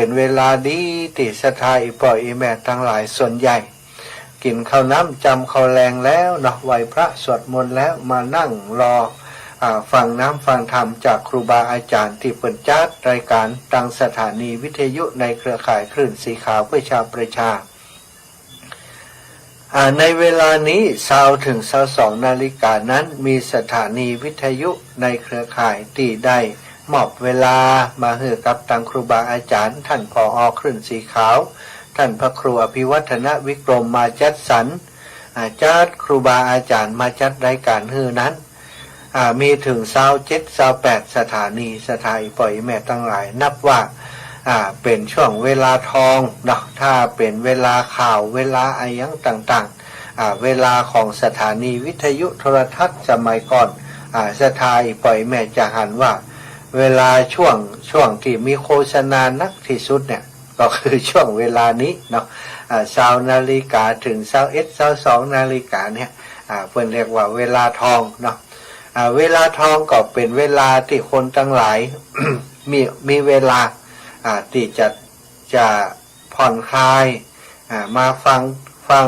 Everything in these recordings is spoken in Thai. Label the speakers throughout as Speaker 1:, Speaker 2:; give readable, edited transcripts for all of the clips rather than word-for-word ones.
Speaker 1: เป็นเวลาดีที่ศรัทธาอีพ่ออีแม่ทั้งหลายส่วนใหญ่กินข้าวน้ำจำข้าวแรงแล้วเนาะไหว้พระสวดมนต์แล้วมานั่งรอฟังน้ำฟังธรรมจากครูบาอาจารย์ที่เปิดจัดรายการตั้งสถานีวิทยุในเครือข่ายคลื่นสีขาวเพื่อชาวประชาในเวลานี้20 ถึง 22 นาฬิกานั้นมีสถานีวิทยุในเครือข่ายที่ได้มอบเวลามาให้กับทางครูบาอาจารย์ท่านผอ.คลื่นสีขาวท่านพระครูอภิวัฒนวิกรมมาจัดสรรจัดครูบาอาจารย์มาจัดรายการฮือนั้นมีถึง27 28 สถานีสถานีปล่อยแม่ทั้งหลายนับว่าเป็นช่วงเวลาทองเนาะถ้าเป็นเวลาข่าวเวลาอะไรอย่างต่างๆเวลาของสถานีวิทยุโทรทัศน์สมัยก่อนสถานีปล่อยแม่จะหันว่าเวลาช่วงที่มีโฆษณานักที่สุดเนี่ยก็คือช่วงเวลานี้เนาะ20 นาฬิกาถึง21 22 นาฬิกาเนี่ยเพิ่นเรียกว่าเวลาทองเนาะเวลาทองก็เป็นเวลาที่คนทั้งหลาย มีเวลาที่จะผ่อนคลายมาฟัง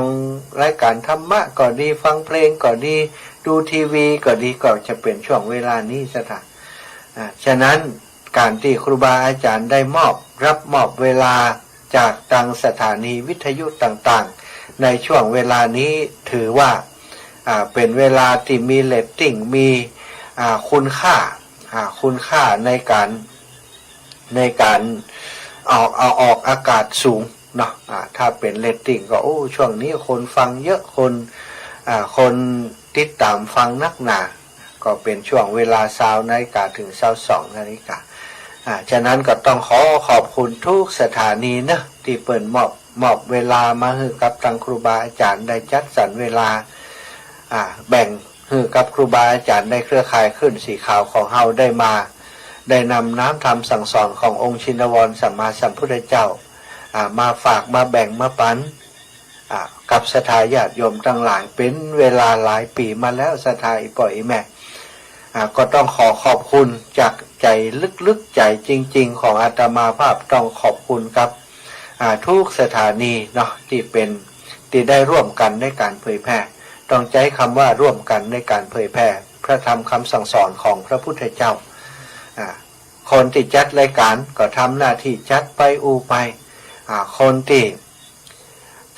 Speaker 1: รายการธรรมะก็ดีฟังเพลงก็ดีดูทีวีก็ดีก็จะเป็นช่วงเวลานี้ซะค่ะฉะนั้นการที่ครูบาอาจารย์ได้รับมอบเวลาจากทางสถานีวิทยุต่างๆในช่วงเวลานี้ถือว่าเป็นเวลาที่มีเรตติ้งมีคุณค่าในการออกอากาศสูงเนาะถ้าเป็นเรตติ้งก็ช่วงนี้คนฟังเยอะคนติดตามฟังนักหนาก็เป็นช่วงเวลา20 นาฬิกาถึง22 นาฬิกาฉะนั้นก็ต้องขอบคุณทุกสถานีนะที่เปิดมอบเวลามาให้กับทางครูบาอาจารย์ได้จัดสรรเวลาแบ่งให้กับครูบาอาจารย์ในเครือข่ายขึ้นสีขาวของเฮาได้นำน้ำธรรมสั่งสอนขององค์ชินวรสัมมาสัมพุทธเจ้ามาฝากมาแบ่งมาปันกับศรัทธาญาติโยมทั้งหลายเป็นเวลาหลายปีมาแล้วศรัทธาอีป่อยแม่ก็ต้องขอบคุณจากใจลึกๆใจจริงๆของอาตมาภาพต้องขอบคุณครับทุกสถานีเนาะที่ได้ร่วมกันในการเผยแพร่ต้องใช้คำว่าร่วมกันในการเผยแพร่พระธรรมคำสั่งสอนของพระพุทธเจ้าคนที่จัดรายการก็ทำหน้าที่จัดไปไปคนที่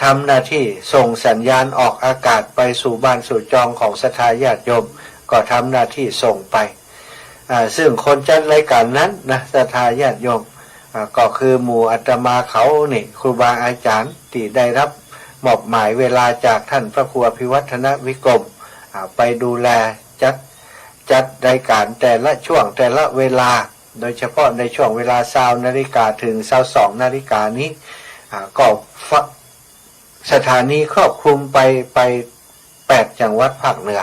Speaker 1: ทำหน้าที่ส่งสัญญาณออกอากาศไปสู่บ้านสู่จองของศรัทธาญาติโยมก็ทำหน้าที่ส่งไปซึ่งคนจัดรายการนั้นนะศรัทธาญาติโยมก็คือหมู่อาตมาเขานี่ครูบาอาจารย์ที่ได้รับมอบหมายเวลาจากท่านพระครูอภิวัฒนวิกรมไปดูแลจัดรายการแต่ละช่วงแต่ละเวลาโดยเฉพาะในช่วงเวลา20 นาฬิกาถึง22 นาฬิกานี้ก็สถานีครอบคลุมไป8 จังหวัดภาคเหนือ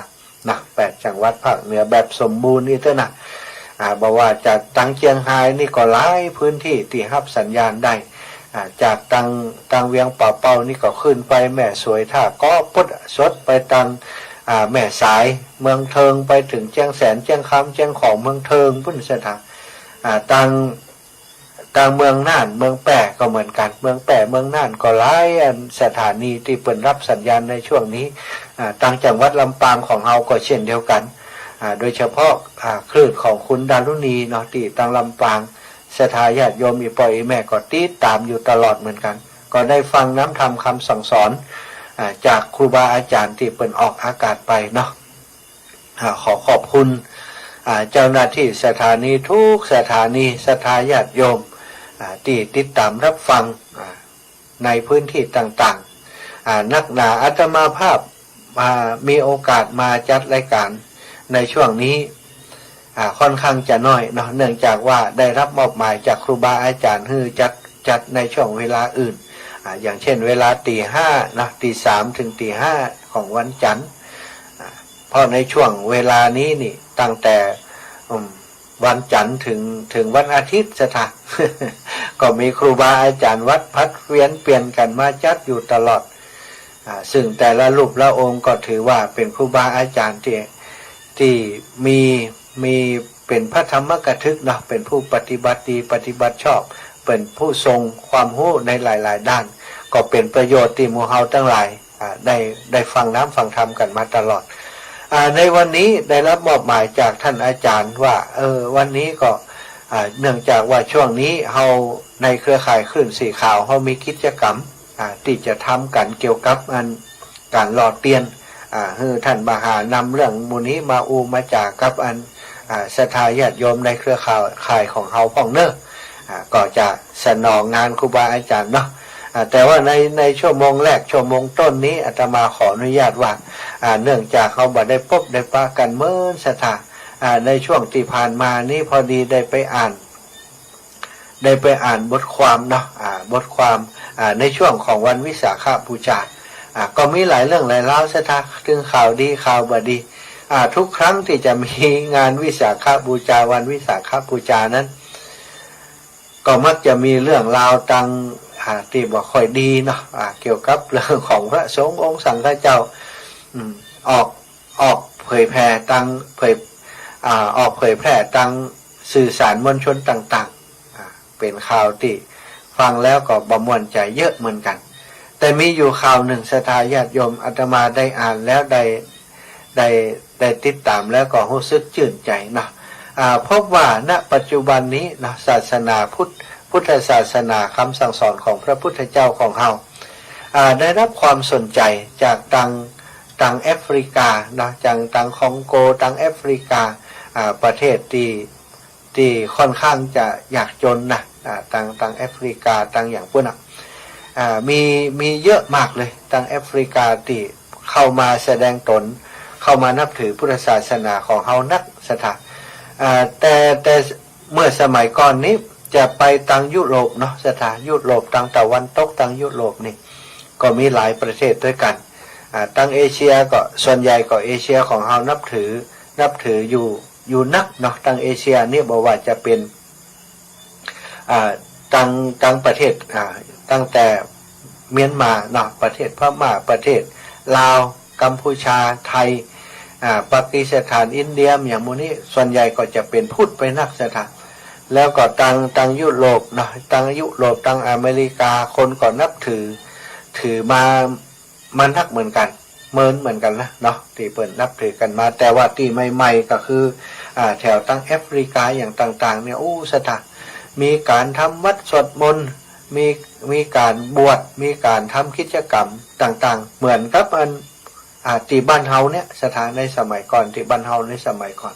Speaker 1: นะ8 จังหวัดภาคเหนือแบบสมบูรณ์นี่เถอะนะบอกว่าจากตังเชียงรายนี่ก็หลายพื้นที่ที่รับสัญญาณได้จากตังเวียงป่าเป้านี่ก็ขึ้นไปแม่สวยท่าก็พุทธสดไปตังแม่สายเมืองเทิงไปถึงเจียงแสนเจียงคำเจียงของเมืองเทิงพุ่นสถานตังเมืองน่านเมืองแปะก็เหมือนกันเมืองแปะเมืองน่านก็หลายสถานีที่เปิดรับสัญญาณในช่วงนี้ตังจังหวัดลำปางของเฮาก็เช่นเดียวกันโดยเฉพาะคลื่นของคุณดารุณีเนาะที่ตังลำปางศรัทธาญาติโยมอีป่อยแม่ก็ติดตามอยู่ตลอดเหมือนกันก็ได้ฟังน้ำธรรมคำสั่งสอนจากครูบาอาจารย์ที่เปิดออกอากาศไปเนาะขอบคุณเจ้าหน้าที่สถานีทุกสถานีศรัทธาญาติโยมที่ติดตามรับฟังในพื้นที่ต่างๆนักหนาอาตมาภาพมีโอกาสมาจัดรายการในช่วงนี้ค่อนข้างจะน้อยเนาะเนื่องจากว่าได้รับมอบหมายจากครูบาอาจารย์ให้จัดในช่วงเวลาอื่นอย่างเช่นเวลา5:00นะ3:00 ถึง5:00ของวันจันทร์เพราะในช่วงเวลานี้นี่ตั้งแต่วันจันทร์ถึงวันอาทิตย์สถาน ก็มีครูบาอาจารย์วัดพัดเวียนเปลี่ยนกันมาจัดอยู่ตลอดซึ่งแต่ละรูปละองค์ก็ถือว่าเป็นครูบาอาจารย์ที่มีเป็นพระธรรมกถึกเนาะเป็นผู้ปฏิบัติดีปฏิบัติชอบ เป็นผู้ทรงความรู้ในหลายๆด้านก็เป็นประโยชน์ที่หมู่เฮาทั้งหลายได้ฟังน้ำฟังธรรมกันมาตลอดในวันนี้ได้รับมอบหมายจากท่านอาจารย์ว่าวันนี้ก็เนื่องจากว่าช่วงนี้เฮาในเครือข่ายคลื่นสีขาวเฮามีกิจกรรมที่จะทำกันเกี่ยวกับการหล่อเตียนท่านมหานำเรื่องมูนี้มามาจากกับศรัทธาญาติโยมในเครือข่ายของเฮาพ่องเนอก็จะสนองงานครูบาอาจารย์เนาะแต่ว่าในชั่วโมงแรกชั่วโมงต้นนี้อาตมาขออนุญาตว่าเนื่องจากเขาบ่ได้พบได้ปะกันเมื่อศรัทธาในช่วงที่ผ่านมานี้พอดีได้ไปอ่านบทความเนาะบทความในช่วงของวันวิสาขบูชาก็มีหลายเรื่องหลายราวศรัทธาถึงข่าวดีข่าวบ่ดีทุกครั้งที่จะมีงานวิสาขบูชาวันวิสาขบูชานั้นก็มักจะมีเรื่องราวต่างที่บอกค่อยดีเนาะเกี่ยวกับเรื่องของพระสงฆ์องค์สังฆเจ้าออกเผยแผ่ต่างออกเผยแพร่ต่างสื่อสารมวลชนต่างๆเป็นข่าวที่ฟังแล้วก็บ่ม่วนใจเยอะเหมือนกันแต่มีอยู่ข่าวหนึ่งศรัทธาญาติโยมอาตมาได้อ่านแล้วได้ติดตามแล้วก็รู้สึกชื่นใจเนาะพบว่าณปัจจุบันนี้นะศาสนาพุทธศาสนาคำสั่งสอนของพระพุทธเจ้าของเราได้รับความสนใจจากต่างแอฟริกานะจากต่างคองโกต่างแอฟริกาประเทศที่ค่อนข้างจะยากจนนะต่างแอฟริกาต่างอย่างพวกนั้นมีเยอะมากเลยต่างแอฟริกาที่เข้ามาแสดงตนเข้ามานับถือพุทธศาสนาของเฮานักสถานแต่เมื่อสมัยก่อนนี้จะไปทางยุโรปเนาะสถานยุโรปทางตะวันตกทางยุโรปนี่ก็มีหลายประเทศด้วยกันทางเอเชียก็ส่วนใหญ่ก็เอเชียของเฮานับถืออยู่นักเนาะทางเอเชียนี่บอกว่าจะเป็นทางประเทศตั้งแต่เมียนมาเนาะประเทศพม่าประเทศลาวกัมพูชาไทยปากีสถานอินเดียอย่างมูนี้ส่วนใหญ่ก็จะเป็นพูดไปนักสถานแล้วก็ทางยุโรปนะทางยุโรปทางอเมริกาคนก็นับถือมานักเหมือนกันเหมือนกันนะเนาะที่เปิดนับถือกันมาแต่ว่าที่ใหม่ๆก็คือแถวทางแอฟริกาอย่างต่างๆเนี่ยสถานมีการทำวัดสวดมนต์มีการบวชมีการทำกิจกรรมต่างๆเหมือนกับที่บ้านเฮาเนี่ยสถานในสมัยก่อนที่บ้านเฮาในสมัยก่อน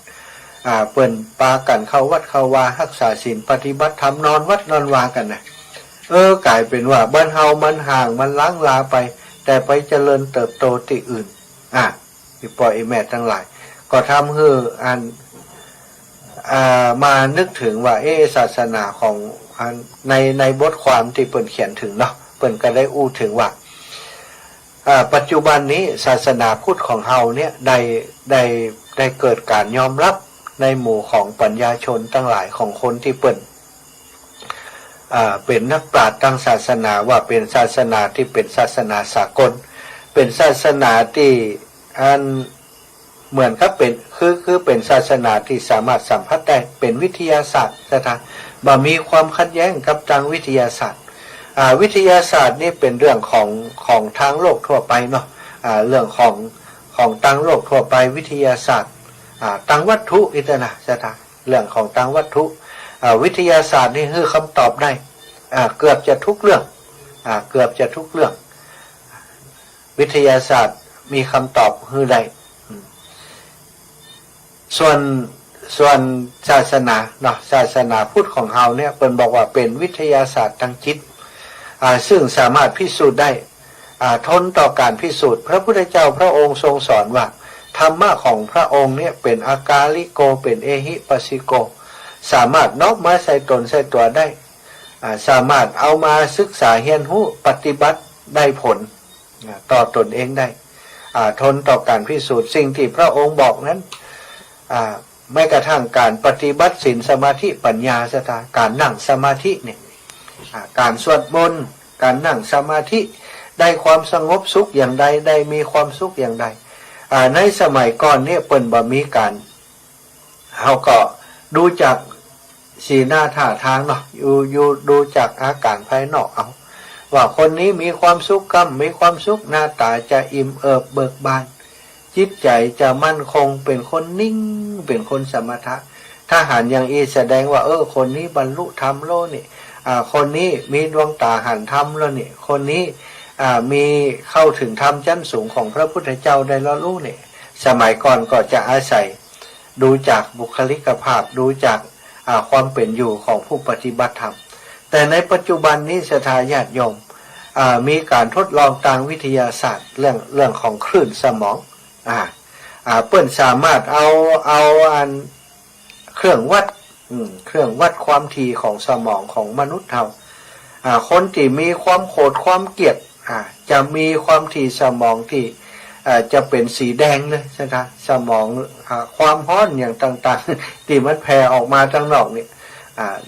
Speaker 1: เปิ่นปากันเข้าวัดเข้าวารักษาศีลปฏิบัติธรรมนอนวัดนอนวากันนะกลายเป็นว่าบ้านเฮามันห่างมันล้างลาไปแต่ไปเจริญเติบโตที่อื่นที่ปล่อยแม่ทั้งหลายก็ทำให้มานึกถึงว่าศาสนาของในบทความที่เปิ่นเขียนถึงเนาะเปิ่นก็ได้อู้ถึงว่าปัจจุบันนี้ศาสนาพุทธของเฮาเนี่ยได้เกิดการยอมรับในหมู่ของปัญญาชนทั้งหลายของคนที่เปิ่นเป็นนักปราชญ์ทางศาสนาว่าเป็นศาสนาที่เป็นศาสนาสากลเป็นศาสนาที่เหมือนกับเป็นคือเป็นศาสนาที่สามารถสัมผัสได้เป็นวิทยาศาสตร์สถานบ่มีความขัดแย้งกับทางวิทยาศาสตร์วิทยาศาสตร์นี่เป็นเรื่องของทางโลกทั่วไปเนาะเรื่องของทางโลกทั่วไปวิทยาศาสตร์ทางวัตถุอิตนะสถานเรื่องของทางวัตถุวิทยาศาสตร์นี่คือคำตอบได้เกือบจะทุกเรื่องวิทยาศาสตร์มีคำตอบคือใดส่วนศาสนาเนาะศาสนาพุทธของเฮาเนี่ยเพิ่นบอกว่าเป็นวิทยาศาสตร์ทางจิตซึ่งสามารถพิสูจน์ได้ทนต่อการพิสูจน์พระพุทธเจ้าพระองค์ทรงสอนว่าธรรมะของพระองค์เนี่ยเป็นอากาลิโกเป็นเอหิปัสสิโกสามารถน้อมมาใส่ตนใส่ตัวได้สามารถเอามาศึกษาเรียนรู้ปฏิบัติได้ผลต่อตนเองได้ทนต่อการพิสูจน์สิ่งที่พระองค์บอกนั้นแม้กระทั่งการปฏิบัติศีลสมาธิปัญญาสถานการนั่งสมาธิเนี่ยการสวดมนต์การนั่งสมาธิได้ความสงบสุขอย่างใดได้มีความสุขอย่างใดในสมัยก่อนเนี่ยเปิ้นบ่มีการเฮาก็ดูจาก สีหน้าท่าทางเนาะอยู่ดูจากอาการภายนอกเอาว่าคนนี้มีความสุขมีความสุขหน้าตาจะอิ่มเอิบเบิกบานจิตใจจะมั่นคงเป็นคนนิ่งเป็นคนสมถะถ้าหันอย่างอีแสดงว่าคนนี้บรรลุธรรมโลนี่คนนี้มีดวงตาหันธรรมแล้วนี่คนนี้มีเข้าถึงธรรมชั้นสูงของพระพุทธเจ้าได้แล้วรู้เนี่ยสมัยก่อนก็จะอาศัยดูจากบุคลิกภาพดูจากความเป็นอยู่ของผู้ปฏิบัติธรรมแต่ในปัจจุบันนี้ศรัทธาญาติโยมมีการทดลองทางวิทยาศาสตร์เรื่องของคลื่นสมองเปิ้นสามารถเอาเครื่องวัดความถี่ของสมองของมนุษย์เราคนที่มีความโกรธความเกลียดจะมีความถี่สมองที่จะเป็นสีแดงเลยใช่ไหมสมองความร้อนอย่างต่างๆที่มันแผ่ออกมาทางนอกนี่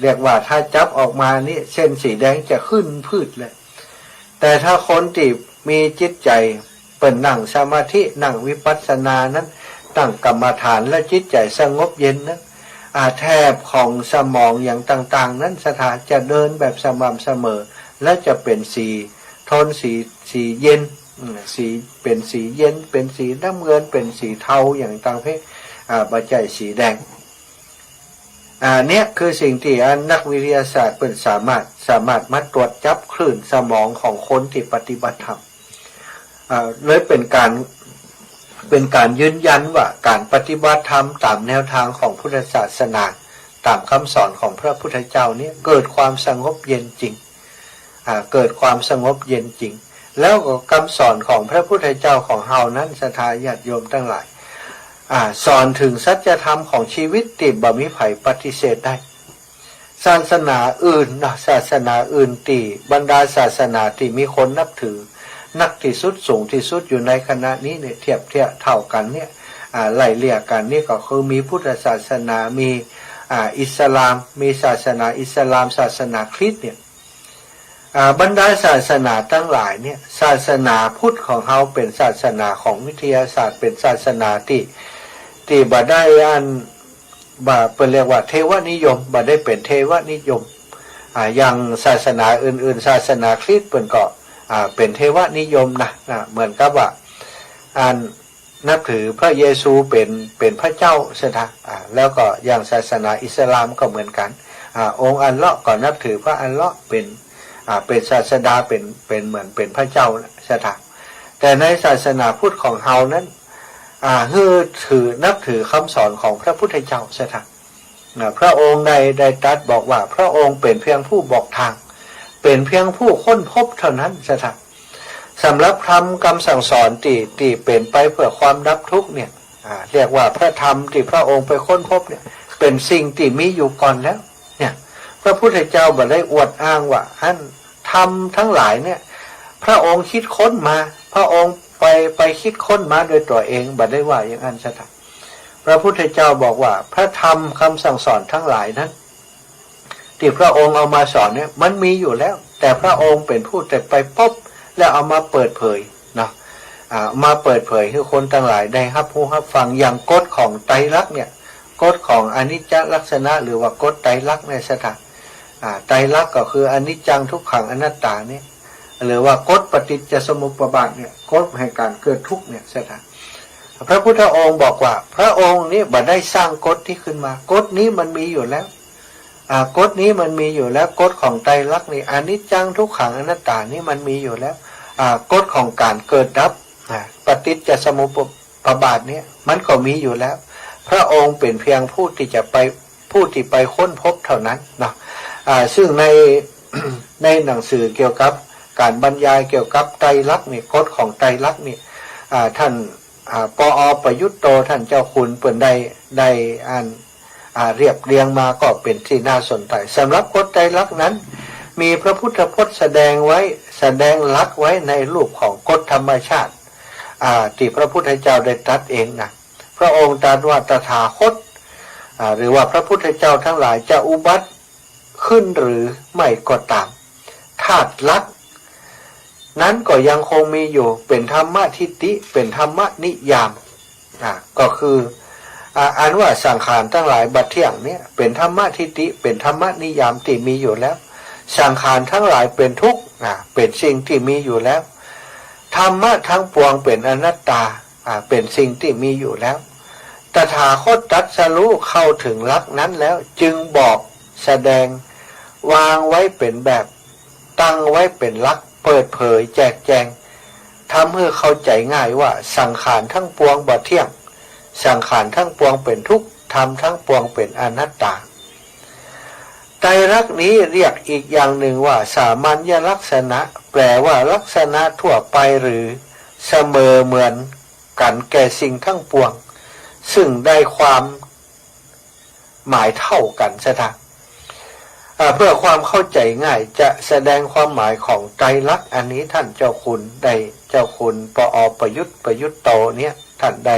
Speaker 1: เรียกว่าถ้าจับออกมานี่เส้นสีแดงจะขึ้นพืชเลยแต่ถ้าคนที่มีจิตใจเปิดนั่งสมาธินั่งวิปัสสนานั้นตั้งกรรมฐานและจิตใจสงบเย็นนั้นแถบของสมองอย่างต่างๆนั้นสถานจะเดินแบบสม่ำเสมอและจะเป็นสีโทนสีเย็นสีเป็นสีเย็นเป็นสีน้ำเงินเป็นสีเทาอย่างต่างเพศบาใจสีแดงเนี่ยคือสิ่งที่นักวิทยาศาสตร์เป็นสามารถมาตรวจจับคลื่นสมองของคนที่ปฏิบัติธรรมเลยเป็นการยืนยันว่าการปฏิบัติธรรมตามแนวทางของพุทธศาสนาตามคำสอนของพระพุทธเจ้านี้เกิดความสงบเย็นจริงเกิดความสงบเย็นจริงแล้วก็คำสอนของพระพุทธเจ้าของเฮานั้นศรัทธาญาติโยมทั้งหลายสอนถึงสัจธรรมของชีวิตที่บ่มีไผปฏิเสธได้ศาสนาอื่นศาสนาอื่นที่บรรดาศาสนาที่มีคนนับถือนักที่สุดสูงที่สุดอยู่ในคณะนี้เนี่ยเทียบเท่ากันเนี่ยไล่เลี่ยกันนี่ก็คือมีพุทธศาสนามีอิสลามมีศาสนาอิสลามศาสนาคริสต์เนี่ยบรรดาศาสนาทั้งหลายเนี่ยศาสนาพุทธของเขาเป็นศาสนาของวิทยาศาสตร์เป็นศาสนาที่บ่ได้เป็นเรียกว่าเทวนิยมบ่ได้เป็นเทวนิยมอย่างศาสนาอื่นๆศาสนาคริสต์เป็นก็เป็นเทวนิยมนะเหมือนกับว่านับถือพระเยซูเป็นพระเจ้าใช่ไหมแล้วก็อย่างศาสนาอิสลามก็เหมือนกันองค์อัลเลาะห์ก็นับถือพระอัลเลาะห์เป็นศาสดาเป็นเหมือนเป็นพระเจ้าใช่ไหมแต่ในศาสนาพุทธของเฮานั้นนับถือคำสอนของพระพุทธเจ้าใช่ไหมพระองค์ได้ตรัสบอกว่าพระองค์เป็นเพียงผู้บอกทางเป็นเพียงผู้ค้นพบเท่านั้นใช่ไหมสำหรับธรรมคำสั่งสอนที่เป็นไปเพื่อความดับทุกข์เนี่ยเรียกว่าพระธรรมที่พระองค์ไปค้นพบเนี่ยเป็นสิ่งที่มีอยู่ก่อนแล้วเนี่ยพระพุทธเจ้าบ่ได้อวดอ้างว่าธรรมทั้งหลายเนี่ยพระองค์คิดค้นมาพระองค์ไปคิดค้นมาโดยตัวเองบ่ได้ว่าอย่างนั้นใช่ไหมพระพุทธเจ้าบอกว่าพระธรรมคำสั่งสอนทั้งหลายนั้นที่พระองค์เอามาสอนเนี่ยมันมีอยู่แล้วแต่พระองค์เป็นผู้แต่ไปพบแล้วเอามาเปิดเผยนะมาเปิดเผยให้คนทั้งหลายได้รับรู้รับฟังอย่างกฎของไตรลักษณ์เนี่ยกฎของอนิจจลักษณะหรือว่ากฎไตรลักษณ์ในสถานไตรลักษณ์ก็คืออนิจจังทุกขังอนัตตาเนี่ยหรือว่ากฎปฏิจจสมุปบาทเนี่ยกฎแห่งการเกิดทุกข์เนี่ยสถานพระพุทธองค์บอกว่าพระองค์นี้บ่ได้สร้างกฎที่ขึ้นมากฎนี้มันมีอยู่แล้วกฎนี้มันมีอยู่แล้วกฎของไตรลักษณ์นี่อนิจจังทุกขังอนัตตานี่มันมีอยู่แล้วกฎของการเกิดดับปฏิจจสมุปบาทเนี่ยมันก็มีอยู่แล้วพระองค์เป็นเพียงผู้ที่ไปค้นพบเท่านั้นนะซึ่งในหนังสือเกี่ยวกับการบรรยายเกี่ยวกับไตรลักษณ์นี่กฎของไตรลักษณ์นี่ท่านปอ.ประยุตโตท่านเจ้าคุณเปิ่นได้อ่านเรียบเรียงมาก็เป็นที่น่าสนใจสำหรับกฎไตรลักษณ์นั้นมีพระพุทธพจน์แสดงลักษณ์ไว้ในรูปของกฎธรรมชาติที่พระพุทธเจ้าได้ตรัสเองนะพระองค์ตรัสว่าตถาคตหรือว่าพระพุทธเจ้าทั้งหลายจะอุบัติขึ้นหรือไม่ก็ตามธาตุลักษณ์นั้นก็ยังคงมีอยู่เป็นธรรมะทิฏฐิเป็นธรรมะนิยามก็คือ อันว่าสังขารทั้งหลายบัดเที่ยงเนี่ยเป็นธรรมะทิฏฐิเป็นธรรมะนิยามที่มีอยู่แล้วสังขารทั้งหลายเป็นทุกข์เป็นสิ่งที่มีอยู่แล้วธรรมะทั้งปวงเป็นอนัตตาเป็นสิ่งที่มีอยู่แล้วตถาคตตรัสรู้เข้าถึงหลักนั้นแล้วจึงบอกแสดงวางไว้เป็นแบบตั้งไว้เป็นหลักเปิดเผยแจกแจงทำให้เข้าใจง่ายว่าสังขารทั้งปวงบ่เที่ยงสังขารทั้งปวงเป็นทุกข์ธรรมทั้งปวงเป็นอนัตตาไตรลักษณ์นี้เรียกอีกอย่างหนึ่งว่าสามัญญลักษณะแปลว่าลักษณะทั่วไปหรือเสมอเหมือนกันแก่สิ่งทั้งปวงซึ่งได้ความหมายเท่ากันซะเพื่อความเข้าใจง่ายจะแสดงความหมายของไตรลักษณ์อันนี้ท่านเจ้าคุณได้เจ้าคุณปอประยุทธ์โตเนี่ยท่านได้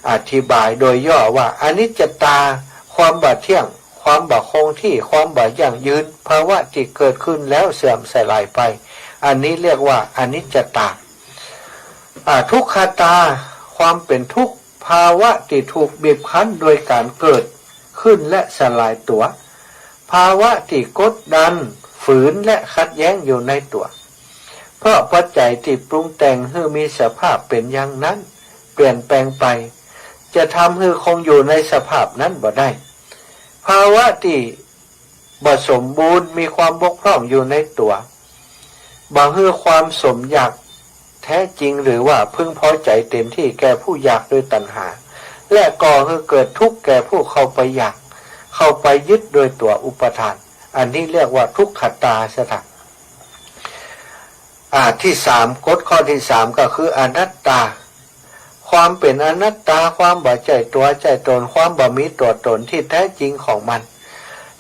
Speaker 1: อธิบายโดยย่อว่าอนิจจตาความบ่เที่ยงความบ่คงที่ความบ่ยั่งยืนภาวะที่เกิดขึ้นแล้วเสื่อมสลายไปอันนี้เรียกว่าอนิจจตาทุกขตาความเป็นทุกข์ภาวะที่ถูกบีบคั้นโดยการเกิดขึ้นและสลายตัวภาวะที่กดดันฝืนและขัดแย้งอยู่ในตัวเพราะปัจจัยที่ปรุงแต่งให้มีสภาพเป็นอย่างนั้นเปลี่ยนแปลงไปจะทำให้คงอยู่ในสภาพนั้นบ่ได้ภาวะที่บ่สมบูรณ์มีความบกพร่องอยู่ในตัวบ่ให้ความสมอยากแท้จริงหรือว่าพึงพอใจเต็มที่แก่ผู้อยากด้วยตัณหาและก่อให้เกิดทุกข์แก่ผู้เข้าไปอยากเข้าไปยึดโดยตัวอุปทานอันนี้เรียกว่าทุกขตาสถานที่สามกฎข้อที่สามก็คืออนัตตาความเป็นอนัตตาความบ่ใจตัวใจตนความบ่มีตัวตนที่แท้จริงของมัน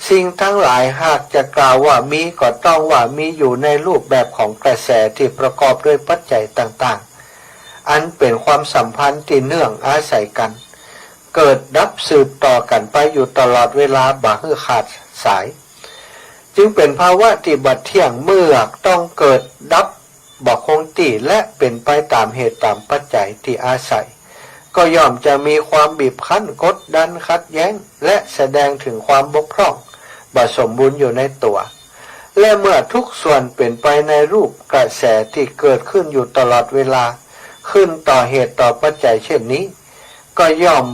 Speaker 1: สิ่งทั้งหลายหากจะกล่าวว่ามีก็ต้องว่ามีอยู่ในรูปแบบของกระแสที่ประกอบด้วยปัจจัยต่างๆอันเป็นความสัมพันธ์ที่เนื่องอาศัยกันเกิดดับสืบต่อกันไปอยู่ตลอดเวลาบ่ให้ขาดสายจึงเป็นภาวะที่บัดเที่ยงเมื่อต้องเกิดดับบ่คงที่และเป็นไปตามเหตุตามปัจจัยที่อาศัยก็ย่อมจะมีความบีบคั้นกดดันขัดแย้งและแสดงถึงความบกพร่องบ่สมบูรณ์อยู่ในตัวและเมื่อทุกส่วนเป็นไปในรูปกระแสที่เกิดขึ้นอยู่ตลอดเวลาขึ้นต่อเหตุต่อปัจจัยเช่นนี้ก็ย่อม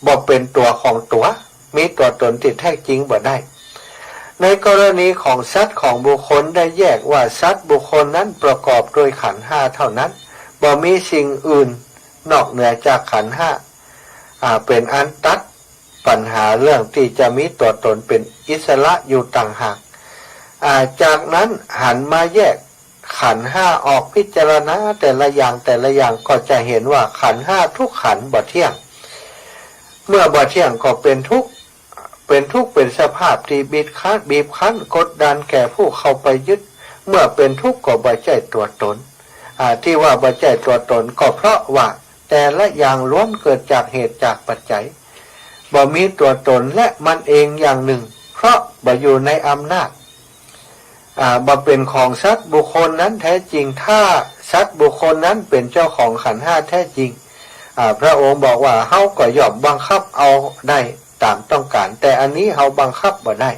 Speaker 1: บ่เป็นตัวของตัวมีตัวตนที่แท้จริงบ่ได้ในกรณีของสัตว์ของบุคคลได้แยกว่าสัตว์บุคคลนั้นประกอบโดยขันธ์ห้าเท่านั้นบ่มีสิ่งอื่นนอกเหนือจากขันธ์ห้าเป็นอันตัดปัญหาเรื่องที่จะมีตัวตนเป็นอิสระอยู่ต่างหากจากนั้นหันมาแยกขันธ์ห้าออกพิจารณาแต่ละอย่างก็จะเห็นว่าขันธ์ห้าทุกขันธ์บ่เที่ยงเมื่อบ่เที่ยงก็เป็นทุกข์เป็นสภาพที่บีบคั้นกดดันแก่ผู้เข้าไปยึดเมื่อเป็นทุกข์ก็บ่ใจตัวตนที่ว่าบ่ใจตัวตนก็เพราะว่าแต่ละอย่างล้วนเกิดจากเหตุจากปัจจัยบ่มีตัวตนและมันเองอย่างหนึ่งเพราะบ่อยู่ในอำนาจบ่เป็นของสัตว์บุคคลนั้นแท้จริงถ้าสัตว์บุคคลนั้นเป็นเจ้าของขันธ์ห้าแท้จริงพระองค์บอกว่าเฮาก็ย่อมบังคับเอาได้ตามต้องการแต่อันนี้เฮาบังคับบ่ได้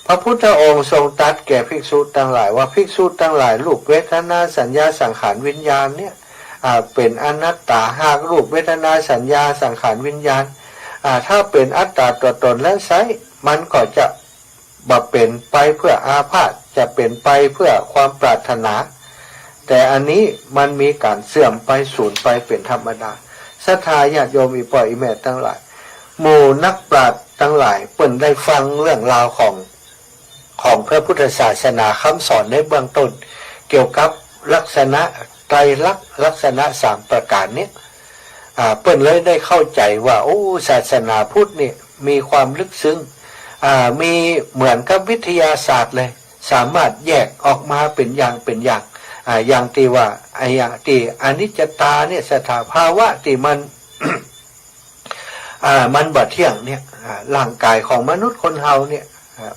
Speaker 1: พระพุทธองค์ทรงตรัสแก่ภิกษุทั้งหลายว่าภิกษุทั้งหลายรูปเวทนาสัญญาสังขารวิญญาณเนี่ยเป็นอนัตตาหากรูปเวทนาสัญญาสังขารวิญญาณถ้าเป็นอัตตาตัวตนแล้วไซมันก็จะบ่เป็นไปเพื่ออาพาธจะเป็นไปเพื่อความปรารถนาแต่อันนี้มันมีการเสื่อมไปสูญไปเป็นธรรมดาศรัทธาญาติโยมอีป่ออีแม่ทั้งหลายหมู่นักปราชญ์ทั้งหลายเพิ่นได้ฟังเรื่องราวของพระพุทธศาสนาคำสอนในเบื้องต้นเกี่ยวกับลักษณะไตรลักษณะสามประการนี้เพิ่นเลยได้เข้าใจว่าโอ้ศาสนาพุทธนี่มีความลึกซึ้งมีเหมือนกับวิทยาศาสตร์เลยสามารถแยกออกมาเป็นอย่างอย่างที่ว่าอย่างที่อนิจจตาเนี่ยสภาวะที่มัน มันบ่เที่ยงเนี่ยร่างกายของมนุษย์คนเฮาเนี่ย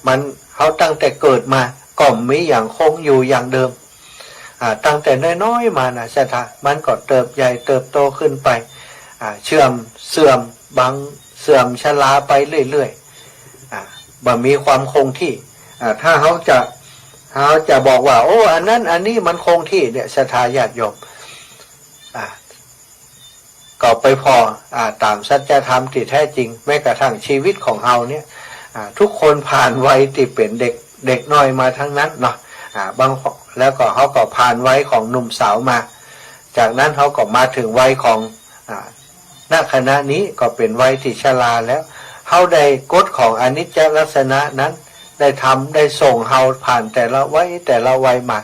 Speaker 1: มันเฮาตั้งแต่เกิดมาก็มีอย่างคงอยู่อย่างเดิมตั้งแต่น้อยๆมานะมันก็เติบใหญ่เติบโตขึ้นไป เชื่อมเสื่อมบางเสื่อมชราไปเรื่อยๆบ่มีความคงที่ถ้าเขาจะบอกว่าโอ้อันนั้นอันนี้มันคงที่เนี่ยศรัทธาญาติโยมก็ไปพอตามสัจธรรมที่แท้จริงแม้กระทั่งชีวิตของเราเนี่ยทุกคนผ่านวัยที่เป็นเด็กน้อยมาทั้งนั้นเนาะบางแล้วก็เขาก็ผ่านวัยของหนุ่มสาวมาจากนั้นเขาก็มาถึงวัยของณขณะนี้ก็เป็นวัยที่ชราแล้วเขาได้กฎของอนิจจลักษณะนั้นได้ทำได้ส่งเขาผ่านแต่ละวัยมา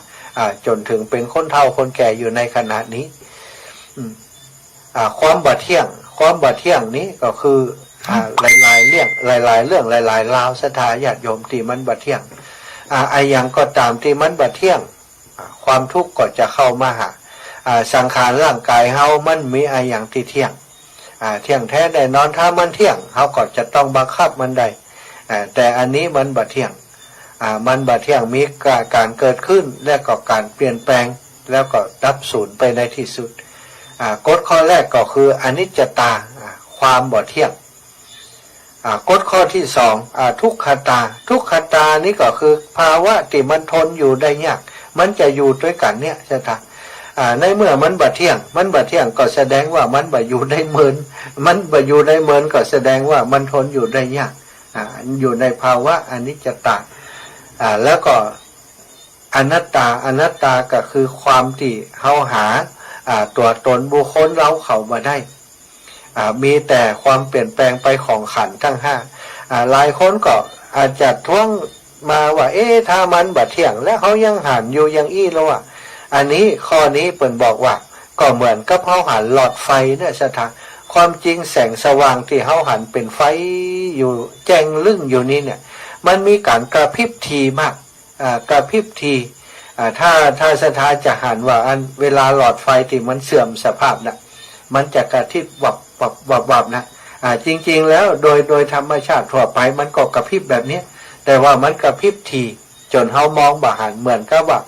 Speaker 1: จนถึงเป็นคนเฒ่าคนแก่อยู่ในขณะนี้ความบ่เที่ยงนี้ก็คือหลายๆเรื่องหลายๆราวศรัทธาญาติโยมที่มันบ่เที่ยงอย่างก็ตามที่มันบ่เที่ยงความทุกข์ก็จะเข้ามาหาสังขารร่างกายเฮามันมีอย่างที่เที่ยงเที่ยงแท้แน่นอนถ้ามันเที่ยงเฮาก็จะต้องบังคับมันได้แต่อันนี้มันบ่เที่ยงมันบ่เที่ยงมีการเกิดขึ้นและก็การเปลี่ยนแปลงแล้วก็ดับสูญไปในที่สุดกฎข้อแรกก็คืออนิจจตาความบ่เที่ยงกฎข้อที่สองทุกขตานี่ก็คือภาวะที่มันทนอยู่ได้ยากมันจะอยู่ด้วยกันเนี่ยใช่ไหมในเมื่อมันบ่เที่ยงก็แสดงว่ามันบ่อยู่ได้เหมือนก็แสดงว่ามันทนอยู่ได้ยากอยู่ในภาวะอนิจจตาแล้วก็อนัตตาก็คือความที่เขาหาตัวตนบุคคลเราเขามาได้มีแต่ความเปลี่ยนแปลงไปของขันธ์ทั้งห้าหลายคนก็อาจจะท้วงมาว่าถ้ามันบ่เที่ยงแล้วเขายังหันอยู่ยังแล้วอันนี้ข้อนี้เปิ่นบอกว่าก็เหมือนกับเขาหันหลอดไฟเนี่ยสถานความจริงแสงสว่างที่เขาหันเป็นไฟอยู่แจ้งลึ่งอยู่นี้เนี่ยมันมีการกระพริบทีมากกระพริบทีถ้าสถานจะหันว่าอันเวลาหลอดไฟที่มันเสื่อมสภาพนะมันจะกระพริบวับนะจริงๆแล้วโดยธรรมชาติทั่วไปมันก็กระพริบแบบนี้แต่ว่ามันกระพริบทีจนเขามองบ่หันเหมือนกับว่า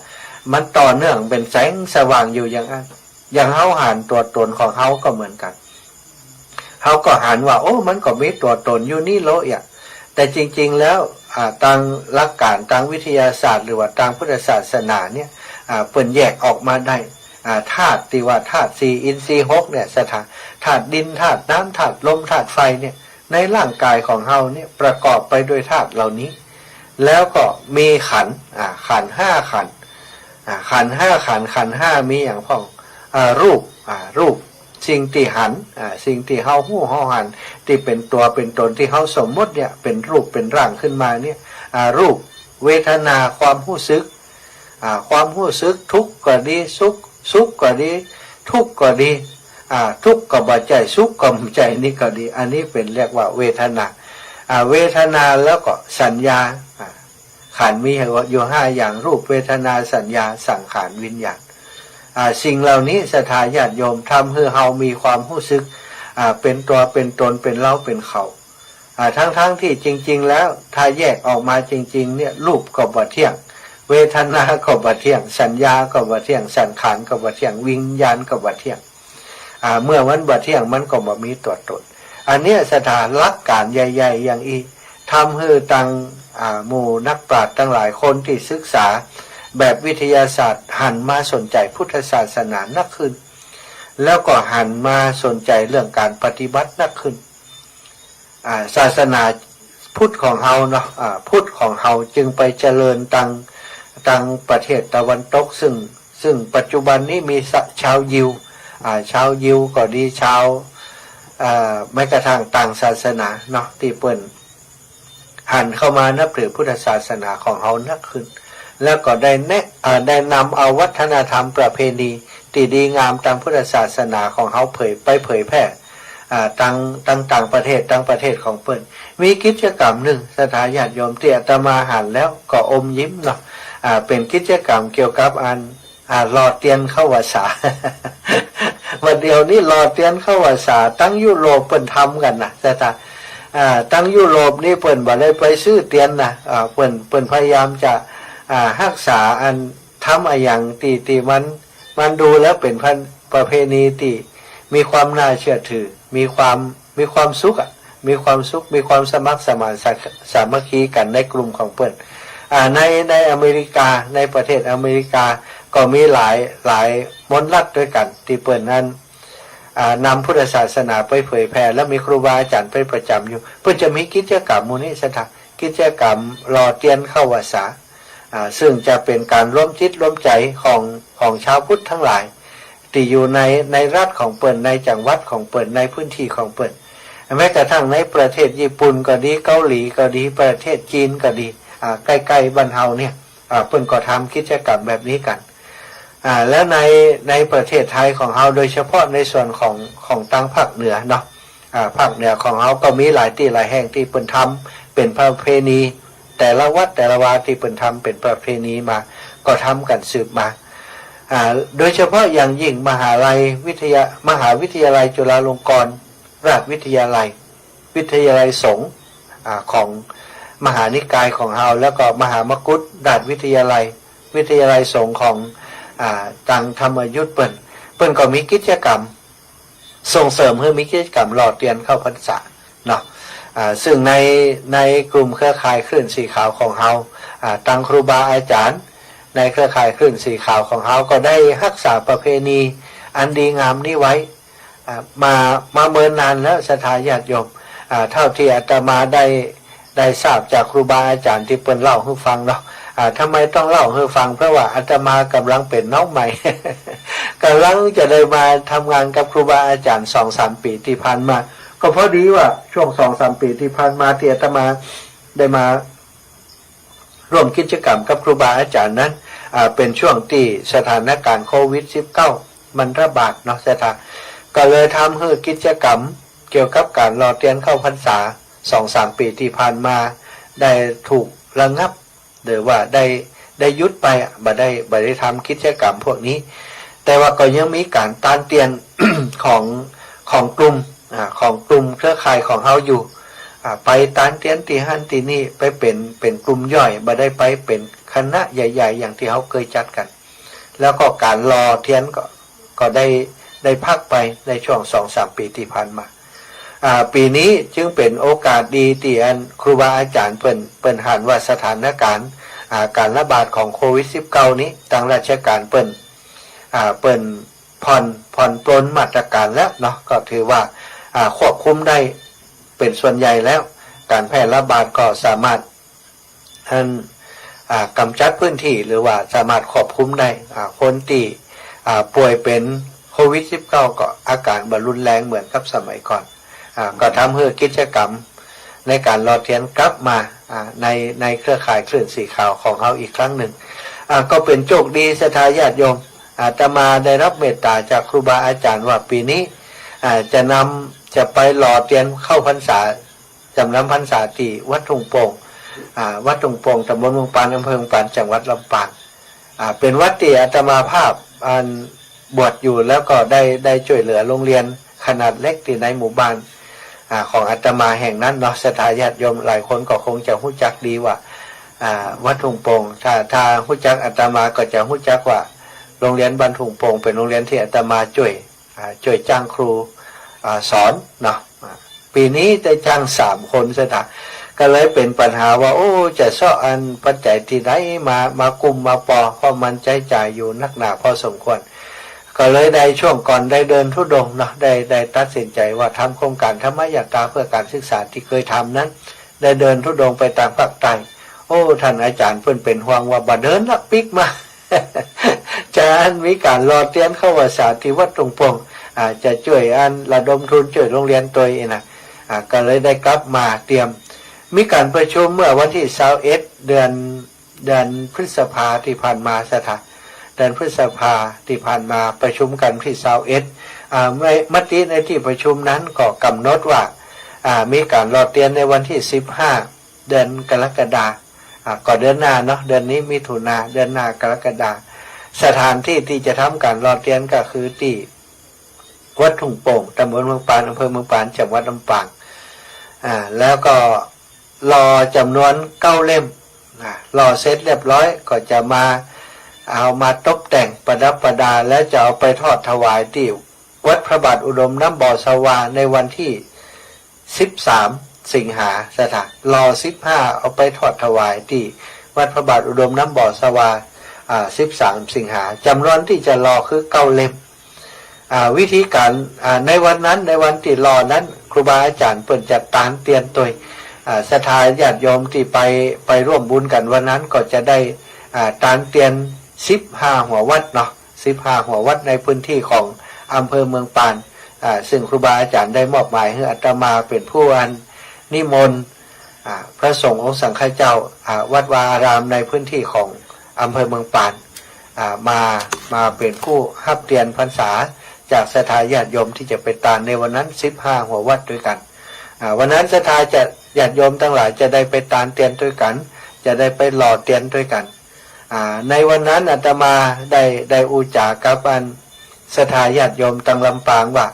Speaker 1: มันต่อเนื่องเป็นแสงสว่างอยู่อย่างนั้นอย่างเขาหันตัวตนของเขาก็เหมือนกันเขาก็หันว่าโอ้มันก็มีตัวตนอยู่นี่โลอย่างแต่จริงๆแล้วทางหลักการทางวิทยาศาสตร์หรือว่าทางพุทธศาสนาเนี่ยเปิ่นแยกออกมาได้ธาตุที่ว่าธาตุ4อินทรีย์6เนี่ยธาตุดินธาตุน้ำธาตุลมธาตุไฟเนี่ยในร่างกายของเราเนี่ยประกอบไปด้วยธาตุเหล่านี้แล้วก็มีขันธ์5ขันธ์ขันธ์5มีอย่างพ้องรูปสิ่งที่หันสิ่งที่เฮาหู้เฮาหันที่เป็นตัวเป็นตนที่เฮาสมมติเนี่ยเป็นรูปเป็นร่างขึ้นมาเนี่ยรูปเวทนาความรู้สึกทุกข์ก็ดีสุขก็ดีทุกข์ก็ดีทุกข์ก็บ่ใจสุขก็บ่ใจนี่ก็ดีอันนี้เป็นเรียกว่าเวทนาเวทนาแล้วก็สัญญาขันธ์มีอยู่5อย่างรูปเวทนาสัญญาสังขารวิญญาณสิ่งเหล่านี้ศรัทธาญาติโยมทำให้เฮามีความรู้สึกเป็นตัวเป็นตนเป็นเราเป็นเขาทั้งที่จริงๆแล้วถ้าแยกออกมาจริงๆเนี่ยรูปก็บ่เที่ยงเวทนาก็บ่เที่ยงสัญญาก็บ่เที่ยงสังขารก็บ่เที่ยงวิญญาณก็บ่เที่ยงเมื่อมันบ่เที่ยงมันก็บ่มีตัวตนอันนี้ศรัทธาหลักการใหญ่ๆอย่างอีทำให้ตังหมู่นักปราชญ์ทั้งหลายคนที่ศึกษาแบบวิทยาศาสตร์หันมาสนใจพุทธศาสนานักขึ้นแล้วก็หันมาสนใจเรื่องการปฏิบัตินักขึ้นศาสนาพุทธของเฮาเนาะพุทธของเฮาจึงไปเจริญตังประเทศตะวันตกซึ่งปัจจุบันนี้มีชาวยิวก็ดีชาวแม้กระทั่งต่างศาสนาเนาะที่เปิ้นหันเข้ามานับถือพุทธศาสนาของเฮานักขึ้นแล้วก็ได้นำเอาวัฒนธรรมประเพณีที่ดีงามตามพุทธศาสนาของเขาเผยแพร่ต่างประเทศของเปิ้นมีกิจกรรมหนึ่งศรัทธาญาติโยมที่อาตมาหันแล้วก็อมยิ้มเนาะเป็นกิจกรรมเกี่ยวกับรอเตียนเข้าวสา วันเดียวนี้รอเตียนเข้าวสาตั้งยุโรปเปิ้นทำกันนะศรัทธาตั้งยุโรปนี่เปิ้นบ่ได้ไปซื้อเตียนนะเปิ้นพยายามจะรักษาอันทำอย่างที่มันดูแล้วเป็นประเพณีที่มีความน่าเชื่อถือ มีความสุขมีความสุขมีความสมัครสมานสามัคคีกันในกลุ่มของเปิ้นในอเมริกาในประเทศอเมริกาก็มีหลายมณฑลด้วยกันที่เปิ้นนั้นนำพุทธศาสนาไปเผยแผ่และมีครูบาอาจารย์ไปประจำอยู่เพื่อจะมีกิจกรรมมูลนิธิกิจกรรมรอเตียนเข้าวสาซึ่งจะเป็นการร่วมจิตร่วมใจของชาวพุทธทั้งหลายที่อยู่ในรัฐของเปิ้นในจังหวัดของเปิ้นในพื้นที่ของเปิ้นแม้กระทั่งในประเทศญี่ปุ่นก็ดีเกาหลีก็ดีประเทศจีนก็ดีใกล้ๆบ้านเฮาเนี่ยเปิ้นก็ทำกิจกรรมแบบนี้กันแล้วในประเทศไทยของเฮาโดยเฉพาะในส่วนของทางภาคเหนือเนาะภาคเหนือของเฮาก็มีหลายที่หลายแห่งที่เปิ้นทำเป็นประเพณีแต่ละวัดแต่ละวาที่เปิ้นทำเป็นประเพณีมาก็ทำกันสืบมาโดยเฉพาะอย่างยิ่งมหาวิทยาลัยจุฬาลงกรณราชวิทยาลัยสงฆ์ของมหานิกายของเฮาแล้วก็มหามกุฏราชวิทยาลัยสงฆ์ของต่างธรรมยุทธเปิ้นก็มีกิจกรรมส่งเสริมให้มีกิจกรรมหล่อเตียนเข้าพรรษาเนาะซึ่งในกลุ่มเครือข่ายคลื่นสีขาวของเฮาตั้งครูบาอาจารย์ในเครือข่ายคลื่นสีขาวของเฮาก็ได้รักษาประเพณีอันดีงามนี้ไว้มาเมินนานแล้วศรัทธาญาติโยมเท่าที่อาตมาได้ทราบจากครูบาอาจารย์ที่เปิ้นเล่าให้ฟังเนาะทำไมต้องเล่าให้ฟังเพราะว่าอาตมากำลังเป็นน้องใหม่ กำลังจะได้มาทำงานกับครูบาอาจารย์ 2-3 ปีที่ผ่านมาก็พอดีว่าช่วง 2-3 ปีที่ผ่านมาที่อาตมาได้มาร่วมกิจกรรมกับครูบาอาจารย์นั้นเป็นช่วงที่สถานการณ์โควิด -19 มันระบาดเนาะก็เลยทำให้กิจกรรมเกี่ยวกับการรอเตียนเข้าพรรษา 2-3 ปีที่ผ่านมาได้ถูกระงับหรือว่าได้ยุดไปบ่ได้ทำกิจกรรมพวกนี้แต่ว่าก็ยังมีการต้านเตียน ของกลุ่มเครือข่ายของเฮาอยู่ไปต้านเตียนตีหันตีนี่ไปเป็นกลุ่มย่อยบ่ได้ไปเป็นคณะใหญ่ๆอย่างที่เฮาเคยจัดกันแล้วก็การรอเทียนก็ได้พักไปในช่วง 2-3 ปีที่ผ่านมาปีนี้จึงเป็นโอกาสดีที่ครูบาอาจารย์เปิ้นหันว่าสถานการณ์การระบาดของโควิด -19 นี้ทางราชการเปิ้นผ่อนปลนมาตรการแล้วเนาะก็ถือว่าควบคุมได้เป็นส่วนใหญ่แล้วการแพร่ระบาดก็สามารถกำจัดพื้นที่หรือว่าสามารถควบคุมได้คนที่ป่วยเป็นโควิด -19 ก็อาการบ่รุนแรงเหมือนกับสมัยก่อนก็ทำให้กิจกรรมในการรอเทียนกลับมาในเครือข่ายคลื่นสีขาวของเขาอีกครั้งหนึ่งก็เป็นโชคดีศรัทธาญาติโยมอาตมาได้รับเมตตาจากครูบาอาจารย์ว่าปีนี้จะไปรอเทียนเข้าพรรษาจำนำพรรษาที่วัดทุ่งโป่งตำบลเมืองปานอำเภอเมืองปานจังหวัดลำปางเป็นวัดที่อาตมาภาพบวชอยู่แล้วก็ได้ช่วยเหลือโรงเรียนขนาดเล็กที่ในหมู่บ้านของอาตมาแห่งนั้นเนาะศรัทธาญาติโยมหลายคนก็คงจะรู้จักดีว่าวัดทุ่งโป่งถ้ารู้จักอาตมาก็จะรู้จักว่าโรงเรียนบ้านทุ่งโป่งเป็นโรงเรียนที่อาตมาช่วยจ้างครูสอนเนาะปีนี้ได้จ้าง3 คนศรัทธาก็เลยเป็นปัญหาว่าโอ้จะซ่อปัจจัยที่ไหนมากุมมาปอเพราะมันใจจ่ายอยู่นักหนาพอสมควรก็เลยได้ช่วงก่อนได้เดินธุดงค์เนาะได้ตัดสินใจว่าทำโครงการธรรมยตราเพื่อการศึกษาที่เคยทำนั้นได้เดินธุดงค์ไปตามภาคใต้โอ้ท่านอาจารย์เพิ่นเป็นห่วงว่าบ่เดินละปิกมา จะมีการรอเตียนเข้าว่าสาที่วัดตรงปงจะช่วยระดมทุนช่วยโรงเรียนตัวเองนะก็เลยได้กลับมาเตรียมมีการประชุมเมื่อวันที่21เดือนพฤษภาที่ผ่านมาสถานเดือนพฤษภาที่ผ่านมาประชุมกันที่21มติในที่ประชุมนั้นก็กำหนดว่ามีการรอเตียนในวันที่15เดือนกรกฎาคมก็เดือนหน้าเนาะเดือนนี้มิถุนาเดือนหน้ากรกฎาคมสถานที่ที่จะทำการรอเตียนก็คือที่วัดทุ่งโป่งตำบลเมืองปานอำเภอเมืองปานจังหวัดลำปางแล้วก็รอจำนวน9 เล่มรอเสร็จเรียบร้อยก็จะเอามาตกแต่งประดับประดาแล้วจะเอาไปทอดถวายที่ วัดพระบาทอุดมน้ำบ่อสวาในวันที่13 สิงหาสถานรอ15เอาไปทอดถวายที่วัดพระบาทอุดมน้ำบ่อสวา13 สิงหาจำนวนที่จะรอคือ9 เล่มวิธีการในวันนั้นในวันที่รอนั้นครูบาอาจารย์เปิดจัดตานเตียนตัวศรัทธาญาติโยมที่ไปร่วมบุญกันวันนั้นก็จะได้ตานเตียน15 หัววัดเนาะ15 หัววัดในพื้นที่ของอำเภอเมืองปานซึ่งครูบาอาจารย์ได้มอบหมายให้อาตมาเป็นผู้นิมนต์พระสงฆ์องค์สังฆเจ้าวัดวาอารามในพื้นที่ของอำเภอเมืองปานมาเป็นผู้ฮับเตียนพรรษาจากศรัทธาญาติโยมที่จะไปตานในวันนั้น15 หัววัดด้วยกันวันนั้นศรัทธาญาติโยมทั้งหลายจะได้ไปตานเตียนด้วยกันจะได้ไปหล่อเตียนด้วยกันในวันนั้นอาตมาได้อุจากับศรัทธาญาติโยมต่างลำปางว่า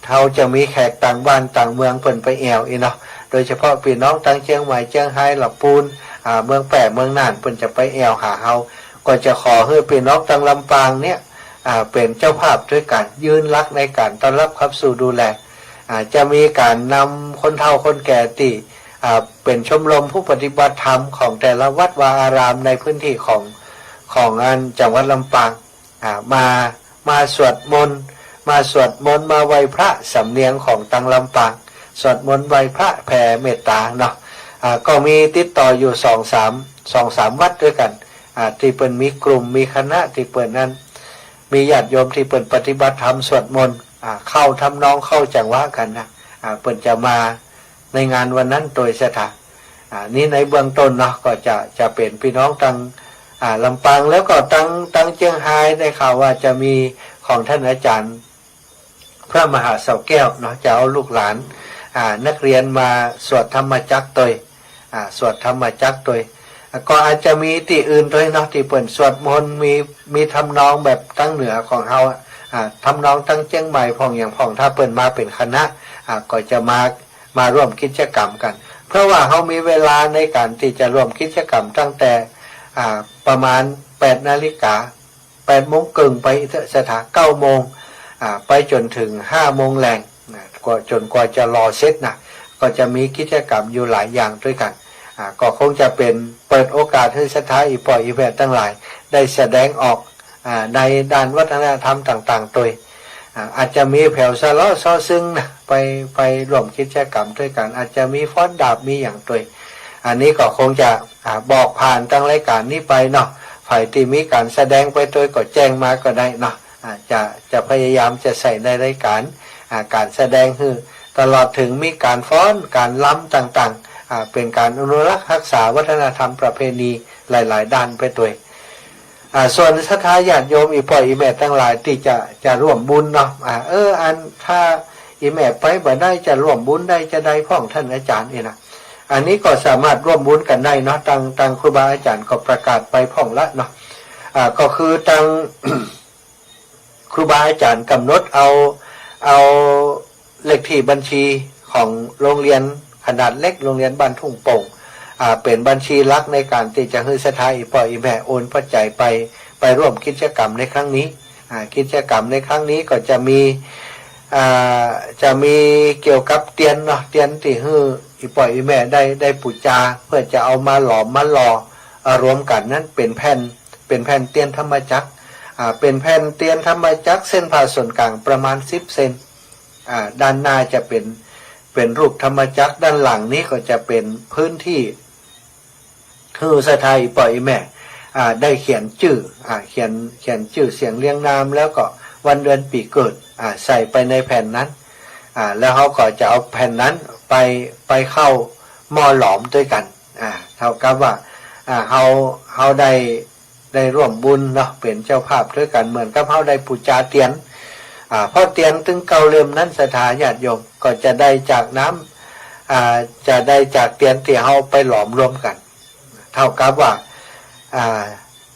Speaker 1: เขาจะมีแขกต่างบ้านต่างเมืองเพิ่นไปแอวเนาะโดยเฉพาะพี่น้องต่างเชียงใหม่เชียงไฮ้ลำพูนเมืองแปะเมืองน่านเพิ่นจะไปแอวหาเฮาก็จะขอให้พี่น้องต่างลำปางเนี่ยเป็นเจ้าภาพด้วยกันยืนรักในการต้อนรับขับสู่ดูแลจะมีการนำคนเฒ่าคนแก่ที่เป็นชมรมผู้ปฏิบัติธรรมของแต่ละวัดวาอารามในพื้นที่ของจังหวัดลำปางมาสวดมนต์มาไหว้พระสำเนียงของตังลำปางสวดมนต์ไหว้พระแผ่เมตตาเนาะก็มีติดต่ออยู่2-3 วัดด้วยกันที่เปิ่นมีกลุ่มมีคณะที่เปิ่นนั้นมีญาติโยมที่เปิ่นปฏิบัติธรรมสวดมนต์เข้าทำนองเข้าจังหวะกันนะเปิ่นจะมาในงานวันนั้นโดยสถานนี้ในเบื้องต้นเนาะก็จะเป็นพี่น้องตังลำปางแล้วก็ตังเชียงไฮ้ได้ข่าวว่าจะมีของท่านอาจารย์พระมหาเสาแก้วเนาะจะเอาลูกหลานนักเรียนมาสวดธรรมจักรตัวสวดธรรมจักรตัวก็อาจจะมีที่อื่นด้วยเนาะที่เปิ่นสวดมนต์มีทำนองแบบตั้งเหนือของเฮาทำนองตั้งเชียงใหม่พ่องอย่างพ่องถ้าเปิ่นมาเป็นคณะก็จะมาร่วมกิจกรรมกันเพราะว่าเขามีเวลาในการที่จะร่วมกิจกรรมตั้งแต่ประมาณ8 นาฬิกา8 โมงครึ่งไปสถาน9 โมงไปจนถึง5 โมงแรงก็จนกว่าจะรอเสร็จนะก็จะมีกิจกรรมอยู่หลายอย่างด้วยกันก็คงจะเป็นเปิดโอกาสให้ศรัทธาอีปล่อยอีแวดทั้งหลายได้แสดงออกในด้านวัฒนธรรมต่างๆตัวอาจจะมีแผ่วสะเลาะซ้อซึ้งนะไปร่วมกิจกรรมด้วยกันอาจจะมีฟ้อนดาบมีอย่างตัวอันนี้ก็คงจะบอกผ่านทางรายการนี้ไปเนาะฝ่ายที่มีการแสดงไปตัวก็แจ้งมาก็ได้เนาะจะพยายามจะใส่ในรายการการแสดงคือตลอดถึงมีการฟ้อนการล้ำต่างๆเป็นการอนุรักษ์รักษาวัฒนธรรมประเพณีหลายๆด้านไปตัวส่วนศรัทธาญาติโยมอีพ่ออีแม่ทั้งหลายที่จะร่วมบุญเนาะถ้าอีแม่ไปบ่ได้จะร่วมบุญได้จะได้พ่องท่านอาจารย์นะอันนี้ก็สามารถร่วมบุญกันได้เนาะตังครูบาอาจารย์ก็ประกาศไปพ่องละเนาะก็คือตัง ครูบาอาจารย์กำหนดเอาเลขที่บัญชีของโรงเรียนขนาดเล็กโรงเรียนบ้านทุ่งโป่งเป็นบัญชีหลักในการที่จะให้ศรัทธาอีพ่ออีแม่โอนปัจจัยไปร่วมกิจกรรมในครั้งนี้กิจกรรมในครั้งนี้ก็จะมีเกี่ยวกับเตียนเนาะเตียนที่ให้อีพ่ออีแม่ได้ปูจาเพื่อจะเอามาหลอมมาหล่อรวมกันนั้นเป็นแผ่นเตียนธรรมจักรเป็นแผ่นเตียนธรรมจักรเส้นผ่าศูนย์กลางประมาณ10 เซนด้านหน้าจะเป็นรูปธรรมจักรด้านหลังนี้ก็จะเป็นพื้นที่คือศรัทธาอีพ่ออีแม่ได้เขียนชื่อเขียนชื่อเสียงเรียงนามแล้วก็วันเดือนปีเกิดใส่ไปในแผ่นนั้นแล้วเขาก็จะเอาแผ่นนั้นไปเข้าหม้อหลอมด้วยกันเท่ากับว่าเขาได้ร่วมบุญเนาะเป็นเจ้าภาพด้วยกันเหมือนกับเขาได้ปูจาเตียนเพราะเตียนถึงเก่าเล่มนั้นศรัทธาญาติโยมก็จะได้จากน้ำจะได้จากเตียนที่เขาไปหลอมรวมกันเท่ากับว่า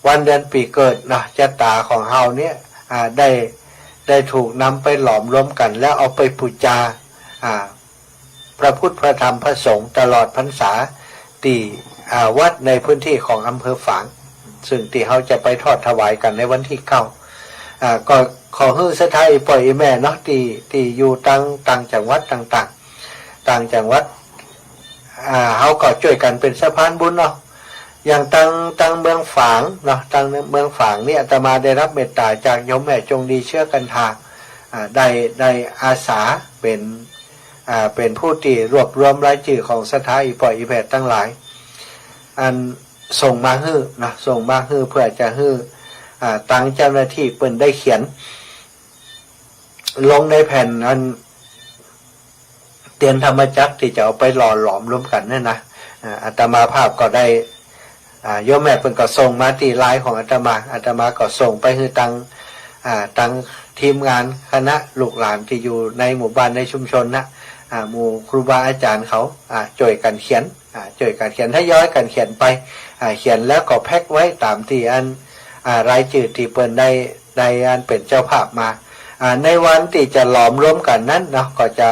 Speaker 1: วันเดือนปีเกิดเนาะชะตาของเฮาเนี่ยได้ถูกนำไปหลอมรวมกันแล้วเอาไปปูจาพระพุทธพระธรรมพระสงฆ์ตลอดพรรษาที่วัดในพื้นที่ของอำเภอฝางซึ่งที่เขาจะไปทอดถวายกันในวันที่9 ขอฮื้อสถาอีปล่อยอีแม่เนาะที่อยู่ต่างจังหวัดต่างๆต่างจังหวัดเฮาก็ช่วยกันเป็นสะพานบุญเนาะอย่างตังเมืองฝางเนาะตังเมืองฝางนี่อาตมาได้รับเมตตาจากโยมแม่จงดีเชื่อกันทาได้อาสาเป็นผู้ที่รวบรวมรายชื่อของสถาอีปล่อยอีแม่ทั้งหลายอันส่งมาฮื้อนะส่งมาฮื้อเพื่อจะฮื้อตั้งเจ้าหน้าที่เปิ้นได้เขียนลงในแผ่นอันเตียนธรรมจักรที่จะเอาไปหล่อหลอมรวมกันนั่นนะอาตมาภาพก็ได้โยมแม่เปิ้นก็ส่งมาที่ไลน์ของอาตมาก็ส่งไปให้ตั้งทีมงานคณะลูกหลานที่อยู่ในหมู่บ้านในชุมชนนะหมู่ครูบาอาจารย์เขาช่วยกันเขียนถ้าย้อยกันเขียนไปเขียนแล้วก็แพ็คไว้ตามที่อันรายชื่อที่เปิ้นได้อันเป็นเจ้าภาพมาในวันที่จะหลอมรวมกันนั้นเนาะก็จะ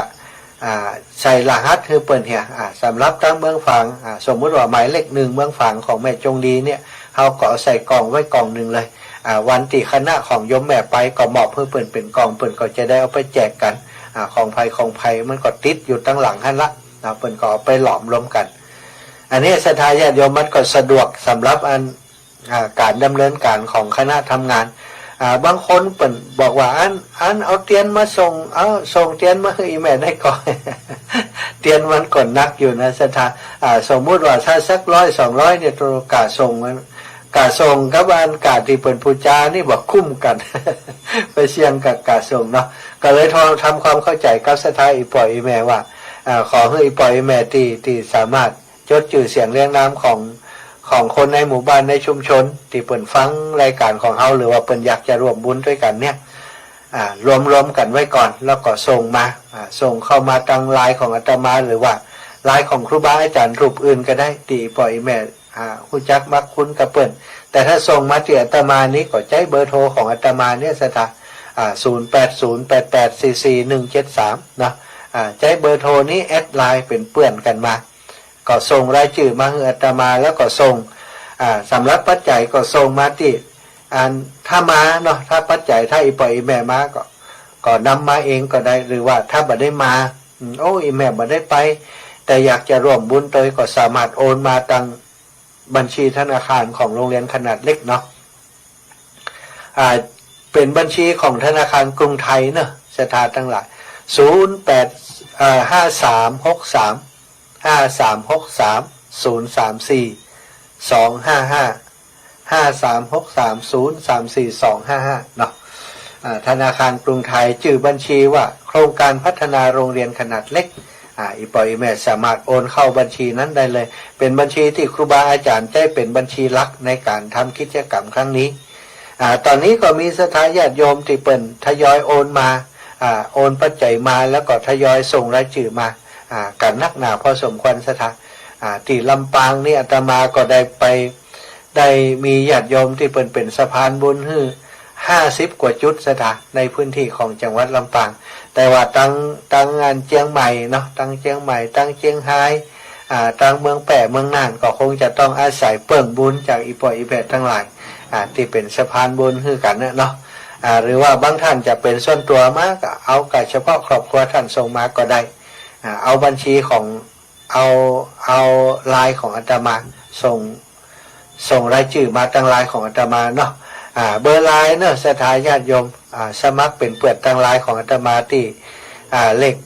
Speaker 1: ใส่รหัสคือเปิ้นเหียสำหรับตั้งเมืองฝางสมมุติว่าหมายเลข1เมืองฝางของแม่จงดีเนี่ยเฮาก็ใส่กล่องไว้กล่องหนึ่งเลยวันที่คณะของโยมแม่ไปก็มอบเพื่อเปิ้นเป็นกล่องเปิ้นก็จะได้เอาไปแจกกันของภัยมันก็ติดอยู่ตั้งหลังหั่นละเปิ้นก็เอาไปหลอมรวมกันอันนี้ศรัทธาญาติโยมมันก็สะดวกสำหรับการดำเนินการของคณะทำงานบางคนเปิ่นบอกว่าอันเอาเตียนมาส่งเตียนมาให้อีแม่ได้ก่อน เตียนมันก่อนนักอยู่นะศรัทธาสมมุติว่าถ้าสัก100-200เนี่ยตัวกาส่งมันกาส่งกับอันกาที่เปิ่นพูจานี่บอกคุ้มกัน ไปเชียงกับกาส่งเนาะก็เลยทำความเข้าใจกับศรัทธาอีปล่อยอีแม่ว่าขอให้อีปล่อยอีแม่ที่สามารถจดชื่อเสียงเรียงนามของคนในหมู่บ้านในชุมชนที่เปิ่นฟังรายการของเฮาหรือว่าเปิ่นอยากจะร่วมบุญด้วยกันเนี่ยรวมกันไว้ก่อนแล้วก็ส่งมาส่งเข้ามาทางไลน์ของอาตมาหรือว่าไลน์ของครูบาอาจารย์รูปอื่นก็ได้ที่ปล่อยแม่ฮู้จักมักคุ้นกับเปิ่นแต่ถ้าส่งมาที่อาตมานี้ก็ใช้เบอร์โทรของอาตมาเนี่ยสถา0808844173เนาะใช้เบอร์โทรนี้แอดไลน์เป็นเพื่อนกันมาก็ส่งรายชื่อมาให้อาตมาแล้วก็ส่งสำหรับปัจจัยก็ส่งมาที่ถ้ามาเนาะถ้าปัจจัยถ้าอีปล่อยอีแม่มาก็นำมาเองก็ได้หรือว่าถ้าบ่ได้มาอีแม่บ่ได้ไปแต่อยากจะร่วมบุญโดยก็สามารถโอนมาทางบัญชีธนาคารของโรงเรียนขนาดเล็กเนาะเป็นบัญชีของธนาคารกรุงไทยเนาะสถานทั้งหลาย0853636342555363630255เนาะธนาคารกรุงไทยชื่อบัญชีว่าโครงการพัฒนาโรงเรียนขนาดเล็กอีปอยอีแม่สามารถโอนเข้าบัญชีนั้นได้เลยเป็นบัญชีที่ครูบาอาจารย์ได้เป็นบัญชีหลักในการทำกิจกรรมครั้งนี้ตอนนี้ก็มีศรัทธาญาติโยมที่เปิ่นทยอยโอนมาโอนปัจจัยมาแล้วก็ทยอยส่งรายชื่อมากันนักหนาพอสมควรศรัทธาที่ลำปางนี่อาตมาก็ได้มีญาติโยมที่เป็นสะพานบุญ50กว่าจุดศรัทธาในพื้นที่ของจังหวัดลำปางแต่ว่าตั้งงานเชียงใหม่เนาะตั้งเชียงใหม่ตั้งเชียงไฮ้ตั้งเมืองแปะเมืองน่านก็คงจะต้องอาศัยเปิ่งบุญจากอีปอยอีแปะทั้งหลายที่เป็นสะพานบุญคือกันเนาะหรือว่าบางท่านจะเป็นส่วนตัวมากเอากับเฉพาะครอบครัวท่านส่งมาก็ได้เอาบัญชีของเอาไลน์ของอาตมาส่งรายชื่อมาตั้งไลน์ของอาตมาเนาะเบอร์ไลน์เนาะศรัทธาญาติโยมสมัครเป็นเปิดตั้งไลน์ของอาตมาที่เลข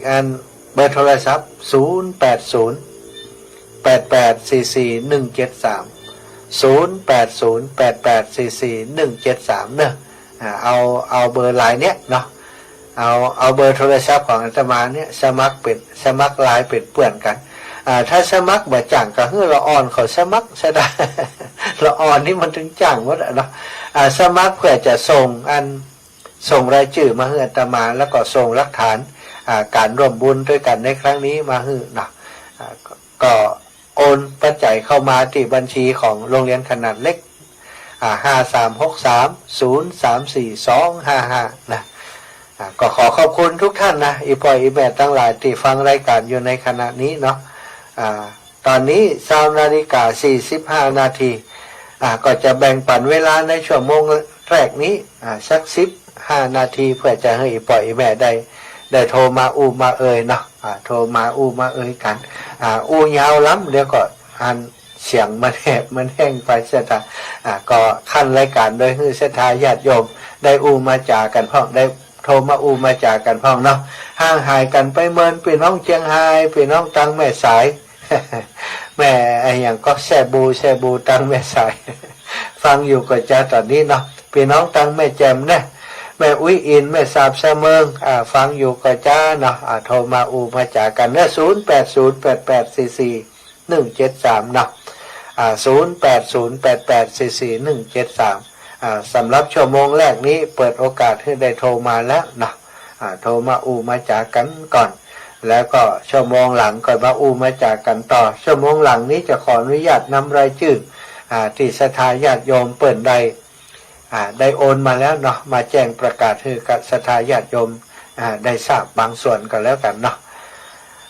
Speaker 1: อันเบอร์โทรศัพท์0808844173 0808844173เนาะเอาเบอร์ไลน์เนี้ยเนาะเอาเบอร์โทรศัพท์ของอาตมาเนี่ยสมัครไลน์เป็นเพื่อนกันถ้าสมัครบ่จ้างก็คือละอ่อนเขาสมัครซะได้ละอ่อนนี่มันถึงจ้างว่าเนาะสมัครเพื่อจะส่งรายชื่อมาให้อาตมาแล้วก็ส่งหลักฐานการร่วมบุญด้วยกันในครั้งนี้มาให้เนาะก็โอนปัจจัยเข้ามาที่บัญชีของโรงเรียนขนาดเล็ก5363034255นะก็ขอขอบคุณทุกท่านนะอีปอยอีแม่ทั้งหลายที่ฟังรายการอยู่ในขณะนี้เนาะตอนนี้20:45 นาทีก็จะแบ่งปันเวลาในชั่วโมง รกนี้สัก15 นาทีเพื่อจะให้ปล่อยแม่ได้โทรมาอูมาเอ่ยเนาะโทรมาอูมาเอ่ยกันอูยาวล้ำเดี๋ยวก็อันเสียงมันแหบมันแห้งไปเสียตาก็ขั้นรายการโดยฮือเสถาญาติโยมได้อูมาจากันพ้องได้โทรมาอูมาจากันพ้องเนาะห่างหายกันไปเมินพี่น้องเชียงรายพี่น้องตังแม่สาย แม่ไอ้อย่างก็แซบูตังแม่สาย ฟังอยู่ก็จะตอนนี้เนาะพี่น้องตังแม่แจมนะแม่อุ้ยอินแม่สาบเสมิงฟังอยู่ก็จ้าเนาะโทรมาอูมาจากันเนาะ0808844173เนาะ0808844173สำหรับชั่วโมงแรกนี้เปิดโอกาสให้ได้โทรมาแล้วเนาะโทรมาอูมาจากันก่อนแล้วก็ชั่วโมงหลังก็มาอูมาจากันต่อชั่วโมงหลังนี้จะขออนุญาตนำรายชื่อที่ศรัทธาญาติโยมเปิดได้โอนมาแล้วเนาะมาแจ้งประกาศให้กับศรัทธาญาติโยมได้ทราบบางส่วนก็แล้วกันเนาะ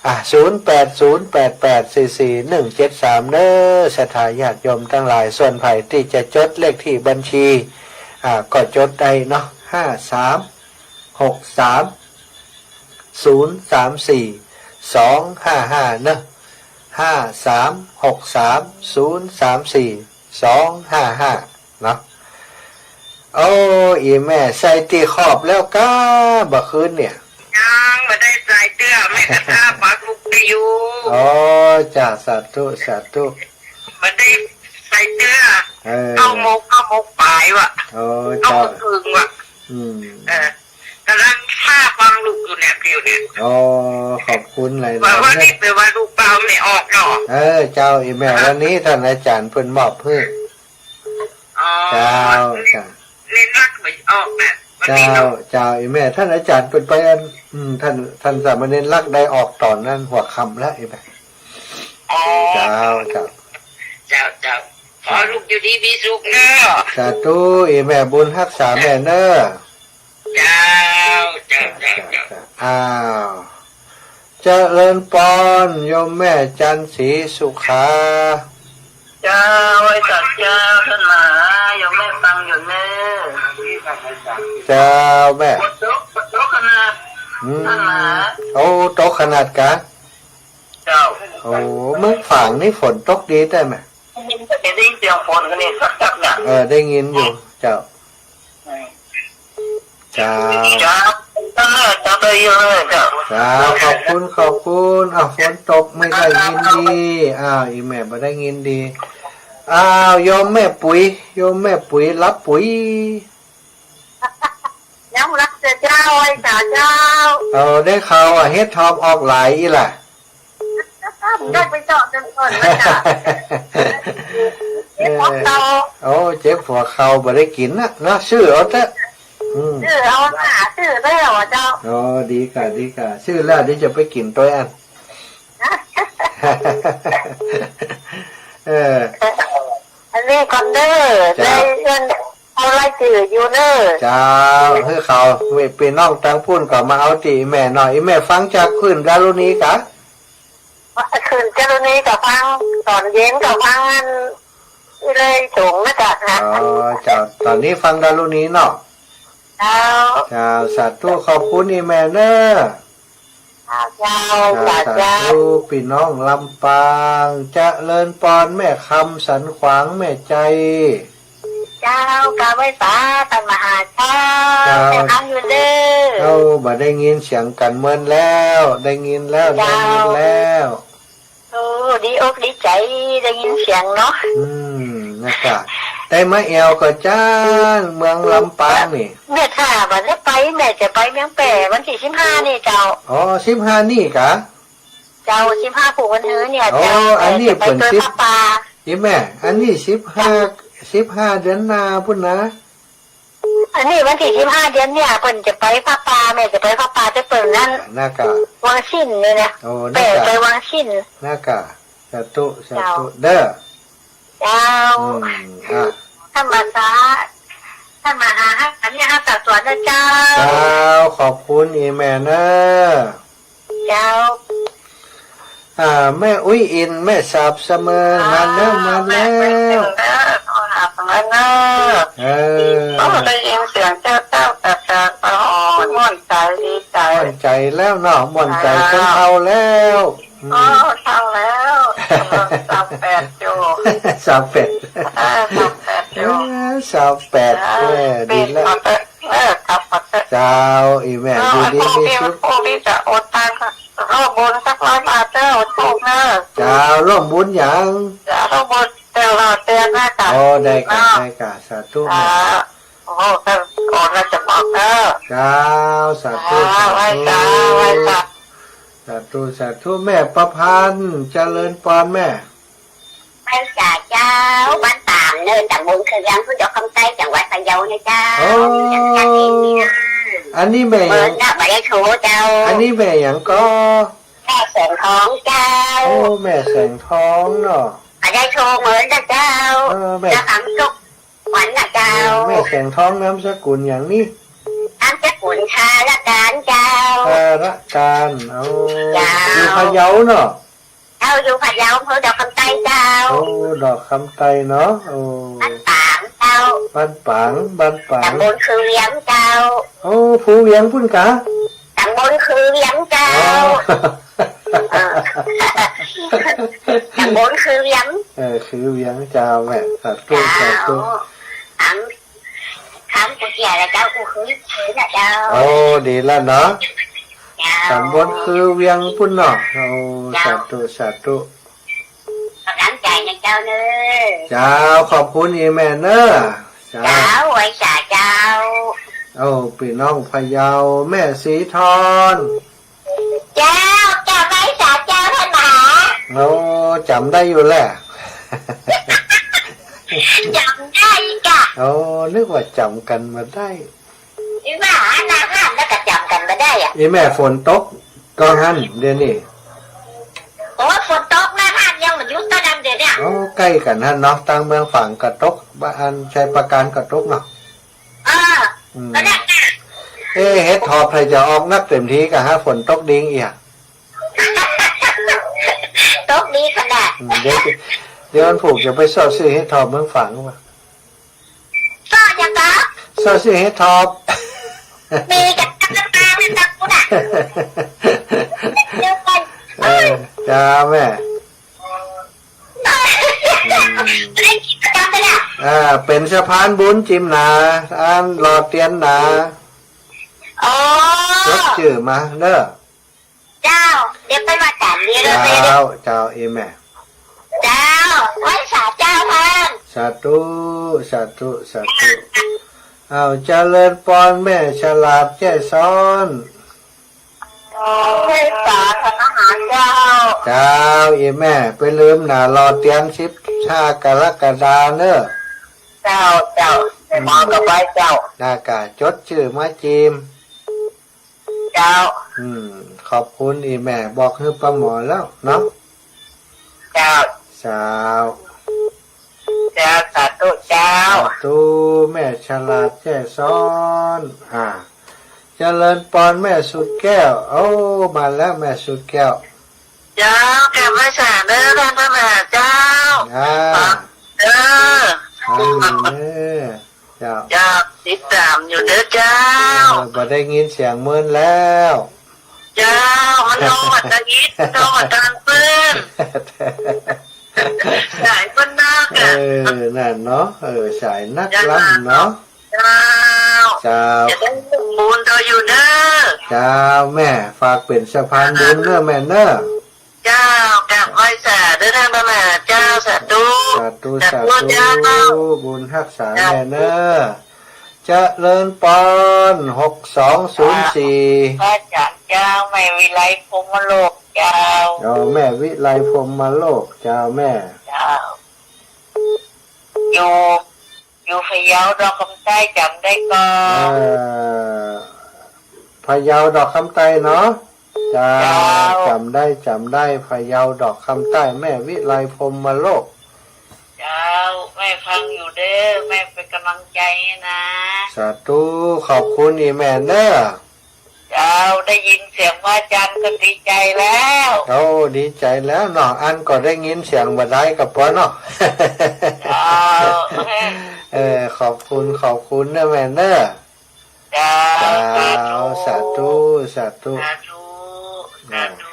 Speaker 1: 0808844173เด้อศรัทธาญาติโยมทั้งหลายส่วนไผ่ที่จะจดเลขที่บัญชีก็จดได้เนาะ5363034255เนาะ5363034255เนาะโอ้อีแม่ใส่ตีขอบแล้วก้าบ่คืนเนี่ย
Speaker 2: ยังมาได้ใส่เตื้อแม่กระทาปากลูกไปอยู่
Speaker 1: อ๋อจ้าสาธุ
Speaker 2: มาได้ใส่เตื้อเข้าโมกปลายวะเข้าโมกกึ่งวะกำลังฆ่าฟังลูกอยู่เนี่ยเดียวเนี่ย
Speaker 1: อ๋อขอบคุณหลาย
Speaker 2: ๆว่านี่แปลว่าลูกเปล่าไม่ออกหรอ
Speaker 1: เจ้าอีแม่วันนี้ท่านอาจารย์เพิ่นมอบเพื่อเจ้า
Speaker 2: เล่นรักไม่ออกนะ
Speaker 1: เจ้าอีแม่ท่านอาจารย์เป็นไปท่านสามเณรรักได้ออกตอนนั้นหัวค่ำแล้วอีแม่เจ้า
Speaker 2: ขอลูกอยู่ดีมีสุขเนอะ
Speaker 1: สาธุอีแม่บุญรักษาแม่เนอะ
Speaker 2: เจ้า
Speaker 1: อ้าวเจริญปอนโยมแม่จันศรีสุขา
Speaker 2: เจ้าไว้จัดเจ้าท่านหมาโยมแม่ฟังอยู่เนอะ
Speaker 1: เจ้าแม่
Speaker 2: โต๊ะขนาดท่านหมา
Speaker 1: โอ้โต๊ะขนาดกะ
Speaker 2: เจ้า
Speaker 1: โอ้เมื่อฝั่งนี่ฝนตกดีได้ไหม
Speaker 2: ได้ยินเสียงฝนกันนี่สักเนี่ย
Speaker 1: ได้ยินอยู่เจ้า
Speaker 2: ท่านแม่เจ้าไปเยอะเจ้า
Speaker 1: ขอบคุณฝนตกไม่ได้ยินดีอีแม่ไม่ได้ยินดีโยมแม่ปุ๋ยรับปุ๋ย
Speaker 2: ยังรักเจ้าไอ้เจ้า
Speaker 1: ได้ข่าวเฮ็ดทอมออกหลายอีล่ะ
Speaker 2: ได้ไปเจาะจนก่อนแล้วจ้ะ
Speaker 1: เจ็บหัวเข่าบ่ได้กินนะชื่อเอาเถอะ
Speaker 2: ชื่อเอาชื่อได้เหรอเจ้า
Speaker 1: ดีค่ะชื่อแล้วเดี๋ยวจะไปกินตัว
Speaker 2: อันนี้ก่อนเด้อได้เงินเอาไรจืดอยู่เด้อ
Speaker 1: เจ้าคือเขาเป็นน้องตังพุ่นก็มาเอาตีแม่หน่อยแม่ฟังจากคืนดารุณีกะ
Speaker 2: คืนดารุณีกับฟังตอนเย็นกับฟังอันเลยสูงนะจ๊ะ
Speaker 1: เจ้าตอนนี้ฟังดารุณีเนาะเจ้าสาธุขอบคุณอีแม่เนอะสาธุพี่น้องลำปางเจริญปอนแม่คำสันขวางแม่ใจ
Speaker 2: เจ้ากาไว้ตาตันมหาเจ้าแม่คำอยู่เด้อ
Speaker 1: บ่ได้ยินเสียงกันเมินแล้วได้ยินแล้ว
Speaker 2: ดีอกดีใจได้ยินเสียงเนาะ
Speaker 1: นะครับได้มาแอวก็จ้าเมืองลำปางนี่
Speaker 2: แม่ถ้าวันนี้ไปแม่จะไปเมืองแปรวันที่15นี่เจ้า
Speaker 1: 15นี่กะ
Speaker 2: เจ้า15ผูกวันเฮือเนี่ยเจ้า
Speaker 1: อันนี้เป็น
Speaker 2: 10
Speaker 1: แม่อันนี้15เดือนหน้าพุ่นนะ
Speaker 2: อันนี้วันที่15เดือนเนี่ยเพิ่นจะไปพระป่าแม่จะไปพระป่าจะเปิดนั่น
Speaker 1: กะ
Speaker 2: วังสิ้นนี่นะไปวังสิ้น
Speaker 1: กะสาธุเด้อ
Speaker 2: เจ้าท่านมาหาอันนี้ห้าตัดสวนนะเจ้า
Speaker 1: ขอบคุณอีแม่เนอะ
Speaker 2: เจ้า
Speaker 1: แม่อุ้ยอินแม่สาบเสมอมาแล้ว
Speaker 2: มาได้
Speaker 1: วนใจแล้วเนาะม่วนใจคนเฒ่าแล้ว
Speaker 2: อ๋อเท่าแล้ว38โจ
Speaker 1: 3838
Speaker 2: โจ
Speaker 1: 38ดีแล้ว
Speaker 2: กลับมา
Speaker 1: เจ้าอีแม่ดีดีมีสุข
Speaker 2: พวกนี้จะอดตังค์ร่วมบุญสัก100 บาทเจ้าโชคนะ
Speaker 1: เจ้าร่วมบุญอย่าง
Speaker 2: จะร่วมบุญเจ้าเราเตือนนะจ๊ะ
Speaker 1: โอ้ได้กะสาธุ
Speaker 2: โอ้ท่านก่อนเราจะบอกเจ้า
Speaker 1: เจ้าสาธุสาธุแม่ประพันธ์เจริญปานแม่
Speaker 3: ไม่จ่าเจ้าบ้านตามเนินตำบลคือยังผู้ดอกคำใต้จังหวัดพะเยานะเจ้า
Speaker 1: อันนี้แม่
Speaker 3: เหมือนกับใบโชเจ้า
Speaker 1: อันนี้แม่อย่างก็
Speaker 3: แม่แสงทองเจ้า
Speaker 1: โอ้แม่แสงทองเนาะ
Speaker 3: ได้โชเหมือนนะเจ้าจะทำสุกหวานนะเจ้า
Speaker 1: แม่แสงทองน้ำสกุลอย่างนี้
Speaker 3: น้ำสกุลชาละการเจ้า
Speaker 1: ชาละการเอาอยู่พะเยาเนาะ
Speaker 3: เอาอยู่พะเยาเพื่อดอกคำไตเจ้า
Speaker 1: โอ้ดอกคำไตเนาะโอ้
Speaker 3: บ้านปางเจ้า
Speaker 1: บ้านปาง
Speaker 3: ตำบลคือเวียงเจ้า
Speaker 1: โอ้ผู้เวียงพุ่นกะ
Speaker 3: ตำบลคือเวียงเจ้าตำบลคือเวียง
Speaker 1: คือเวียงเจ้าแม่สาธุ
Speaker 3: ถามกูเจี๋ยแล้วเจ้ากูคือนะเจ้า
Speaker 1: โอ้ดีแล้วเนาะตำบลคือเวียงพุ่นเนาะโอ้สาธุ
Speaker 3: กำลังใจนะเจ้าเนอ
Speaker 1: เจ้าขอบคุณอีแม่เนอ
Speaker 3: เจ้าไว้จ่าเจ้า
Speaker 1: พี่น้องพะเยาแม่สีทอน
Speaker 3: เจ้าไว้จ่าเจ้าท่านหมา
Speaker 1: จำได้อยู่แหละ
Speaker 3: จำได้กะ
Speaker 1: นึกว่าจำกันมาได้
Speaker 3: อีแม่นาห้ามแล้วก็จำกันมาได้อ่ะ
Speaker 1: อีแม่ฝนตกก็หันเดี๋ยวนี้
Speaker 3: โอ้ฝนตกนาห้ามยังมันยุ่งตะดำเดี๋ยวนี้
Speaker 1: ใกล้กันฮะเนาะตั้งเมืองฝั่งกระตกบ้านชัยประการกระตกเนาะ
Speaker 3: ก็ได้
Speaker 1: เฮ็ดทอใครจะออกนักเต็มทีกะฮะฝนตกดิ้งอีก
Speaker 3: ตกดีขนาด
Speaker 1: เดี๋ยวมันผูกจะไปสอดซื้อเฮ็ดทอเมืองฝั่งมา
Speaker 3: สอดยังก็
Speaker 1: สอดซื้อเฮ็ดทอ
Speaker 3: มีกับตาไม่ตักกูน่ะเดี๋ยวไป
Speaker 1: จ้าแม่
Speaker 3: ได้กิจกรรมไปแล้ว
Speaker 1: เป็นสะพานบุญจิมนาอันรอเตียนนาจดชื่อมาเด้อ
Speaker 3: เจ้าเดี๋ยวไปมาจันเรียนเลย
Speaker 1: เจ้าเอแม่
Speaker 3: เจ้าไว้สาเจ้าพัน
Speaker 1: สาธุเจริญปอนแม่ฉลาดแจ้ซ้อน
Speaker 3: ให้สาธนาหารเจ้า
Speaker 1: เอแม่ไปลืมหน้ารอเตียน15 กรกฎาเนอะ
Speaker 3: เจ้าหมอกับไว้เจ้า
Speaker 1: หน้ากาจดชื่อมาจีม
Speaker 3: เจ้า
Speaker 1: ขอบคุณอีแม่บอกให้ป้าหมอแล้วเนาะ
Speaker 3: เจ้า
Speaker 1: สา
Speaker 3: ธุเจ้า
Speaker 1: แม่ฉลาดแจ้ซ้อนเจริญปอนแม่สุดแก้วมาแล้วแม่สุดแก้ว
Speaker 3: เจ้าแก้วไม่สาเด้อท่านแม่เจ้า
Speaker 1: เจ้า
Speaker 3: ติดตามอยู่เด้อเจ้า
Speaker 1: บ่ได้ยินเสียงเมินแล้ว
Speaker 3: เจ้ามันนอนตะยิดนอนตางเพื่อนสายคนนัก
Speaker 1: นั่นเนาะสายนักล้ำเนาะเจ้า
Speaker 3: จะได้บุญเราอยู่เด้อ
Speaker 1: เจ้าแม่ฝากเป็นสะพานบุญเนอะแม่เนอะ
Speaker 3: เจ้ากับไว้สาเด้อท่านแม่เจ้าสาธุ
Speaker 1: บุญรักษาแม่เนอะเจริญปอน6204
Speaker 3: พระอาจารย์เจ้าแม่วิไลพรหมโลกเจ้า
Speaker 1: แม่วิไลพรหมโลกเจ้าแม่
Speaker 3: อยู่พะเยาดอกคำใต้จำได้ก่อน
Speaker 1: พะเยาดอกคำใต้เนาะจ้าจำได้พะเยาดอกคำใต้แม่วิไลพรหมโลก
Speaker 3: เจ้าแม่ฟังอยู่เด้อแม่เป็นกำลังใจนะ
Speaker 1: สาธุขอบคุณอีแม่เด้อ
Speaker 3: เจ้าได้ยินเสียงว่าจันก็ดีใจแล้ว
Speaker 1: ดีใจแล้วเนาะอันก็ได้ยินเสียงบ่ได้กับป้อเนาะขอบคุณนะแม่เด้อ
Speaker 2: จ้า
Speaker 1: เจ้าสาธุสาธุ
Speaker 2: สาธุสาธุ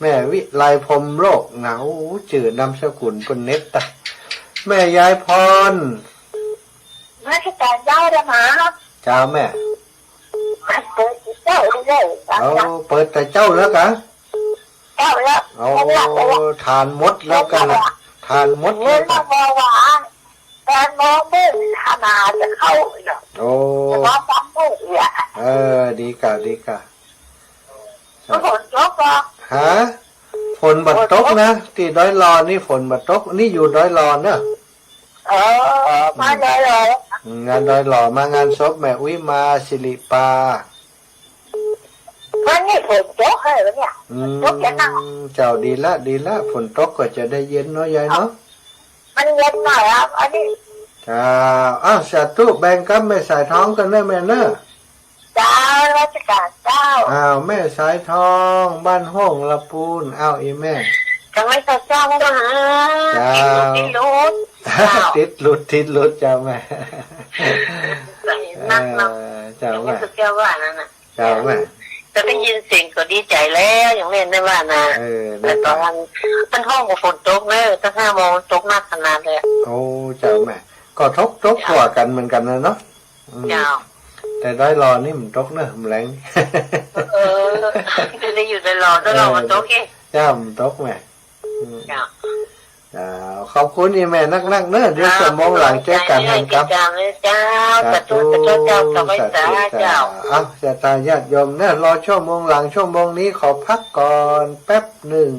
Speaker 1: แม่วิไลพรหมโลกเหงาจื่อนามสกุลปนเน็ตตะแม่ยายพร
Speaker 3: มาที่การเจ้าได้มา
Speaker 1: เจ้าแม่
Speaker 3: เปิดเจ้าได้เลย
Speaker 1: เอาเปิดแต่เจ้าแล้วกัน
Speaker 3: เจ้าแล้ว
Speaker 1: เอาทานมดแล้วกันนะทานมด
Speaker 3: เงิ
Speaker 1: แล้ว
Speaker 3: น
Speaker 1: กั
Speaker 3: มาน บอกว่าการมองมุ่งขนาดจะเข้าเนาะ
Speaker 1: โอ้
Speaker 3: จะมาฟังมุ่งเนี่ย
Speaker 1: ดีกะดีกะ
Speaker 3: ทุกคนจบก็
Speaker 1: ฮะฝนบัดตกนะที่ดอยรอนี่ฝนบัดตกนี่อยู่ดอยรอเนอะ
Speaker 3: มาเลยเลย
Speaker 1: งานดอยหล่อมางานศพแม่อุ้ยมาสิริปา
Speaker 3: มันนี่ฝนตกเลยเนี่ย ตกจะนั่ง
Speaker 1: เจ้าดีละดีละฝนตกก็จะได้เย็นเนาะยายเนาะ
Speaker 3: มันเย็นหน่อยครับอันนี้
Speaker 1: จ้าอ้าวสาธุแบ่งกับแม่สายท้องกันได้แม่เนอะ
Speaker 3: เจ้าราชการเจ้า
Speaker 1: อ้าวแม่สายทองบ้านห้องละปูนอ้าวอีแม่
Speaker 3: จะไม่ต้องเจ้ามา
Speaker 1: จ้า
Speaker 3: ที่รู้
Speaker 1: ติดหลุดเจ้าแม่
Speaker 3: นั่งนั่ง
Speaker 1: เจ้า
Speaker 3: ยังไม่
Speaker 1: แม่
Speaker 3: สุดเจ้าว่านั่นน่ะ
Speaker 1: เจ้าแม่
Speaker 3: จะได้ยินเสียงก็ดีใจแล้วอย่างเล่นได้ว่านะ แต่
Speaker 1: นะ
Speaker 3: ตอนมันห้องกับฝนตกเลยตั้ง5 โมงตกมากขนาดเลย
Speaker 1: โอ้เจ้าแม่ก็ทบกว่ากันเหมือนกันนะเนาะ
Speaker 3: เจ้า
Speaker 1: แต่ดอยรอนี่มันตกเนอะมันแรง
Speaker 3: จะได้อยู่ในรอถ้าเรามันตกเอง
Speaker 1: เจ้ามันตกแม่
Speaker 3: เจ้า
Speaker 1: ขอบคุณอีแม่นักเนอะเดี๋ยวจะมองหลังแจ้กันหันครับ
Speaker 3: เจ้าเจ้าสาธุสาธุเจ้าสบายสาเจ้า
Speaker 1: เอาจะตายญาติโยมเนอะรอชั่วโมงหลังชั่วโมงนี้ขอพักก่อนแป๊บหนึ่ง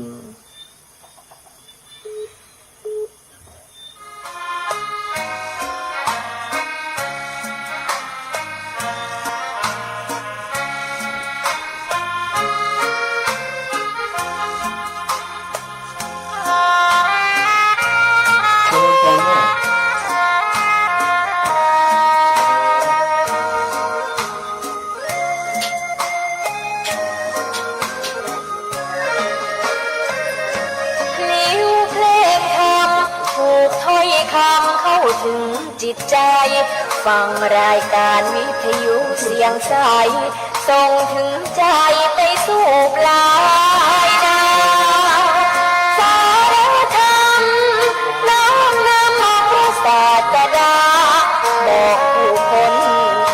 Speaker 4: ลิ้วเพลงคำถูกถ้อยคำเข้าถึงจิตใจ ฟังรายการวิทยุเสียงใสส่งถึงใจไปสู่ปลายนาสารธรรมน้อมนำมาพระศาสดาบอกผู้คน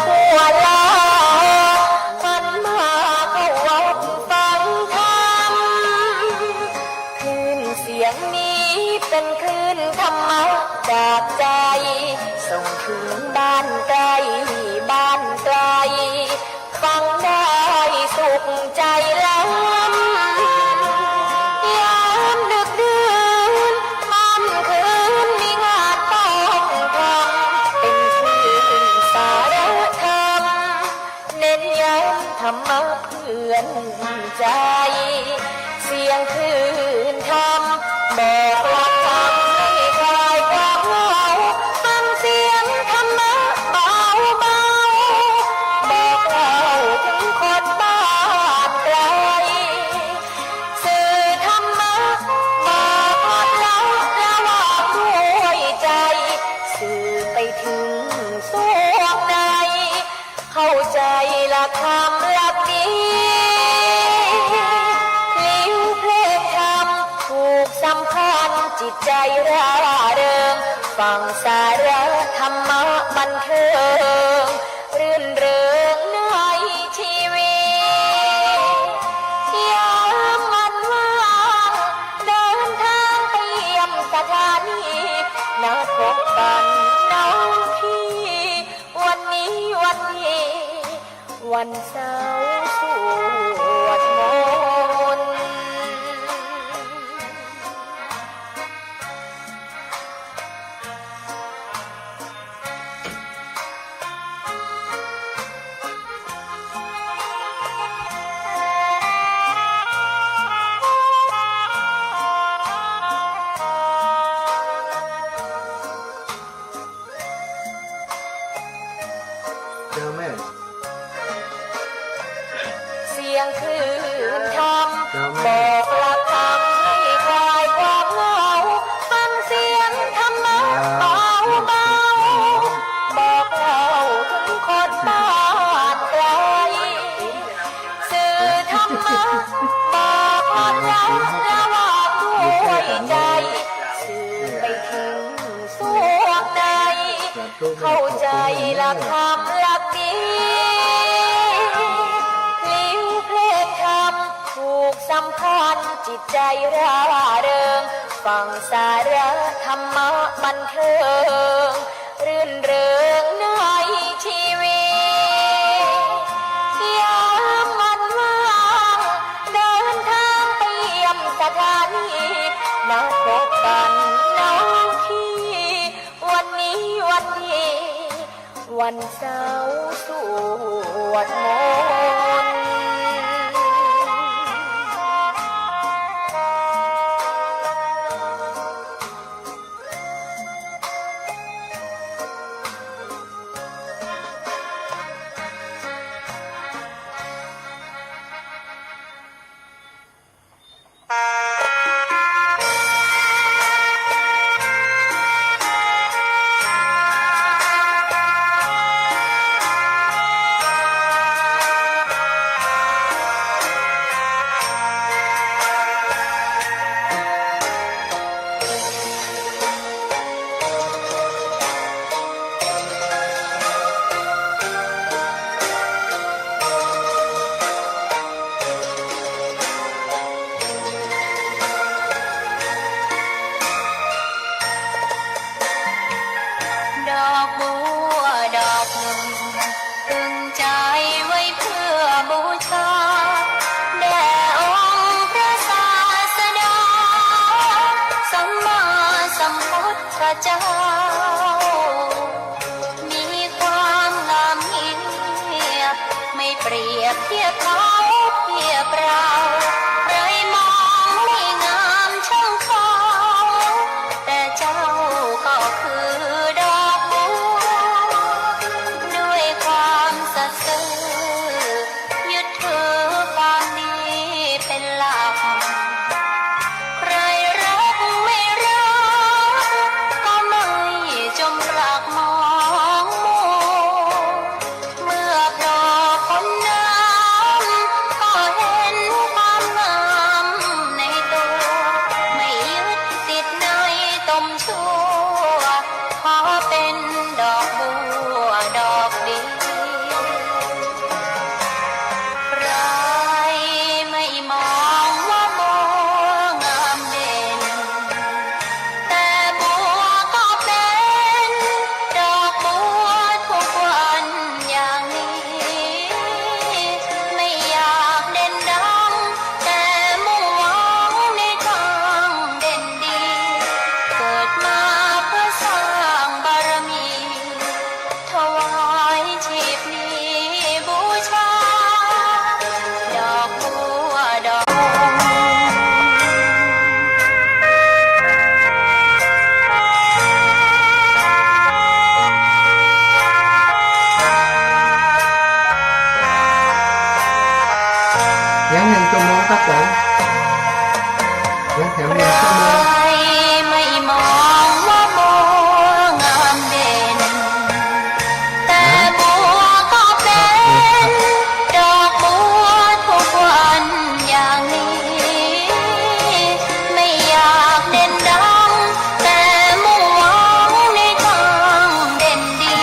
Speaker 4: ทั่วลาหันมาเข้าวัดฟังธรรม คลื่นเสียงนี้เป็นคลื่นธรรมะจากใจ ส่งถึงบ้านไกลบ้านไกล ฟังได้สุขใจล้ำยามดึกดื่นค่ำคืนมีงานต้องทำเป็นคลื่นสารธรรม เน้นย้ำธรรมะเพื่อนใจ เสียงคลื่นธรรมบอกหลักธรรมให้คลายความเหงาฟังเสียงธรรมะเบาเบาบอกเล่าถึงคนบ้านไกลสื่อธรรมะบอกหลักละระหว่างด้วยใจ สื่อไปถึงสวงใน เข้าใจหลักธรรมหลักดีลิ้วเพลงธรรมถูกสัมพันธ์จิตใจร่าเริงฟังสาระธรรมะบันเทิงรื่นเริงในชีวิตยามมันว่างเดินทางไปเยี่ยมสถานีนัดพบกันน้องพี่วันนี้วันเสาร์สวดมนต์
Speaker 1: เจ้าแม่
Speaker 4: เสียงคลื่นธรรมบอกหลักธรรมให้คลายความเหงาฟังเสียงธรรมะเบาเบาบอกเล่าถึงคนบ้า และว่าด้วยใจสื่อไปถึงสวงในเข้าใจหลักธรรมหลักดีลิ้วเพลงธรรมถูกสัมพันธ์จิตใจร่าเริงฟังสาระธรรมะบันเทิงรื่นเริงในชีวิตยามวันว่างเดินทางไปเยี่ยมสถานีนัดพบกันน้องพี่วันนี้วันดีวันเสาร์สวดมนต์ เจ้ามีความงามเงียบไม่เปรียบเทียบเขาเทียบเราใครมองไม่งามช่างเขาแต่เจ้าก็คือดอกบัวด้วยความสัตย์ซื่อยึดถือความดีเป็นหลักใครรักไม่รักก็ไม่จมปลักมองมัวเมื่อโผล่พ้นน้ำก็เห็นความงามในตัวไม่ยึดติดในตมชั่วขอเป็นดอกบัวดอกดีใครไม่มองว่าบัวงามเด่นแต่บัวก็เป็นดอกบัวทุกวันอย่างนี้ไม่อยากเด่นดังแต่มุ่งหวังในทางเด่นดีเกิดมาเพื่อสร้างบารมีถวายชีพนี้บูชาดอกบัวดอก
Speaker 1: ยังหนึ่งชั่วโมงครับผมยังแถมหนึ่งชั่วโมง
Speaker 4: ไม่มองว่าบัวงามเด่นแต่บัวก็เป็นดอกบัวทุกวันอย่างนี้ไม่อยากเด่นดังแต่มุ่งหวังในทางเด่นดี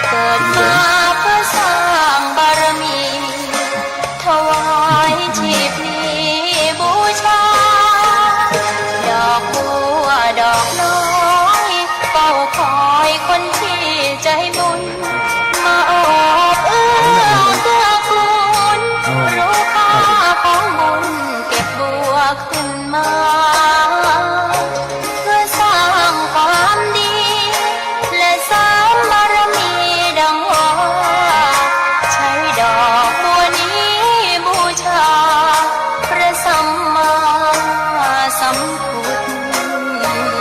Speaker 4: เกิดมาเพื่อสร้างบารมีถวายชีพนี้บูชาดอกบัวดอกน้อยเฝ้าคอยคนที่ใจบุญมาออกเอื้อเกื้อกูลรู้ค่าของบุญเก็บบัวขึ้นมาเพื่อสร้างความดีและสร้างบารมีดังว่าใช้ดอกบัวนี้บูชาพระสัมมาสัมพุทธองค์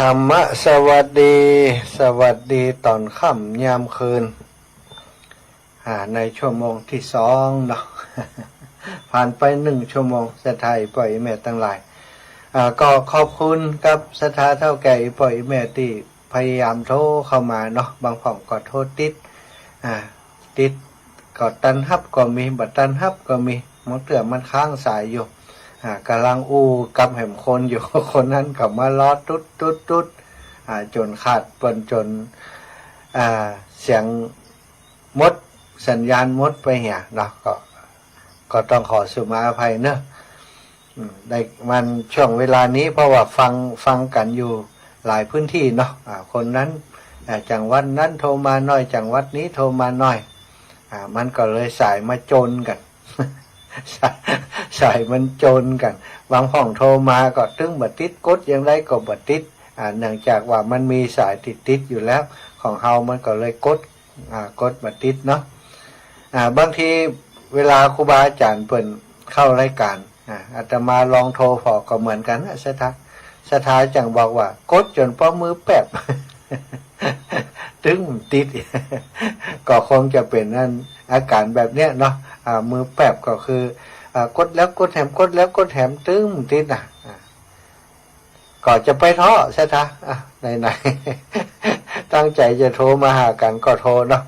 Speaker 1: ธรรมะสวัสดี สวัสดีตอนค่ำยามคืนในชั่วโมงที่สองเนาะ ผ่านไป1 ชั่วโมงเสร็จไทยปล่อยแม่ตั้งหลาย ก็ขอบคุณกับสถาเท่าแก่อีปอยอีแม่ที่พยายามโทรเข้ามาเนาะบางผ่องก็โทรติดติดก็ตันฮับก็มีบัดตันฮับก็มีมันเตือมันค้างสายอยู่กำลังอู้กับแหมคนอยู่ คนนั้นก็มาล้อตุ๊ดจนขาดเปิ้นจนเสียงมดสัญญาณมดไปเหี่ยเนาะก็ต้องขอสุมาอภัยเนอะได้มันช่วงเวลานี้เพราะว่าฟังกันอยู่หลายพื้นที่เนาะคนนั้นจังหวัดนั้นโทรมาหน่อยจังหวัดนี้โทรมาหน่อยมันก็เลยสายมาโจนกัน สายมันโจนกันบางห้องโทรมาก็ตึงบัดติดกดยังได้ก็บัดติดเนื่องจากว่ามันมีสายติดอยู่แล้วของเฮามันก็เลยกดบัดติดเนาะบางทีเวลาครูบาอาจารย์เปิ่นเข้ารายการอาตมาลองโทรพอก็เหมือนกันนะสถาจังบอกว่ากดจนป้อมือแป๊บ ตึงติด ก็คงจะเป็นนั่นอาการแบบเนี้ยเนาะมือแป๊บก็คือกดแล้วกดแถมกดแล้วกดแถมตึงติดก็จะไปท้อสถาไหนๆ ตั้งใจจะโทรมาหากันก็โทรเนาะ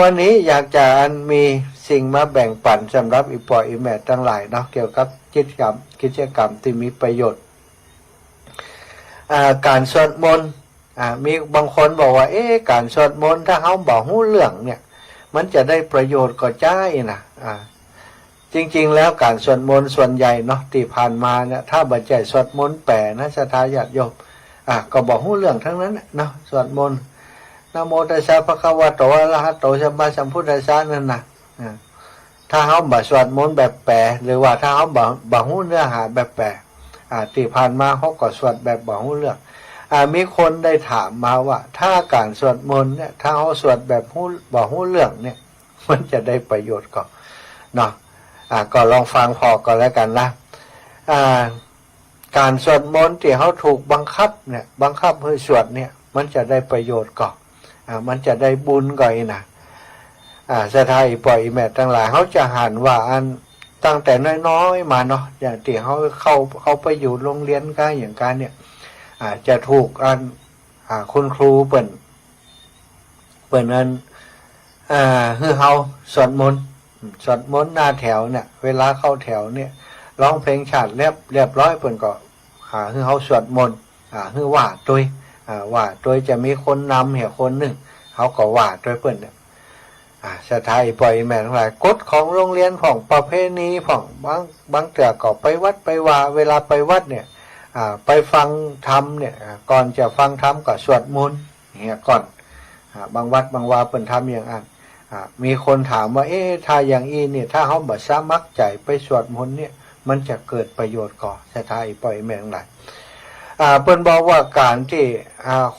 Speaker 1: วันนี้อยากจะมีสิ่งมาแบ่งปันสำหรับอีปออีแม่ทั้งหลายเนาะเกี่ยวกับกิจกรรมที่มีประโยชน์การสวดมนต์มีบางคนบอกว่าการสวดมนต์ถ้าเขาบอกหู้เรื่องเนี่ยมันจะได้ประโยชน์ก็จ้ายนะจริงๆแล้วการสวดมนต์ส่วนใหญ่เนาะที่ผ่านมาเนี่ยถ้าบัจจัยสวดมนต์แปลนะศรัทธาญาติโยมก็บอกหู้เรื่องทั้งนั้นเนาะสวดมนต์นะโมตัสสะภะคะวะโตอะระหะโตสัมมาสัมพุทธัสสะนั่นนะถ้าเขาบอกสวดมนต์แบบแปลหรือว่าถ้าเขาบอกหู้เนื้อหาแบบแปลที่ผ่านมาเขาก็สวดแบบบอกหู้เรื่องมีคนได้ถามมาว่าถ้าการสวดมนต์เนี่ยถ้าเขาสวดแบบบอกหู้เรื่องเนี่ยมันจะได้ประโยชน์ก็เนาะก็ลองฟังพอก็แล้วกันนะการสวดมนต์ที่เขาถูกบังคับเนี่ยบังคับให้สวดเนี่ยมันจะได้ประโยชน์ก่อนมันจะได้บุญก่อนนะสถาอีปล่อยแม่ทั้งหลายเขาจะหันว่าตั้งแต่น้อยๆมาเนาะอย่างที่เขาไปอยู่โรงเรียนกันอย่างการเนี่ยจะถูกคุณครูเปิ่นคือเขาสวดมนต์หน้าแถวเนี่ยเวลาเข้าแถวเนี่ยร้องเพลงชาติเรียบร้อยเปิ่นก็คือเขาสวดมนต์คือว่าโดยจะมีคนนำเหตุคนหนึ่งเขาก็ว่าโดยเปิ่นเนี่ยสถาอีปล่อยแม่ทั้งหลายกฎของโรงเรียนของประเพณีของบางเตือก็ไปวัดไปว่าเวลาไปวัดเนี่ยไปฟังธรรมเนี่ยก่อนจะฟังธรรมก็สวดมนต์เนี่ยก่อนบางวัดบางวาเป็นธรรมอย่างนั้นมีคนถามว่าถ้าอย่างเนี่ยถ้าเขาบ่สามักใจไปสวดมนต์เนี่ยมันจะเกิดประโยชน์ก่อสถาอีปล่อยแม่ทั้งหลายเพิ่นบอกว่าการที่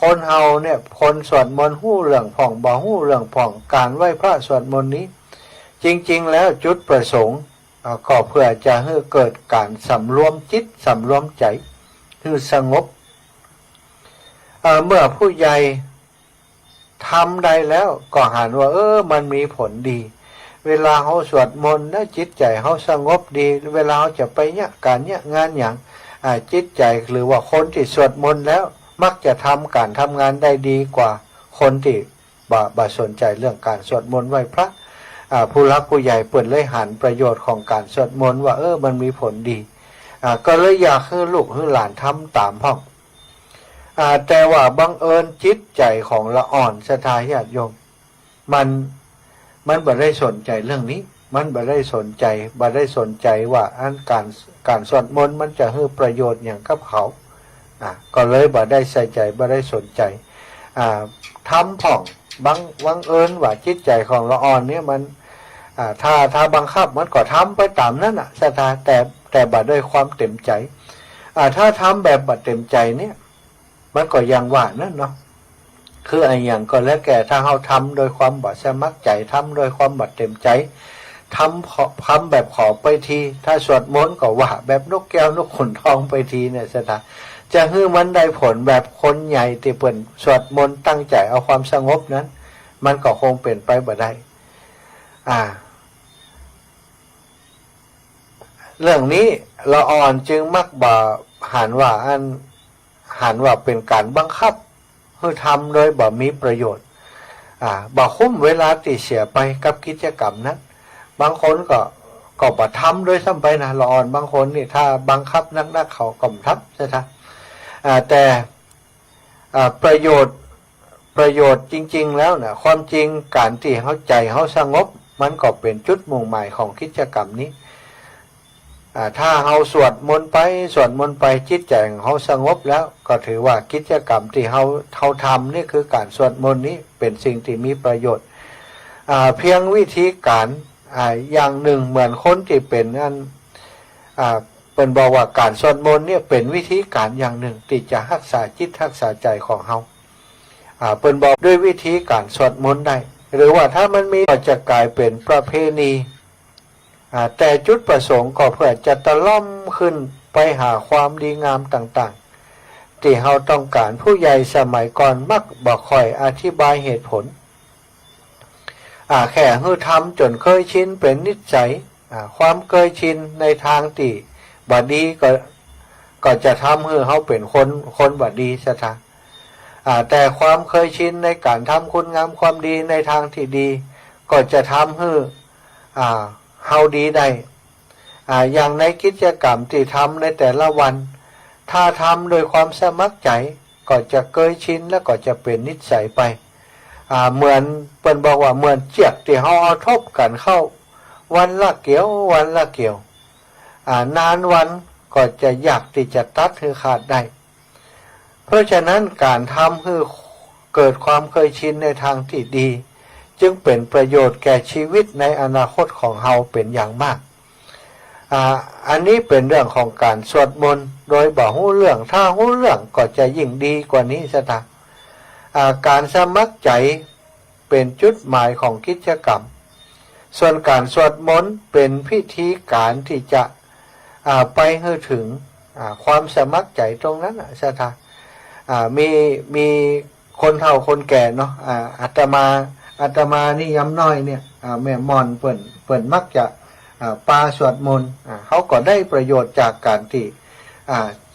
Speaker 1: คนเฮาเนี่ยคนสวดมนต์หู้เรื่องผ่องบ่หู้เรื่องผ่องการไหว้พระสวดมนต์นี้จริงๆแล้วจุดประสงค์ก็เพื่อจะให้เกิดการสำรวมจิตสำรวมใจคือสงบเมื่อผู้ใหญ่ทำได้แล้วก็หันว่ามันมีผลดีเวลาเขาสวดมนต์แล้วจิตใจเขาสงบดีเวลาเขาจะไปเนี่ยการเนี่ยงานอย่างจิตใจหรือว่าคนที่สวดมนต์แล้วมักจะทำการทำงานได้ดีกว่าคนที่บ่สนใจเรื่องการสวดมนต์ไหว้พระผู้รักผู้ใหญ่เปิดเลยหันประโยชน์ของการสวดมนต์ว่ามันมีผลดีก็เลยอยากให้ลูกให้หลานทำตามพ่อแต่ว่าบังเอิญจิตใจของละอ่อนศรัทธาญาติโยมมันบ่ได้สนใจเรื่องนี้มันบ่ได้สนใจว่าการสวดมนต์มันจะให้ประโยชน์อย่างกับเขาก็เลยบ่ได้ใส่ใจบ่ได้สนใจทำพ่องบังเอิญว่าจิตใจของละอ่อนเนี่ยมันถ้าบังคับมันก็ทำไปตามนั้นศรัทธาแต่บ่ด้วยความเต็มใจถ้าทำแบบบ่เต็มใจเนี่ยมันก็ยังว่านั่นเนาะคือไอ้อย่างก็แล้วแก่ถ้าเราทำโดยความบ่สมัครใจทำโดยความบ่เต็มใจทำแบบขอไปทีถ้าสวดมนต์ก็ว่าแบบนกแก้วนกขุนทองไปทีเนี่ยศรัทธาจะให้มันได้ผลแบบคนใหญ่ที่เปิ่นสวดมนต์ตั้งใจเอาความสงบนั้นมันก็คงเป็นไปบ่ได้เรื่องนี้ละอ่อนจึงมักบ่ หันว่าเป็นการบังคับให้ทำโดยบ่มีประโยชน์บ่คุ้มเวลาที่เสียไปกับกิจกรรมนั้นบางคนก็บ่ทำโดยซ้ำไปนะละอ่อนบางคนนี่ถ้าบังคับนักเขาก็บ่ทำใช่ไหมแต่ประโยชน์จริงๆแล้วนะความจริงการที่เขาใจเขาสงบมันก็เป็นจุดมุ่งหมายของกิจกรรมนี้ถ้าเขาสวดมนต์ไปจิตใจของเขาสงบแล้วก็ถือว่ากิจกรรมที่เขาทำนี่คือการสวดมนต์นี้เป็นสิ่งที่มีประโยชน์เพียงวิธีการอย่างหนึ่งเหมือนคนที่เป็นเป็นบอกว่าการสวดมนต์เนี่ยเป็นวิธีการอย่างหนึ่งที่จะรักษาจิตรักษาใจของเขาเป็นบอกด้วยวิธีการสวดมนต์ได้หรือว่าถ้ามันมีก็จะกลายเป็นประเพณีแต่จุดประสงค์ก็เพื่อจะตะล่อมขึ้นไปหาความดีงามต่างๆที่เราต้องการผู้ใหญ่สมัยก่อนมักบอกคอยอธิบายเหตุผลแค่ให้ทำจนเคยชินเป็นนิสัยความเคยชินในทางที่บดีก็จะทำให้เขาเป็นคนบดีซะทางแต่ความเคยชินในการทำคุณงามความดีในทางที่ดีก็จะทำให้เฮาดีได้อย่างในกิจกรรมที่ทำในแต่ละวันถ้าทำโดยความสมัครใจก็จะเคยชินแล้วก็จะเป็นนิสัยไปเหมือนเปิ้นบอกว่าเหมือนเจียกที่เฮาเอาทบกันเข้าวันละเกี่ยวนานวันก็จะยากที่จะตัดให้ขาดได้เพราะฉะนั้นการทำให้เกิดความเคยชินในทางที่ดีจึงเป็นประโยชน์แก่ชีวิตในอนาคตของเราเป็นอย่างมากอันนี้เป็นเรื่องของการสวดมนต์โดยบ่ฮู้เรื่องถ้าฮู้เรื่องก็จะยิ่งดีกว่านี้ซะนะการสมัครใจเป็นจุดหมายของกิจกรรมส่วนการสวดมนต์เป็นพิธีการที่จะไปให้ถึงความสมัครใจตรงนั้นซะนะมีคนเฒ่าคนแก่เนาะอาตมานี่ย้ำน้อยเนี่ยแม่มอนเปิ่นมักจะปาสวดมนต์เขาก็ได้ประโยชน์จากการที่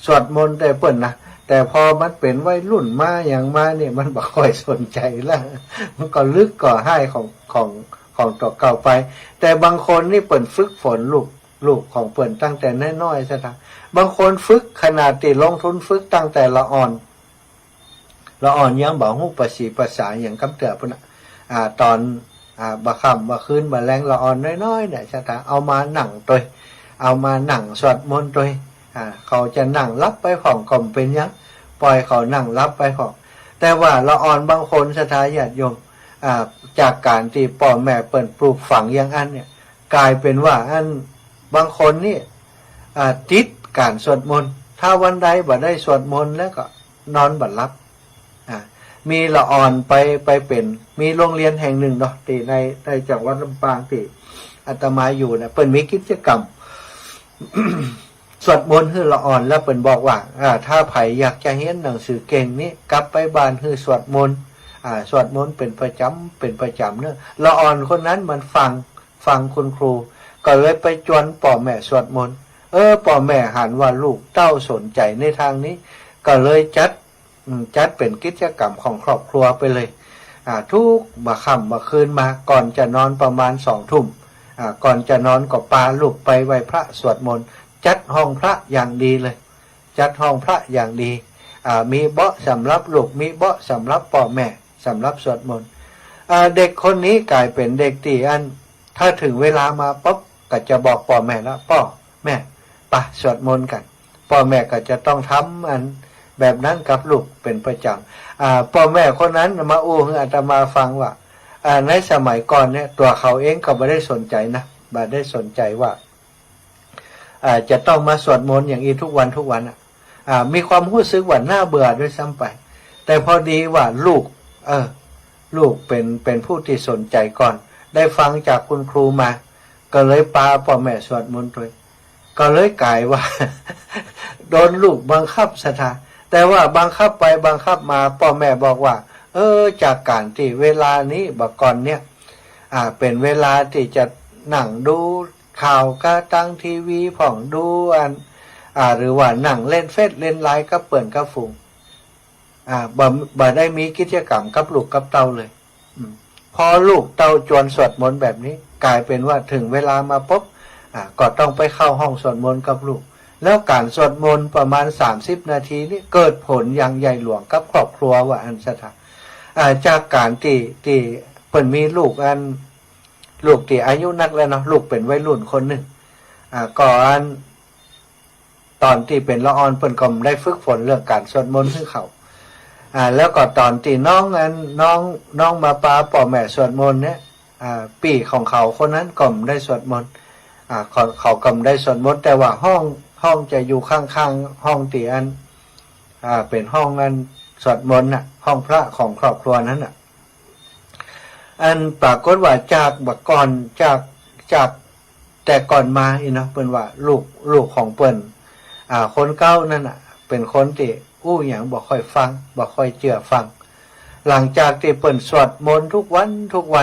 Speaker 1: สวดมนต์แต่เปิ่นนะแต่พอมันเป็นวัยรุ่นมาอย่างมาเนี่ยมันบ่ค่อยสนใจแล้วมันก็ลึกก่อให้ของตัวเก่าไปแต่บางคนนี่เปิ่นฝึกฝนลูกของเปิ่นตั้งแต่น้อยๆซะนะบางคนฝึกขนาดที่ลงทุนฝึกตั้งแต่ละอ่อนยังบ่ฮู้ภาษีภาษาอย่างกำเตือพุ่นตอนบ่ค่ำบ่คืนบ่แลงละอ่อนน้อยๆเนี่ยซะนะเอามานั่งตัวเอามานั่งสวดมนต์ตัวเขาจะนั่งรับไปของก็เป็นหยังปล่อยเขานั่งรับไปของแต่ว่าละอ่อนบางคนศรัทธาญาติโยมจากการที่พ่อแม่เปิ่นปลูกฝังอย่างอันเนี่ยกลายเป็นว่าอันบางคนนี่ติดการสวดมนต์ถ้าวันใดบ่ได้สวดมนต์แล้วก็นอนบ่หลับมีละอ่อนไปเป็นมีโรงเรียนแห่งหนึ่งเนาะที่ในจังหวัดลำปางที่อาตมาอยู่เนี่ยเปิ่นมีกิจกรรม สวดมนต์ให้ละอ่อนแล้วเปิ่นบอกว่าถ้าไผอยากจะเรียนหนังสือเก่งนี่กลับไปบ้านให้สวดมนต์สวดมนต์เป็นประจำเนอะละอ่อนคนนั้นมันฟังคุณครูก็เลยไปจวนพ่อแม่สวดมนต์พ่อแม่หันว่าลูกเต้าสนใจในทางนี้ก็เลยจัดเป็นกิจกรรมของครอบครัวไปเลยทุกบ่ค่ำบ่คืนมาก่อนจะนอนประมาณ20:00 นก่อนจะนอนก็ปาลูกไปไหว้พระสวดมนต์จัดห้องพระอย่างดีเลยจัดห้องพระอย่างดีมีเบาะสำหรับลูกมีเบาะสำหรับพ่อแม่สำหรับสวดมนต์เด็กคนนี้กลายเป็นเด็กที่ถ้าถึงเวลามาปุ๊บก็จะบอกพ่อแม่แล้วพ่อแม่ไปสวดมนต์กันพ่อแม่ก็จะต้องทำแบบนั้นกับลูกเป็นประจำพ่อแม่คนนั้นมาอู้ให้อาตมาฟังว่าในสมัยก่อนเนี่ยตัวเขาเองก็ไม่ได้สนใจนะไม่ได้สนใจว่าจะต้องมาสวดมนต์อย่างนี้ทุกวันมีความรู้สึกว่าน่าเบื่อด้วยซ้ำไปแต่พอดีว่าลูกเป็นผู้ที่สนใจก่อนได้ฟังจากคุณครูมาก็เลยพาพ่อแม่สวดมนต์ด้วยก็เลยกลายว่า โดนลูกบังคับศรัทธาแต่ว่าบังคับไปบังคับมาพ่อแม่บอกว่าจากการที่เวลานี้บักก่อนเนี่ยเป็นเวลาที่จะนั่งดูข่าวกาตั้งทีวีผ่องดู หรือว่านั่งเล่นเฟซเล่นไลน์กับเปิ่นกับฝูงบ่ได้มีกิจกรรมกับลูกกับเต้าเลยพอลูกเต้าจวนสวดมนต์แบบนี้กลายเป็นว่าถึงเวลามาปุ๊บก็ต้องไปเข้าห้องสวดมนต์กับลูกแล้วการสวดมนต์ประมาณ30นาทีนี่เกิดผลอย่างใหญ่หลวงกับครอบครัวว่าอันสถาจากการที่เปิ่นมีลูกที่อายุนักแล้วเนาะลูกเป็นวัยรุ่นคนหนึ่งก่อนตอนที่เป็นละออนเปิ่นก็ได้ฝึกฝนเรื่องการสวดมนต์ให้เขาแล้วก็ตอนที่น้องมาปาป่อแม่สวดมนต์เนี่ยปีของเขาคนนั้นก็ได้สวดมนต์เขาก็ได้สวดมนต์แต่ว่าห้องจะอยู่ข้างๆห้องที่เป็นห้องสวดมนต์น่ะห้องพระของครอบครัวนั้นน่ะปรากฏว่าจากบักก่อนจากแต่ก่อนมาอีเนาะเปิ้นว่าลูกของเปิ้นคนเก่านั่นน่ะเป็นคนที่หยังบ่ค่อยฟังบ่ค่อยเชื่อฟังหลังจากที่เปิ้นสวดมนต์ทุกวั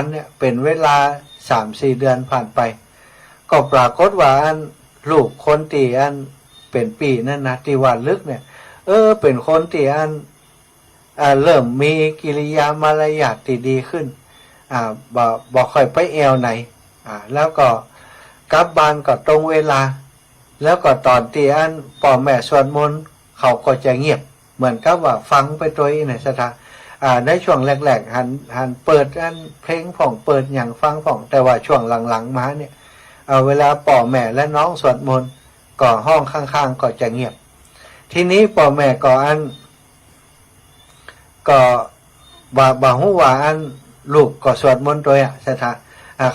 Speaker 1: นเนี่ยเป็นเวลา 3-4 เดือนผ่านไปก็ปรากฏว่าลูกคนที่เป็นปีนั่นนะที่ว่าลึกเนี่ยเป็นคนที่เริ่มมีกิริยามารยาทที่ดีขึ้นบ่ค่อยไปแอวไหนแล้วก็กลับบ้านก็ตรงเวลาแล้วก็ตอนที่พ่อแม่สวดมนต์เขาก็จะเงียบเหมือนกับว่าฟังไปตัวเองในสถานในช่วงแรกๆหันเปิดเพลงผ่องเปิดอย่างฟังผ่องแต่ว่าช่วงหลังๆมาเนี่ยเวลาพ่อแม่และน้องสวดมนต์ก็ห้องข้างๆก็จะเงียบทีนี้พ่อแม่ก็บ่ฮู้ว่าลูกก็สวดมนต์ตัวสถาน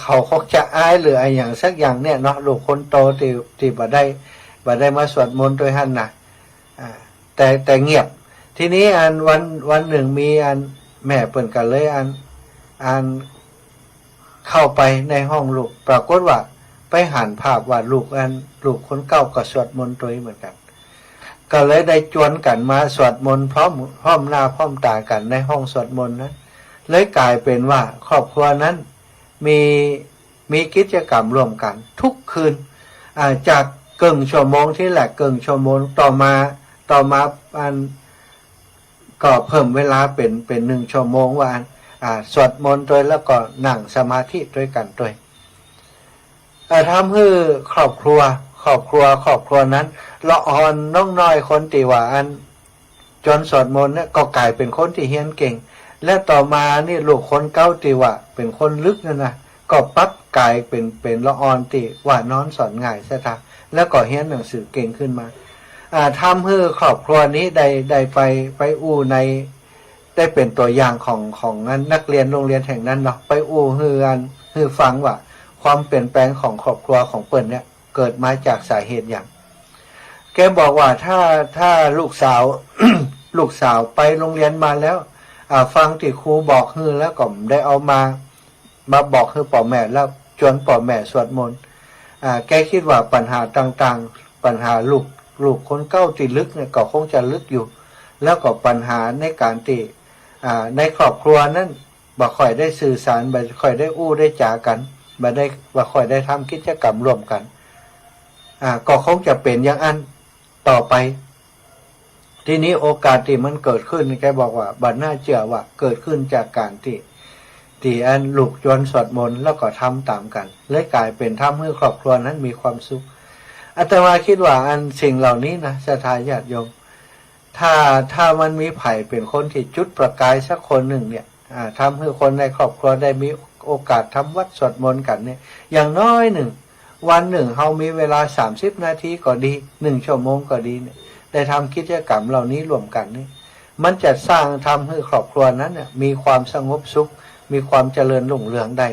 Speaker 1: เขาคงจะอายหรืออะไรอย่างสักอย่างเนี่ยเนาะลูกคนโตที่บ่ได้มาสวดมนต์ตัวหั่นน่ะแต่เงียบทีนี้วันหนึ่งมีแม่เปิ่นกันเลยเข้าไปในห้องลูกปรากฏว่าไปหันภาพว่าลูกคนเก่าก็สวดมนต์ตัวเหมือนกันก็เลยได้จวนกันมาสวดมนต์พร้อมหน้าพร้อมตากันในห้องสวดมนต์นะเลยกลายเป็นว่าครอบครัวนั้นมีกิจกรรมร่วมกันทุกคืนจากเกินชั่วโมงที่แหละเกินชั่วโมงต่อมาก็เพิ่มเวลาเป็น1 ชั่วโมงว่าสวดมนต์ด้วยแล้วก็นั่งสมาธิด้วยกันด้วยทำให้ครอบครัวนั้นละอ่อนน้องน้อยคนที่ว่าจนสวดมนต์เนี่ยก็กลายเป็นคนที่เฮียนเก่งและต่อมานี่ลูกคนเก่าที่ว่าเป็นคนลึกนั่นนะก็ปั๊บกลายเป็นละอ่อนที่ว่านอนสอนง่ายซะทักแล้วก็เฮียนหนังสือเก่งขึ้นมาทำให้ครอบครัวนี้ได้ไปอู้ในได้เป็นตัวอย่างของนักเรียนโรงเรียนแห่งนั้นเนาะไปอู้ฮือฟังว่าความเปลี่ยนแปลงของครอบครัวของเปิ้นเนี่ยเกิดมาจากสาเหตุอย่างแกบอกว่าถ้าลูกสาว ลูกสาวไปโรงเรียนมาแล้วฟังที่ครูบอกฮือแล้วก็ได้เอามาบอกฮือพ่อแม่แล้วชวนพ่อแม่สวดมนต์แกคิดว่าปัญหาต่างๆปัญหาลูกคนเก้าที่ลึกเนี่ยก็คงจะลึกอยู่แล้วก็ปัญหาในการที่ในครอบครัวนั้นบ่ค่อยได้สื่อสารบ่ค่อยได้อู้ได้จากันบ่ค่อยได้ทำกิจกรรมร่วมกันก็คงจะเป็นอย่างนั้นต่อไปทีนี้โอกาสที่มันเกิดขึ้นแกบอกว่าบัดน่าเชื่อว่าเกิดขึ้นจากการที่ลูกจวนสวดมนต์แล้วก็ทำตามกันเลยกลายเป็นทำให้ครอบครัวนั้นมีความสุขอาตมาคิดว่าสิ่งเหล่านี้นะศรัทธาญาติโยมถ้ามันมีไผ่เป็นคนที่จุดประกายสักคนหนึ่งเนี่ยทำให้คนในครอบครัวได้มีโอกาสทำวัดสวดมนต์กันเนี่ยอย่างน้อยวันหนึ่งเรามีเวลา30นาทีก็ดี1 ชั่วโมงก็ดีเนี่ยได้ทำกิจกรรมเหล่านี้รวมกันนี่มันจะสร้างทำให้ครอบครัวนั้นเนี่ยมีความสงบสุขมีความเจริญรุ่งเรืองได้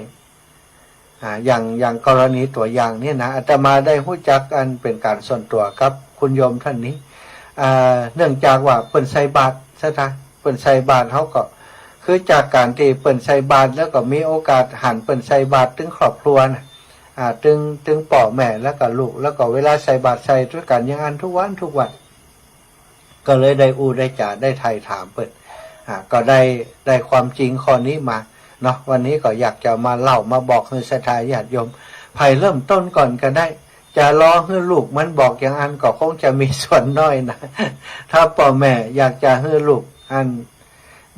Speaker 1: อย่างกรณีตัวอย่างเนี่ยนะอาตมาได้รู้จักกันเป็นการส่วนตัวครับคุณโยมท่านนี้เนื่องจากว่าเปิ่นใส่บาตรซะท่าเปิ่นใส่บาตรเขาก็คือจากการที่เปิ่นใส่บาตรแล้วก็มีโอกาสหันเปิ่นใส่บาตรถึงครอบครัวนะถึงพ่อแม่แล้วก็ลูกแล้วก็เวลาใส่บาตรใส่ด้วยกันอย่างทุกวันก็เลยได้อู้ได้จ่าได้ไถ่ถามเปิ่นก็ได้ความจริงข้อนี้มาเนาะวันนี้ก็อยากจะมาเล่ามาบอกให้ศรัทธาญาติโยมไผ่เริ่มต้นก่อนก็ได้ จะรอให้ลูกมันบอกอย่างอันก็คงจะมีส่วนน้อยนะถ้าพ่อแม่อยากจะให้ลูกอัน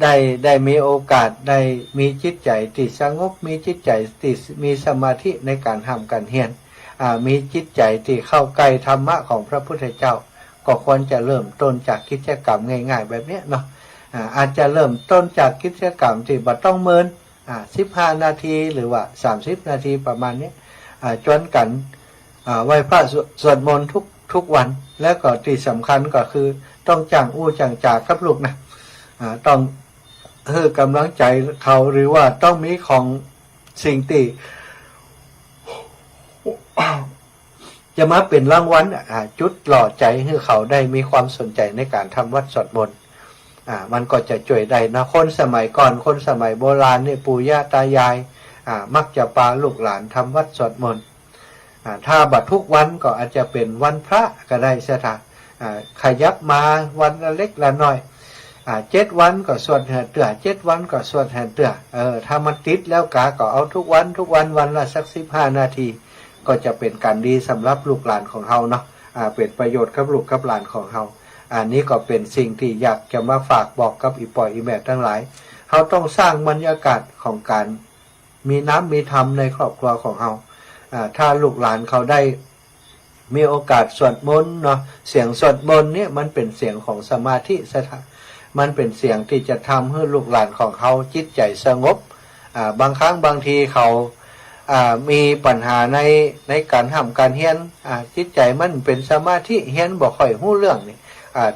Speaker 1: ได้มีโอกาสได้มีจิตใจที่สงบมีจิตใจที่มีสมาธิในการทำการเรียนมีจิตใจที่เข้าใกล้ธรรมะของพระพุทธเจ้าก็ควรจะเริ่มต้นจากกิจกรรมง่ายๆแบบนี้เนาะอาจจะเริ่มต้นจากกิจกรรมที่บ่ต้องเมิน15 นาทีหรือว่า30 นาทีประมาณนี้จนกันไหว้พระสวดมนต์ทุกวันแล้วก็ที่สำคัญก็คือต้องจังอู้จังจากกับลูกนะต้องกำลังใจเขาหรือว่าต้องมีของสิ่งที่จะมาเป็นรางวัลจุดหล่อใจให้เขาได้มีความสนใจในการทำวัดสวดมนต์มันก็จะช่วยได้นะคนสมัยก่อนคนสมัยโบราณเนี่ยปู่ย่าตายายมักจะพาลูกหลานทำวัดสวดมนต์ถ้าบัดทุกวันก็อาจจะเป็นวันพระก็ได้สถานขยับมาวันละเล็กละน้อย7 วันก็สวดแห่เตือ7 วันก็สวดแห่เตือถ้ามันติดแล้วกาก็เอาทุกวันวันละสัก15 นาทีก็จะเป็นการดีสำหรับลูกหลานของเฮาเนาะเป็นประโยชน์กับลูกกับหลานของเฮาอันนี้ก็เป็นสิ่งที่อยากจะมาฝากบอกกับอีปอยอีแม่ทั้งหลายเฮาต้องสร้างบรรยากาศของการมีน้ำมีธรรมในครอบครัวของเฮาถ้าลูกหลานเขาได้มีโอกาสสวดมนต์เนาะเสียงสวดมนต์เนี่ยมันเป็นเสียงของสมาธิมันเป็นเสียงที่จะทำให้ลูกหลานของเขาจิตใจสงบบางครั้งบางทีเขามีปัญหาในการทำการเฮียนจิตใจมันเป็นสมาธิเฮียนบ่ค่อยรู้เรื่องนี่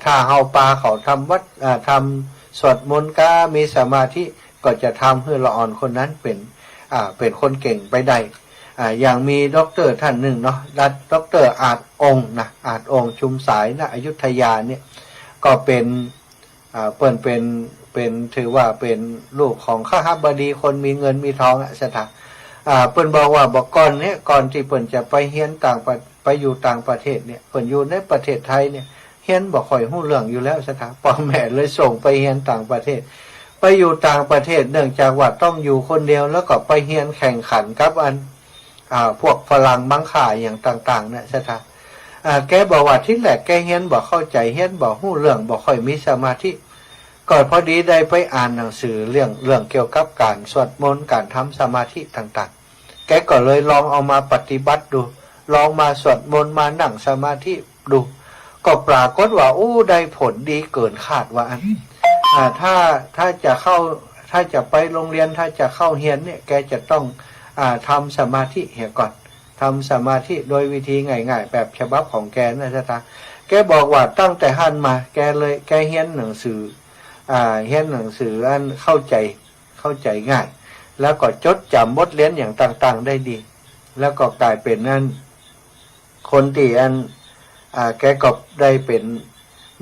Speaker 1: ถ้าเฮาปาเขาทำวัดทำสวดมนต์ก็มีสมาธิก็จะทำให้ละอ่อนคนนั้นเป็นคนเก่งไปได้อย่างมีด็อกเตอร์ท่านหนึ่งเนาะด็อกเตอร์อาจองค์นะอาจองค์ชุมสายนะอยุธยาเนี่ยก็เป็นเปิ้นเป็นถือว่าเป็นลูกของข้าบดีคนมีเงินมีทองสถานเปิ้นบอกว่าก่อนเนี่ยก่อนที่เปิ้นจะไปเฮียนไปอยู่ต่างประเทศเนี่ยเปิ้นอยู่ในประเทศไทยเนี่ยเฮียนบ่ค่อยรู้เรื่องอยู่แล้วสถานพ่อแม่เลยส่งไปเฮียนต่างประเทศไปอยู่ต่างประเทศเนื่องจากว่าต้องอยู่คนเดียวแล้วก็ไปเฮียนแข่งขันกับพวกฝรั่งมังค่าอย่างต่างๆเนี่ยสถานแกบอกว่าที่แรกแกเฮียนบ่เข้าใจเฮียนบ่รู้เรื่องบ่ค่อยมีสมาธิก่อนพอดีได้ไปอ่านหนังสือเรื่องเกี่ยวกับการสวดมนต์การทำสมาธิต่างๆแกก็เลยลองเอามาปฏิบัติดูลองมาสวดมนต์มานั่งสมาธิดูก็ปรากฏว่าได้ผลดีเกินคาดว่าถ้าจะไปโรงเรียนถ้าจะเข้าเฮียนเนี่ยแกจะต้องทำสมาธิเหียก่อนทำสมาธิโดยวิธีง่ายๆแบบฉบับของแกนะจ๊ะแกบอกว่าตั้งแต่หันมาแกเฮียนหนังสือเฮียนหนังสืออันเข้าใจง่ายแล้วก็จดจำบทเรียนอย่างต่างๆได้ดีแล้วก็กลายเป็นนั่นคนที่แกก็ได้เป็น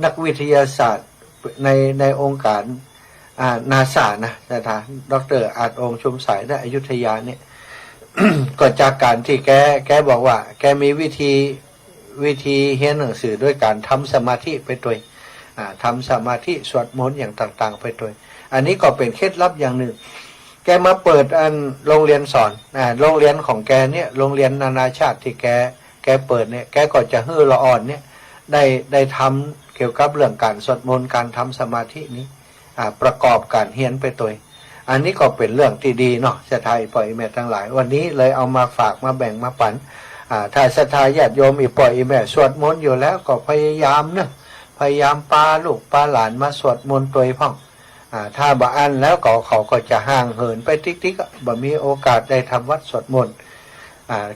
Speaker 1: นักวิทยาศาสตร์ในองค์การนาซานะจ๊ะดร.อาจองค์ชุมสายณอยุธยาเนี่ย ก็จากการที่แกบอกว่าแกมีวิธีเฮียนหนังสือด้วยการทำสมาธิไปด้วยทำสมาธิสวดมนต์อย่างต่างๆไปด้วยอันนี้ก็เป็นเคล็ดลับอย่างหนึ่งแกมาเปิดโรงเรียนสอนโรงเรียนของแกเนี่ยโรงเรียนนานาชาติที่แกเปิดเนี่ยแกก็จะฮื้อละอ่อนเนี่ยได้ทำเกี่ยวกับเรื่องการสวดมนต์การทำสมาธินี้ประกอบการเฮียนไปด้วยอันนี้ก็เป็นเรื่องที่ดีเนาะศรัทธาปล่อยแม่ทั้งหลายวันนี้เลยเอามาฝากมาแบ่งมาปันถ้าศรัทธาญาติโยมอีปล่อยแม่สวดมนต์อยู่แล้วก็พยายามพยายามปาลูกปาหลานมาสวดมนต์ตัวพ่องถ้าบ่อันแล้วเขาก็จะห่างเหินไปติ๊กบ่มีโอกาสได้ทำวัดสวดมนต์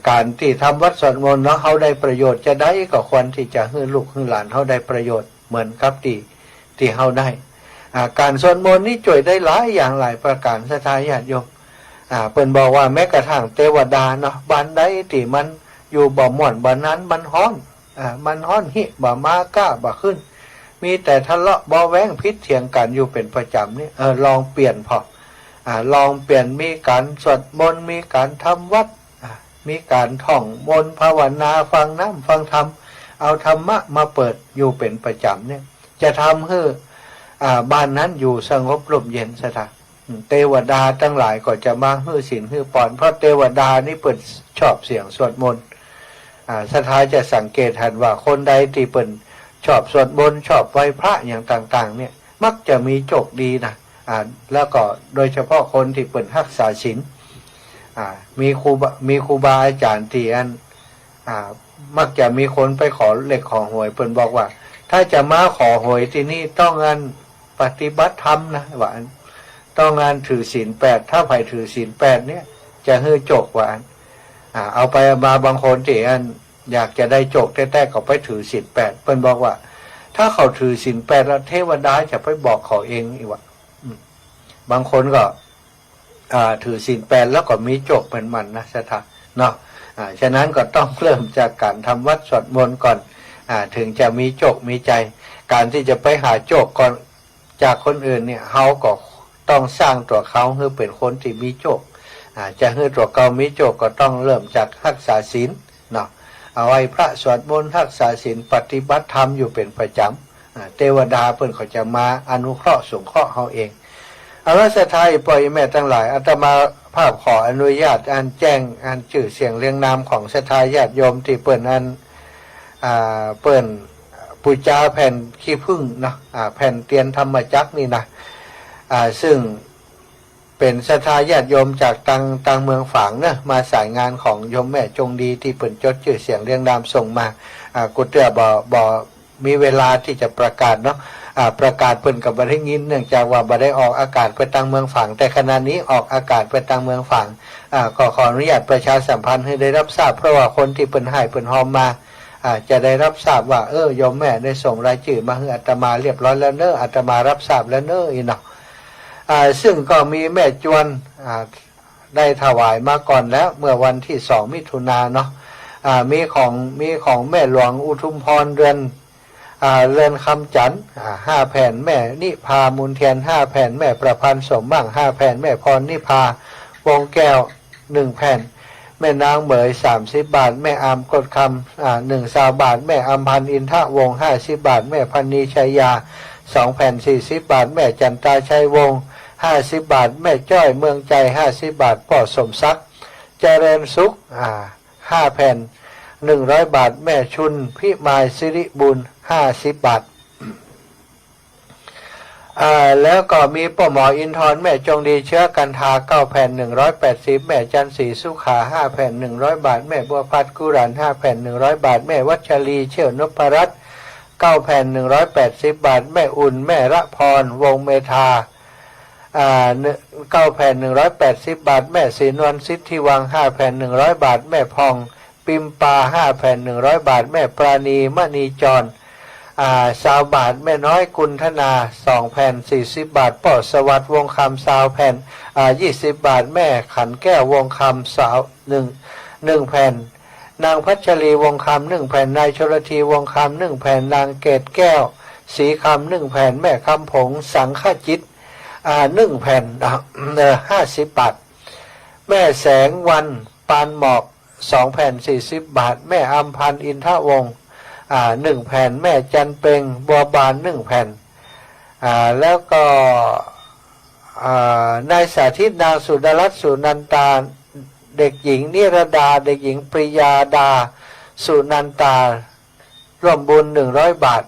Speaker 1: การที่ทำวัดสวดมนต์เนาะเขาได้ประโยชน์จะได้ก็ควรที่จะให้ลูกให้หลานเขาได้ประโยชน์เหมือนกับที่เขาได้การสวดมนต์นี่ช่วยได้หลายอย่างหลายประการศรัทธาญาติโยมเพิ่นบอกว่าแม้กระทั่งเทวดาเนาะบ้านใดที่มันอยู่บ่ม่วนบ่นั้นมันฮ้อนหิบ่มาก้าบ่ขึ้นมีแต่ทะเลาะบ่แว้งพิษเถียงกันอยู่เป็นประจำนี่ลองเปลี่ยนพอลองเปลี่ยนมีการสวดมนต์มีการทำวัดมีการท่องมนต์ภาวนาฟังน้ำฟังธรรมเอาธรรมะมาเปิดอยู่เป็นประจำเนี่ยจะทำให้บ้านนั้นอยู่สงบร่มเย็นสถานเทวดาทั้งหลายก็จะมาฮื้อศีลฮื้อปอนเพราะเทวดานี่เปิดชอบเสียงสวดมนต์ ศรัทธาจะสังเกตเห็นว่าคนใดที่เปิ่นชอบสวดมนต์ชอบไหว้พระอย่างต่างๆเนี่ยมักจะมีโชคดีนะแล้วก็โดยเฉพาะคนที่เปิ่นรักษาศีลมีครูบาอาจารย์ที่มักจะมีคนไปขอเลขขอหวยเปิ่นบอกว่าถ้าจะมาขอหวยที่นี่ต้องงานปฏิบัติธรรมนะว่าต้องงานถือศีล 8ถ้าใครถือศีล 8เนี่ยจะให้โจกว่าเอาไปมาบางคนที่อยากจะได้โจกแต่ก็ไปถือศีล 8เพิ่นบอกว่าถ้าเขาถือศีล 8แล้วเทวดาจะไปบอกเขาเองอีกว่าบางคนก็ถือศีล 8แล้วก็มีโจกเป็นมันนะสถาเนาะฉะนั้นก็ต้องเริ่มจากการทำวัดสวดมนต์ก่อนถึงจะมีโจกมีใจการที่จะไปหาโจกก่อนจากคนอื่นเนี่ยเขาก็ต้องสร้างตัวเขาให้เป็นคนที่มีโจกจะให้ตัวเขามีโจกก็ต้องเริ่มจากรักษาศีลเนาะเอาไว้พระสวดมนต์รักษาศีลปฏิบัติธรรมอยู่เป็นประจำเทวดาเพิ่นเขาจะมาอนุเคราะห์สงเคราะห์เขาเองเอาละสุดท้ายปล่อยแม่ทั้งหลายอาตมาภาพขออนุญาตแจ้งชื่อเสียงเรียงนามของศรัทธาญาติโยมที่เปิ้นเปิ้นปูจาแผ่นขี้ผึ้งเนาะแผ่นเตียนธรรมจักรนี่นะซึ่งเป็นศรัทธาญาติโยมจากต่างเมืองฝางเนะมาสายงานของโยมแม่จงดีที่เปิ้นจดชื่อเสียงเรียงนามส่งมากุเตือบ่มีเวลาที่จะประกาศเนาะประกาศเพิ่นกับบ่ได้ยินเนื่องจากว่าบ่ได้ออกอากาศไปต่างเมืองฝางแต่ขณะนี้ออกอากาศไปต่างเมืองฝางก็ขออนุญาตประชาสัมพันธ์ให้ได้รับทราบเพราะว่าคนที่เปิ้นให้เปิ้นฮอมมาจะได้รับทราบว่าโยมแม่ได้ส่งรายชื่อมาให้อาตมาเรียบร้อยแล้วเนอะอาตมารับทราบแล้วเนอะอีเนาะซึ่งก็มีแม่จวนได้ถวายมาก่อนแล้วเมื่อวันที่2 มิถุนายนเนาะมีของแม่หลวงอุทุมพรเรือนคำจันทร์5 แผ่นแม่นิพามูลเทียน5 แผ่นแม่ประพันธ์สมมั่ง5 แผ่นแม่พรนิพาวงแก้ว1 แผ่นแม่นางเหมย30 บาทแม่อามกดคำ1 บาทแม่อัมพันธ์อินทวงศ์50 บาทแม่พันนีชัยยา2 แผ่น40 บาทแม่จันตาชัยวงศ์50 บาทแม่จ้อยเมืองใจ50 บาทพ่อสมศักดิ์เจริญสุข5 แผ่น100 บาทแม่ชุนพิมายสิริบุญ50 บาทแล้วก็มีป้าหมออินทร์แม่จงดีเชื้อกันทา9 แผ่น180แม่จันศรีสุขา5 แผ่น100 บาทแม่บัวพัดกุรัน5 แผ่น100 บาทแม่วัชรีเชี่ยวนพรัตน์9 แผ่น180 บาทแม่อุ่นแม่ระพรวงเมธา9 แผ่น180 บาทแม่ศรีนวลสิทธิวัง5 แผ่น100 บาทแม่พองปิมปา5 แผ่น100 บาทแม่ปราณีมณีจร20 บาทแม่น้อยกุลธนา2 แผ่น40 บาทป่อสวัสดิ์วงคำ20 แผ่น20 บาทแม่ขันแก้ววงคำ1 แผ่นนางพัชรีวงคำ1 แผ่นนายชลธีวงคำ1 แผ่นนางเกตแก้วสีคำ1 แผ่นแม่คำผงสังฆจิต1 แผ่น50 บาทแม่แสงวันปานหมอก2 แผ่น40 บาทแม่อัมพันธ์อินทวงศ์1 แผ่นแม่จันเปงบัวบาน1 แผ่นแล้วก็นายสาธิตนางสุดารัตน์สุนันตาเด็กหญิงนิรดาเด็กหญิงปริยาดาสุนันตาร่วมบุญ100 บาท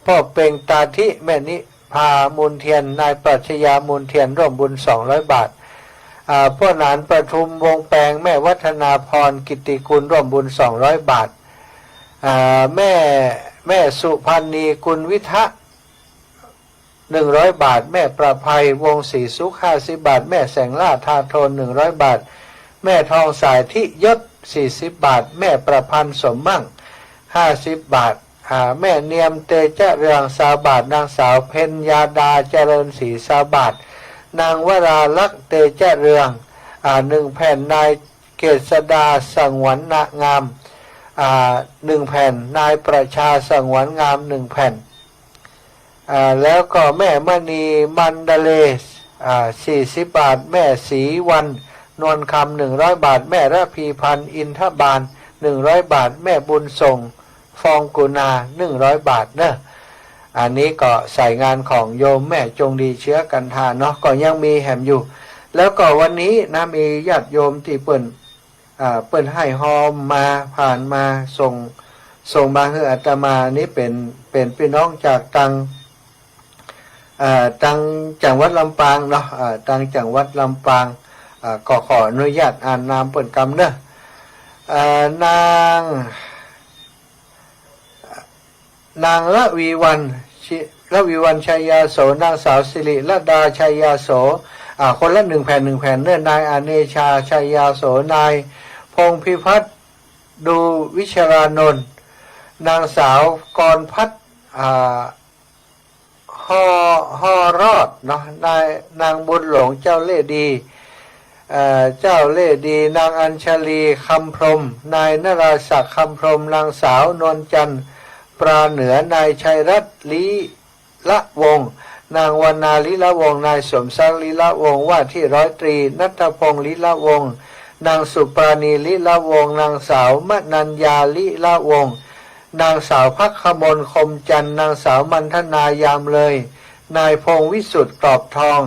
Speaker 1: พ่อเปงตาธิแม่นิพามูลเทียนนายปรัชญามูลเทียนร่วมบุญ200 บาทพ่อหนานประทุมวงแปงแม่วัฒนาพรกิตติกุลร่วมบุญ200 บาทแม่สุพันนีกุลวิทะ100 บาทแม่ประภัยวงศรีสุข50 บาทแม่แสงล่าทาโทน100 บาทแม่ทองสายทิยศ40 บาทแม่ประพันธ์สมมั่ง50 บาทแม่เนียมเตเจเรือง20 บาทนางสาวเพ็ญญาดาเจริญศรี20 บาทนางวราลักษณ์เตเจเรือง1 แผ่นนายเกษดาสังวรณงาม1 แผ่นนายประชาสังวรงาม1 แผ่นแล้วก็แม่มณีมันดาเล40 บาทแม่ศรีวันนวลคำ100 บาทแม่ระพีพันธ์อินทบาล100 บาทแม่บุญส่งฟองกุณา100 บาทเนอะอันนี้ก็ใส่งานของโยมแม่จงดีเชื้อกันทานเนาะก็ยังมีแหมอยู่แล้วก็วันนี้นะมีญาติโยมที่เปิ้น เปิ้นให้หอมมาผ่านมาส่งมาให้อาตมานี้เป็นพี่น้องจากตังจังหวัดลำปางเนาะตังจังหวัดลำปางก็ขออนุญาตอ่านนามเปิ้นกำเด้อนางละวีวันชัยยาโสนางสาวสิริละดาชัยยาโสคนละ1 แผ่น1 แผ่นเนื่อนายอเนชาชัยยาโสนายพงพิพัฒน์ดูวิชรานนท์นางสาวกรพัฒน์ฮอรอดเนาะนางบุญหลงเจ้าเล่ดีเจ้าเล่ดีนางอัญชลีคำพรหมนายนราศักดิ์คำพรหมนางสาวนวลจันทร์ปราเหนือนายชัยรัตน์ลีละวงศ์นางวรรณาลีละวงศ์นายสมศักดิ์ลีละวงศ์ว่าที่ร้อยตรีณัฐพงศ์ลีละวงศ์นางสุปราณีลีละวงศ์นางสาวมนัญญาลีละวงศ์นางสาวพักขมลคมจันทร์นางสาวมันธนายามเลยนายพงศ์วิสุทธิ์กรอบทอง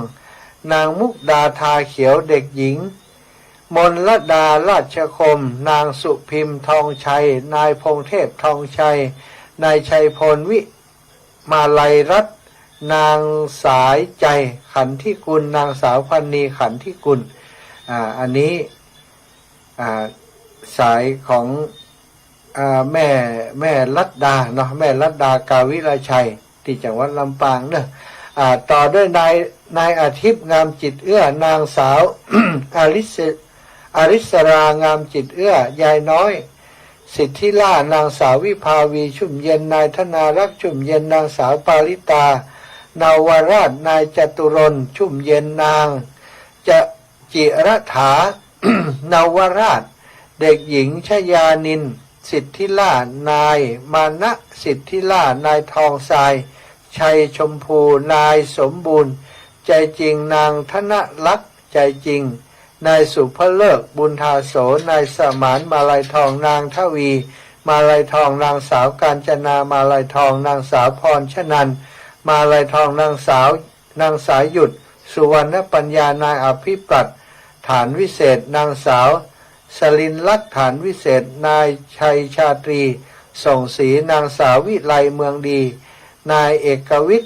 Speaker 1: นางมุกดาทาเขียวเด็กหญิงมนลดาราชคมนางสุพิมพ์ทองชัยนายพงเทพทองชัยนายชัยพลวิมาลัยรัตน์นางสายใจขันธิกุลนางสาวพันนีขันธิกุลอันนี้สายของแม่ลัดดาเนาะแม่ลัดดากาวิรชัยที่จังหวัดลำปางเนอะต่อด้วยนายอาทิตย์งามจิตเอื้อนางสาว อาริสรางามจิตเอื้อยายน้อยสิทธิล่านางสาววิภาวีชุ่มเย็นนายธนารักษ์ชุ่มเย็นนางสาวปาริตานาวราชนายจตุรนต์ชุ่มเย็นนางจะจิรถา นาวราชเด็กหญิงชยานินสิทธิล่านายมานะสิทธิล่านายทองทรายชัยชมพูนายสมบูรณ์ใจจริงนางธนลักษณ์ใจจริงนายสุภเลิกบุญทาโสนายสมานมาลัยทองนางทวีมาลัยทองนางสาวกาญจนามาลัยทองนางสาวพรชนันมาลัยทองนางสายหยุดสุวรรณปัญญานายอภิปรัตน์ฐานวิเศษนางสาวสลินลักษณ์ฐานวิเศษนายชัยชาตรีส่งศรีนางสาววิไลเมืองดีนายเอกวิท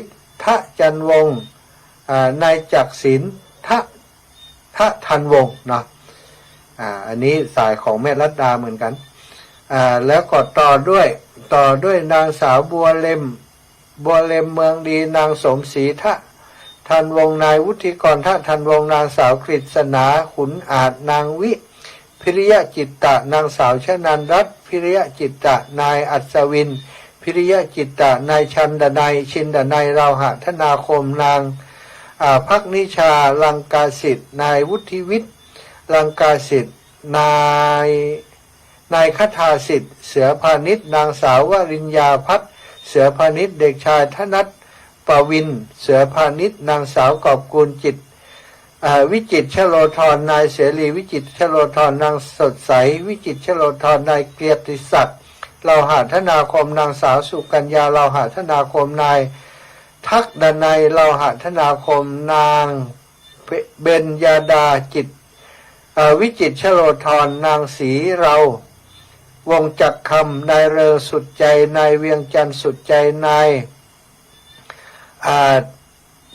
Speaker 1: ย์ทะจันวงศ์นายจักรศิลป์ทะทันวงศ์เนาะอันนี้สายของแม่รัตดาเหมือนกันแล้วก็ต่อด้วยนางสาวบัวเล็มเมืองดีนางสมศรีทันวงศ์นายวุฒิกรทันวงศ์นางสาวกฤษณาขุนอาจนางวิพิริยจิตตะนางสาวชนันรัตน์พิริยจิตตะนายอัศวินพิริยจิตตะนายชินดนัยเราหะธนาคมนางพักนิชาลังกาสิทธิ์นายวุฒิวิทย์ลังกาสิทธิ์นายคทาสิทธิ์เสือพาณิชย์นางสาววริญญาพัฒน์เสือพาณิชย์เด็กชายธนัทปวินเสือพาณิชย์นางสาวกอบกุลจิตวิจิตรชโลธรนายเสรีวิจิตรชโลธรนางสดใสวิจิตรชโลธรนายเกียรติศักดิ์เราหาธนาคมนางสาวสุกัญญาเราหาธนาคมนายทักดนัยเราหาธนาคมนางเบญญาดาจิตวิจิตรชโลธรนางศรีเราวงจักรคำนายเริงสุดใจนายเวียงจันทร์สุดใจนาย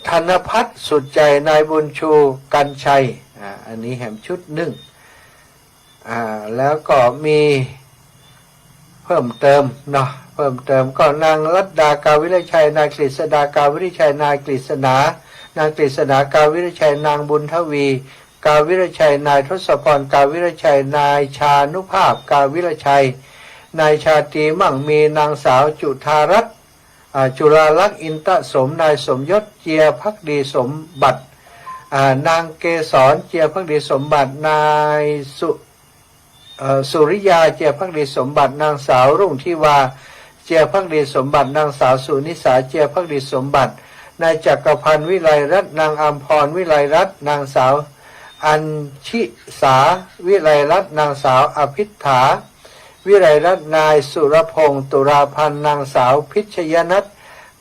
Speaker 1: ธนพัฒน์สุดใจนายบุญชูกันชัยอันนี้แหมชุดหนึ่งแล้วก็มีเพิ่มเติมเนาะเพิ่มเติมก็นางรัตดากาวิรชัยนายกฤษดากาวิรชัยนายกฤษณานางกฤษณากาวิรชัยนางบุญทวีกาวิรชัยนายทศพรกาวิรชัยนายชานุภาพกาวิรชัยนายชาตรีมั่งมีนางสาวจุธารัตน์จุฬาลักษณ์อินตสมนายสมยศเจียภักดีสมบัตินางเกษรเจียภักดีสมบัตินายสุริยาเจียภักดีสมบัตินางสาวรุ่งทิวาเจียภักดีสมบัตินางสาวสุนิสาเจียภักดีสมบัตินายจักรพันธ์วิไลรัตน์นางอัมพรวิไลรัตน์นางสาวอัญชิสาวิไลรัตน์นางสาวอภิษฐาวิไลรัตน์นายสุรพงศ์ตุราพันธ์นางสาวพิชยนัท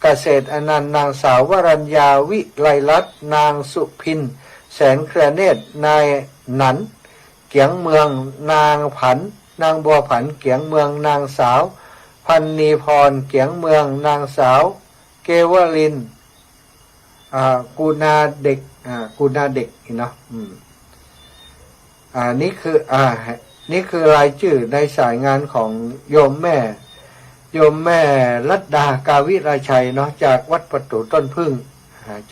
Speaker 1: เกษตรอนันต์นางสาววรัญญาวิไลรัตน์นางสุพินแสนเครือเนตรนายหนัน เกียงเมืองนางผันนางบัวผันเกียงเมืองนางสาวพันนีพรเกียงเมืองนางสาวเกวลินกูนาเด็กเนาะนี่คือรายชื่อในสายงานของโยมแม่รัตดากาวิราชัยเนาะจากวัดประตูต้นพึ่ง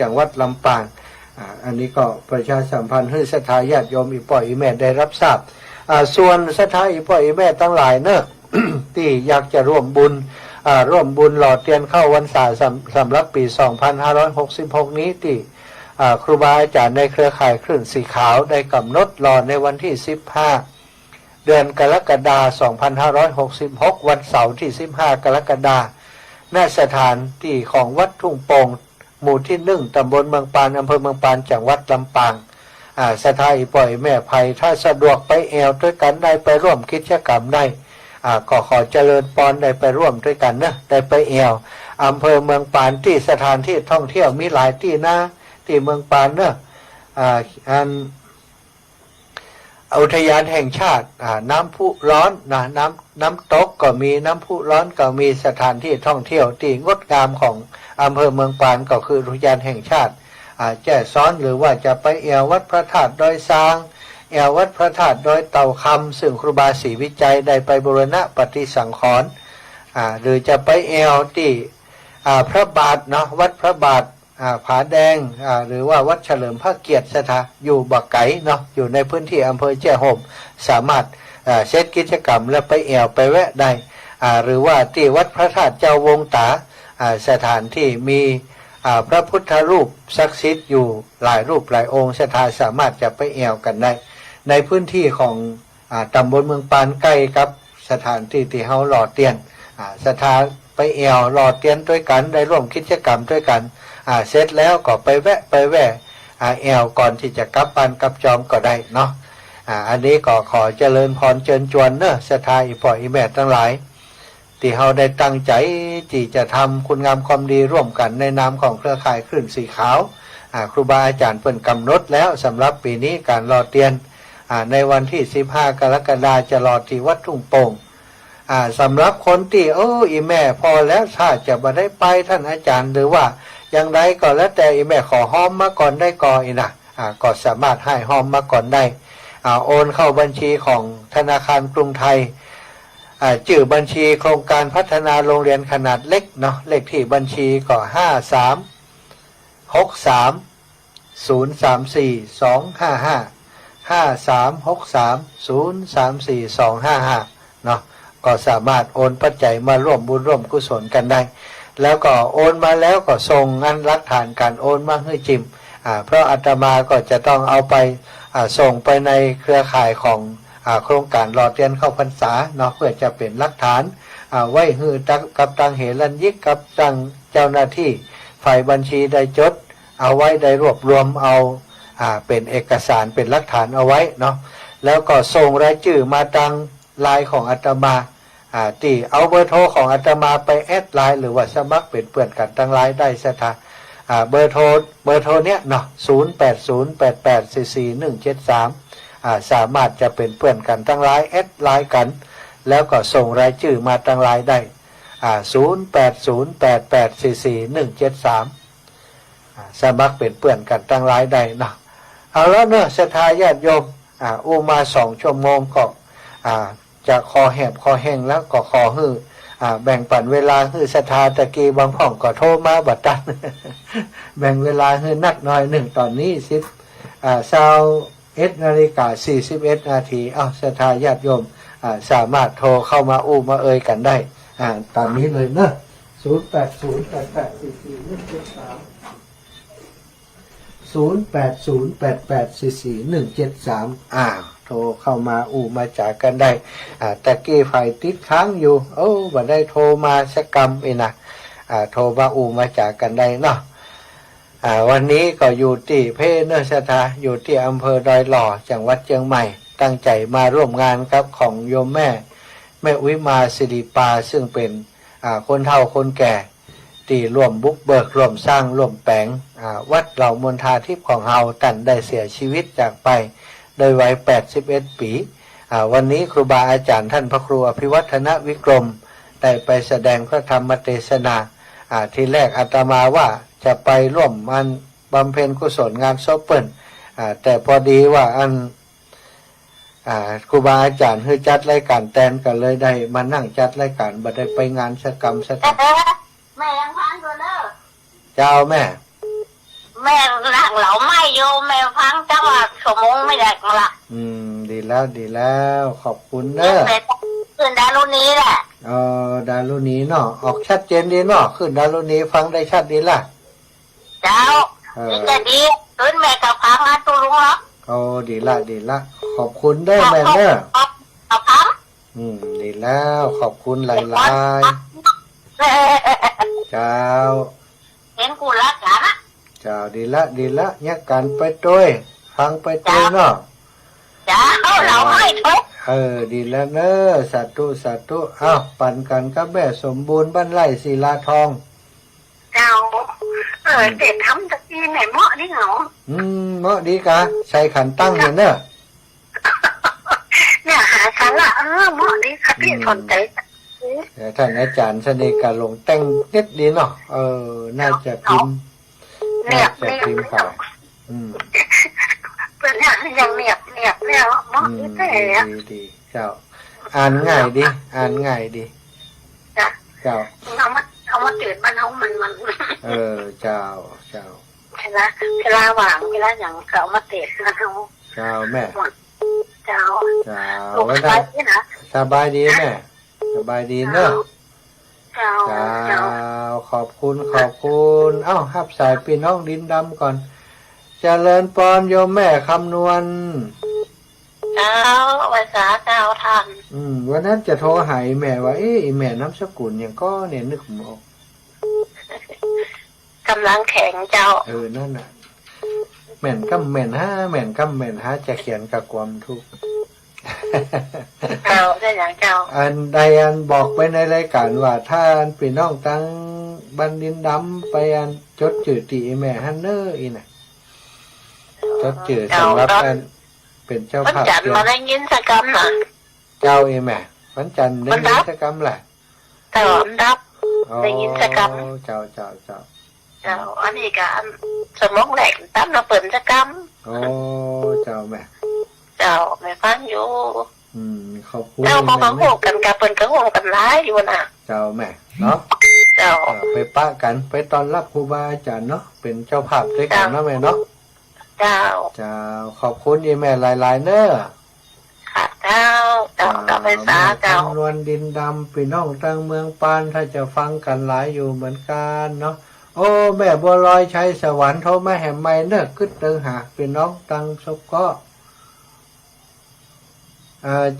Speaker 1: จังหวัดลำปางอันนี้ก็ประชาสัมพันธ์ให้ศรัทธาญาติโยมอีป่อยอีแม่ได้รับทราบส่วนศรัทธาอีป่อยอีแม่ทั้งหลายเนอะ ที่อยากจะร่วมบุญหล่อเทียนเข้าวันศาสตร์สำหรับปี 2566 นี้ที่ครูบาอาจารย์ในเครือข่ายคลื่นสีขาวได้กำหนดหล่อในวันที่ 15 เดือนกรกฎาคม 2566 วันเสาร์ที่ 15 กรกฎาคมณสถานที่ของวัดทุ่งโป่งหมู่ที่ 1 ตำบลเมืองปานอำเภอเมืองปานจังหวัดลำปางศรัทธาอีป่อยแม่ไผ่ถ้าสะดวกไปแอวด้วยกันได้ไปร่วมกิจกรรมได้ก็ขอเจริญปอนได้ไปร่วมด้วยกันนะได้ไปแอวอำเภอเมืองปานที่สถานที่ท่องเที่ยวมีหลายที่นะที่เมืองปานเนอะอุทยานแห่งชาติน้ำพุร้อนน้ำตกก็มีน้ำพุร้อนก็มีสถานที่ท่องเที่ยวที่งดงามของอำเภอเมืองปานก็คืออุทยานแห่งชาติแจ้ซ้อนหรือว่าจะไปแอววัดพระธาตุดอยซางแอววัดพระธาตุดอยเต่าคำซึ่งครูบาศรีวิจัยได้ไปบูรณะปฏิสังขรณ์หรือจะไปแอวที่พระบาทเนาะวัดพระบาทผาแดงหรือว่าวัดเฉลิมพระเกียรติสถานอยู่บักไก่เนาะอยู่ในพื้นที่อำเภอแจ้ห่มสามารถเซตกิจกรรมและไปแอวไปแวะได้หรือว่าที่วัดพระธาตุเจ้าวงตาสถานที่มีพระพุทธรูปศักดิ์สิทธิ์อยู่หลายรูปหลายองค์ศรัทธาสามารถจะไปแอวกันได้ในพื้นที่ของตำบลเมืองปานใกล้กับสถานที่ที่เฮาหล่อเตียนศรัทธาไปแอวหล่อเตียนด้วยกันได้ร่วมกิจกรรมด้วยกันเสร็จแล้วก็ไปแวะแอวก่อนที่จะกลับบ้านกลับจอมก็ได้เนาะอันนี้ก็ขอเจริญพรเชิญชวนเนอะศรัทธาอีพ่ออีแม่ทั้งหลายที่เฮาได้ตั้งใจที่จะทำคุณงามความดีร่วมกันในนามของเครือข่ายคลื่นสีขาวครูบาอาจารย์เพิ่นกำหนดแล้วสำหรับปีนี้การหล่อเตียนในวันที่ 15 กรกฎาคมจะหล่อที่วัดทุ่งโป่งสำหรับคนที่อีแม่พอแล้วถ้าจะมาได้ไปท่านอาจารย์หรือว่าอย่างไรก็แล้วแต่อีแม่ขอห้อมมาก่อนได้ก่อนนะก็สามารถให้ห้อมมาก่อนได้โอนเข้าบัญชีของธนาคารกรุงไทยชื่อบัญชีโครงการพัฒนาโรงเรียนขนาดเล็กเนาะเลขที่บัญชีก็5363-255-5363-034-255เนาะก็สามารถโอนปัจจัยมาร่วมบุญร่วมกุศลกันได้แล้วก็โอนมาแล้วก็ส่งงานหลักฐานการโอนมาให้จิมเพราะอาตมาก็จะต้องเอาไปส่งไปในเครือข่ายของโครงการหล่อเทียนเข้าพรรษาเนาะเพื่อจะเป็นหลักฐานไว้ให้กับทางเหรัญยิกกับทางเจ้าหน้าที่ฝ่ายบัญชีได้จดเอาไว้ได้รวบรวมเอาเป็นเอกสารเป็นหลักฐานเอาไว้เนาะแล้วก็ส่งรายชื่อมาทางไลน์ของอาตมาที่เอาเบอร์โทรของอาตมาไปแอดไลน์หรือว่าสมัครเป็นเพื่อนกันทางไลน์ได้ศรัทธาเบอร์โทรเนี้ยเนาะ0808844173สามารถจะเป็นเพื่อนกันทางไลน์แอดไลน์กันแล้วก็ส่งรายชื่อมาทางไลน์ได้0808844173สมัครเป็นเพื่อนกันทางไลน์ได้เนาะเอาแล้วเนอะศรัทธาญาติโยมมา2 ชั่วโมงก็จะคอแหบคอแห้งแล้วก็ขอฮื้อแบ่งปันเวลาฮื้อศรัทธาตะกี้บางพ่องก็โทรมาบัดตัน แบ่งเวลาฮื้อนักน้อยหนึ่งตอนนี้21:41 นาทีศรัทธาญาติโยมสามารถโทรเข้ามามาเอ่ยกันได้ตามนี้เลยเนอะ0808844173โทรเข้ามามาจากกันได้ตะกี้ไฟติดค้างอยู่บ่ได้โทรมาสักกรรมนะโทรมามาจากกันได้เนาะวันนี้ก็อยู่ที่เพเนอร์ศรัทธาอยู่ที่อำเภอดอยหล่อจังหวัดเชียงใหม่ตั้งใจมาร่วมงานครับของโยมแม่วิมาสิริปาซึ่งเป็นคนเฒ่าคนแก่ที่ร่วมบุกเบิกร่วมสร้างร่วมแปลงวัดเหล่ามณฑาทิพย์ของเฮาตันได้เสียชีวิตจากไป โดยวัย81 ปีวันนี้ครูบาอาจารย์ท่านพระครูอภิวัฒนวิกรมได้ไปแสดงพระธรรมเทศนาทีแรกอาตมาว่าจะไปร่วมมันบำเพ็ญกุศลงานศพเปิ้นแต่พอดีว่าครูบาอาจารย์คือจัดรายการแตนกันเลยได้มานั่งจัดรายการบ่ได้ไปงานสกรรมสถาน
Speaker 3: แม่ยังฟังตัวเด้อ
Speaker 1: เจ้าแม่
Speaker 3: แม่นั่งเหลาไม่โยแม่ฟังจังหวะชั่วโมงไม่ได้กันละ
Speaker 1: ดีแล้วขอบคุณเด้อ
Speaker 3: แม่ขึ้นดารุนี้แหละ
Speaker 1: ดารุณีเนาะออกชัดเจนดีเนาะขึ้นดารุณีฟังได้ชัดดีล่ะ
Speaker 3: เจ้านี่จะดีขึ้นแม่กับพังนะตุลุงเนาะ
Speaker 1: ดีละขอบคุณเด้อแม่เด้อ
Speaker 3: กับพัง
Speaker 1: ดีแล้วขอบคุณหลายๆเจ้า
Speaker 3: เห็นกูรักกันนะ
Speaker 1: เจ้าดีละเนี่ยกันไปด้วยฟังไปด้วยเนาะ
Speaker 3: เจ้าเราไม่ทุก
Speaker 1: ดีแล้วเนอะสาธุอ้าวปั่นกันกับแม่สมบูรณ์บ้านไร่ศิลาทอง
Speaker 3: เจ้าเด็กทำตะกี้ไหนเหมาะนี่เหรอ
Speaker 1: เหมาะดีกะใส่ขันตั้งเห็นเนอะ
Speaker 3: เนี่ยหาสาระเหมาะดีค่ะพี่สนใจ
Speaker 1: ท่านอาจารย์เสน่ห์กาลงแต่งนิดดีเนาะน่าจะพิมพ์ขาย
Speaker 3: เป็นอย่างยังเนียบแล้วเหมาะดีแต่
Speaker 1: ดีเจ้าอ่านง่ายดีเจ้า
Speaker 3: เอามาตื่นบ้านเขามัน
Speaker 1: เจ้า
Speaker 3: เวลาหว่างเวลาอย่างเขามาเตะนะเขา
Speaker 1: เจ้าแม่
Speaker 3: เจ้า
Speaker 1: ลูกสบายดีนะสบายดีแม่สบายดีเนอะเจ้าขอบคุณฮับสายพี่น้องดินดำก่อนเจริญปอนโยมแม่คำนวณ
Speaker 3: เจ้าภาษาเจ้าทัน
Speaker 1: วันนั้นจะโทรหาแม่ว่าแม่น้ำสกุลอย่างก็เนี่ยนึกหมอก
Speaker 3: กำลังแข็งเจ้า
Speaker 1: นั่นน่ะแม่นกำแม่นฮะจะเขียนกับความทุกข์
Speaker 3: เจ้าได้อย่างเจ้า
Speaker 1: อันใดอันบอกไปในรายการว่าถ้าอันพี่น้องตั้งบันดินดำไปอันจดจืดตีแม่ฮันเนอร์อีน่ะจดจืดสำหรับการเป็นเจ้าภาพ
Speaker 3: วันจันทร์มาได้ยินสักคำน่ะ
Speaker 1: เจ้าแม่วันจันทร์ได้ยินสักคำแหละ
Speaker 3: แต่อันดับได้ยินสักค
Speaker 1: ำเจ้า
Speaker 3: อันนี้ก็สมองแหลกตั้มเราเปิดสักค
Speaker 1: ำเจ้าแม่
Speaker 3: ฟังอยู่
Speaker 1: ขอบคุณ
Speaker 3: เจ้าเขาโหกกันกับเปิดก็โหกกันร้ายอยู่น่ะ
Speaker 1: เจ้าแม่เนาะไปปะกันไปตอนรับครูบาอาจารย์เนาะเป็นเจ้าภาพด้วยกันนะแม่เนาะ
Speaker 3: เจ้า
Speaker 1: ขอบคุณแม่หลายๆเนอะ
Speaker 3: ค่ะเจ้ากับภาษาเจ้า
Speaker 1: คำนวณดินดำพี่น้องตั้งเมืองปานถ้าจะฟังกันหลายอยู่เหมือนกันเนาะโอ้แม่บัวลอยชัยสวรรค์โทรมาแห่ไม่เนอะขึ้นเดินหาพี่น้องตั้งศพก็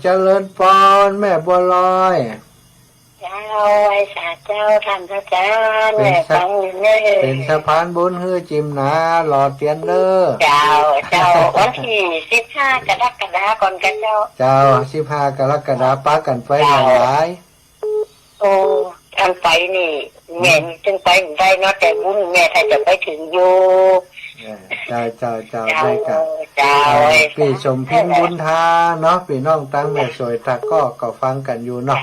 Speaker 1: เจริญปอนแม่บัวลอย
Speaker 3: เจ้าไอ้สาเจ้าท่านพระอาจารย์แม่ฟังอยู่เนอะ
Speaker 1: เป็นสะพานบุญฮือจิมนาหล่อเตียนเนอ
Speaker 3: เจ้าวันที่15 กรกฎาคมก่อนกันเจ้า
Speaker 1: 15 กรกฎาคมป้ากันไปหลาย
Speaker 3: โอ้กันไปนี่แม่จึงไปได้เนาะแต่บุญแม่ถ้าจะไปถึงอยู่
Speaker 1: เจ้าได้กันพี่สมพินบุญทาเนาะพี่น้องตั้งแม่สวยตาก็ฟังกันอยู่เนาะ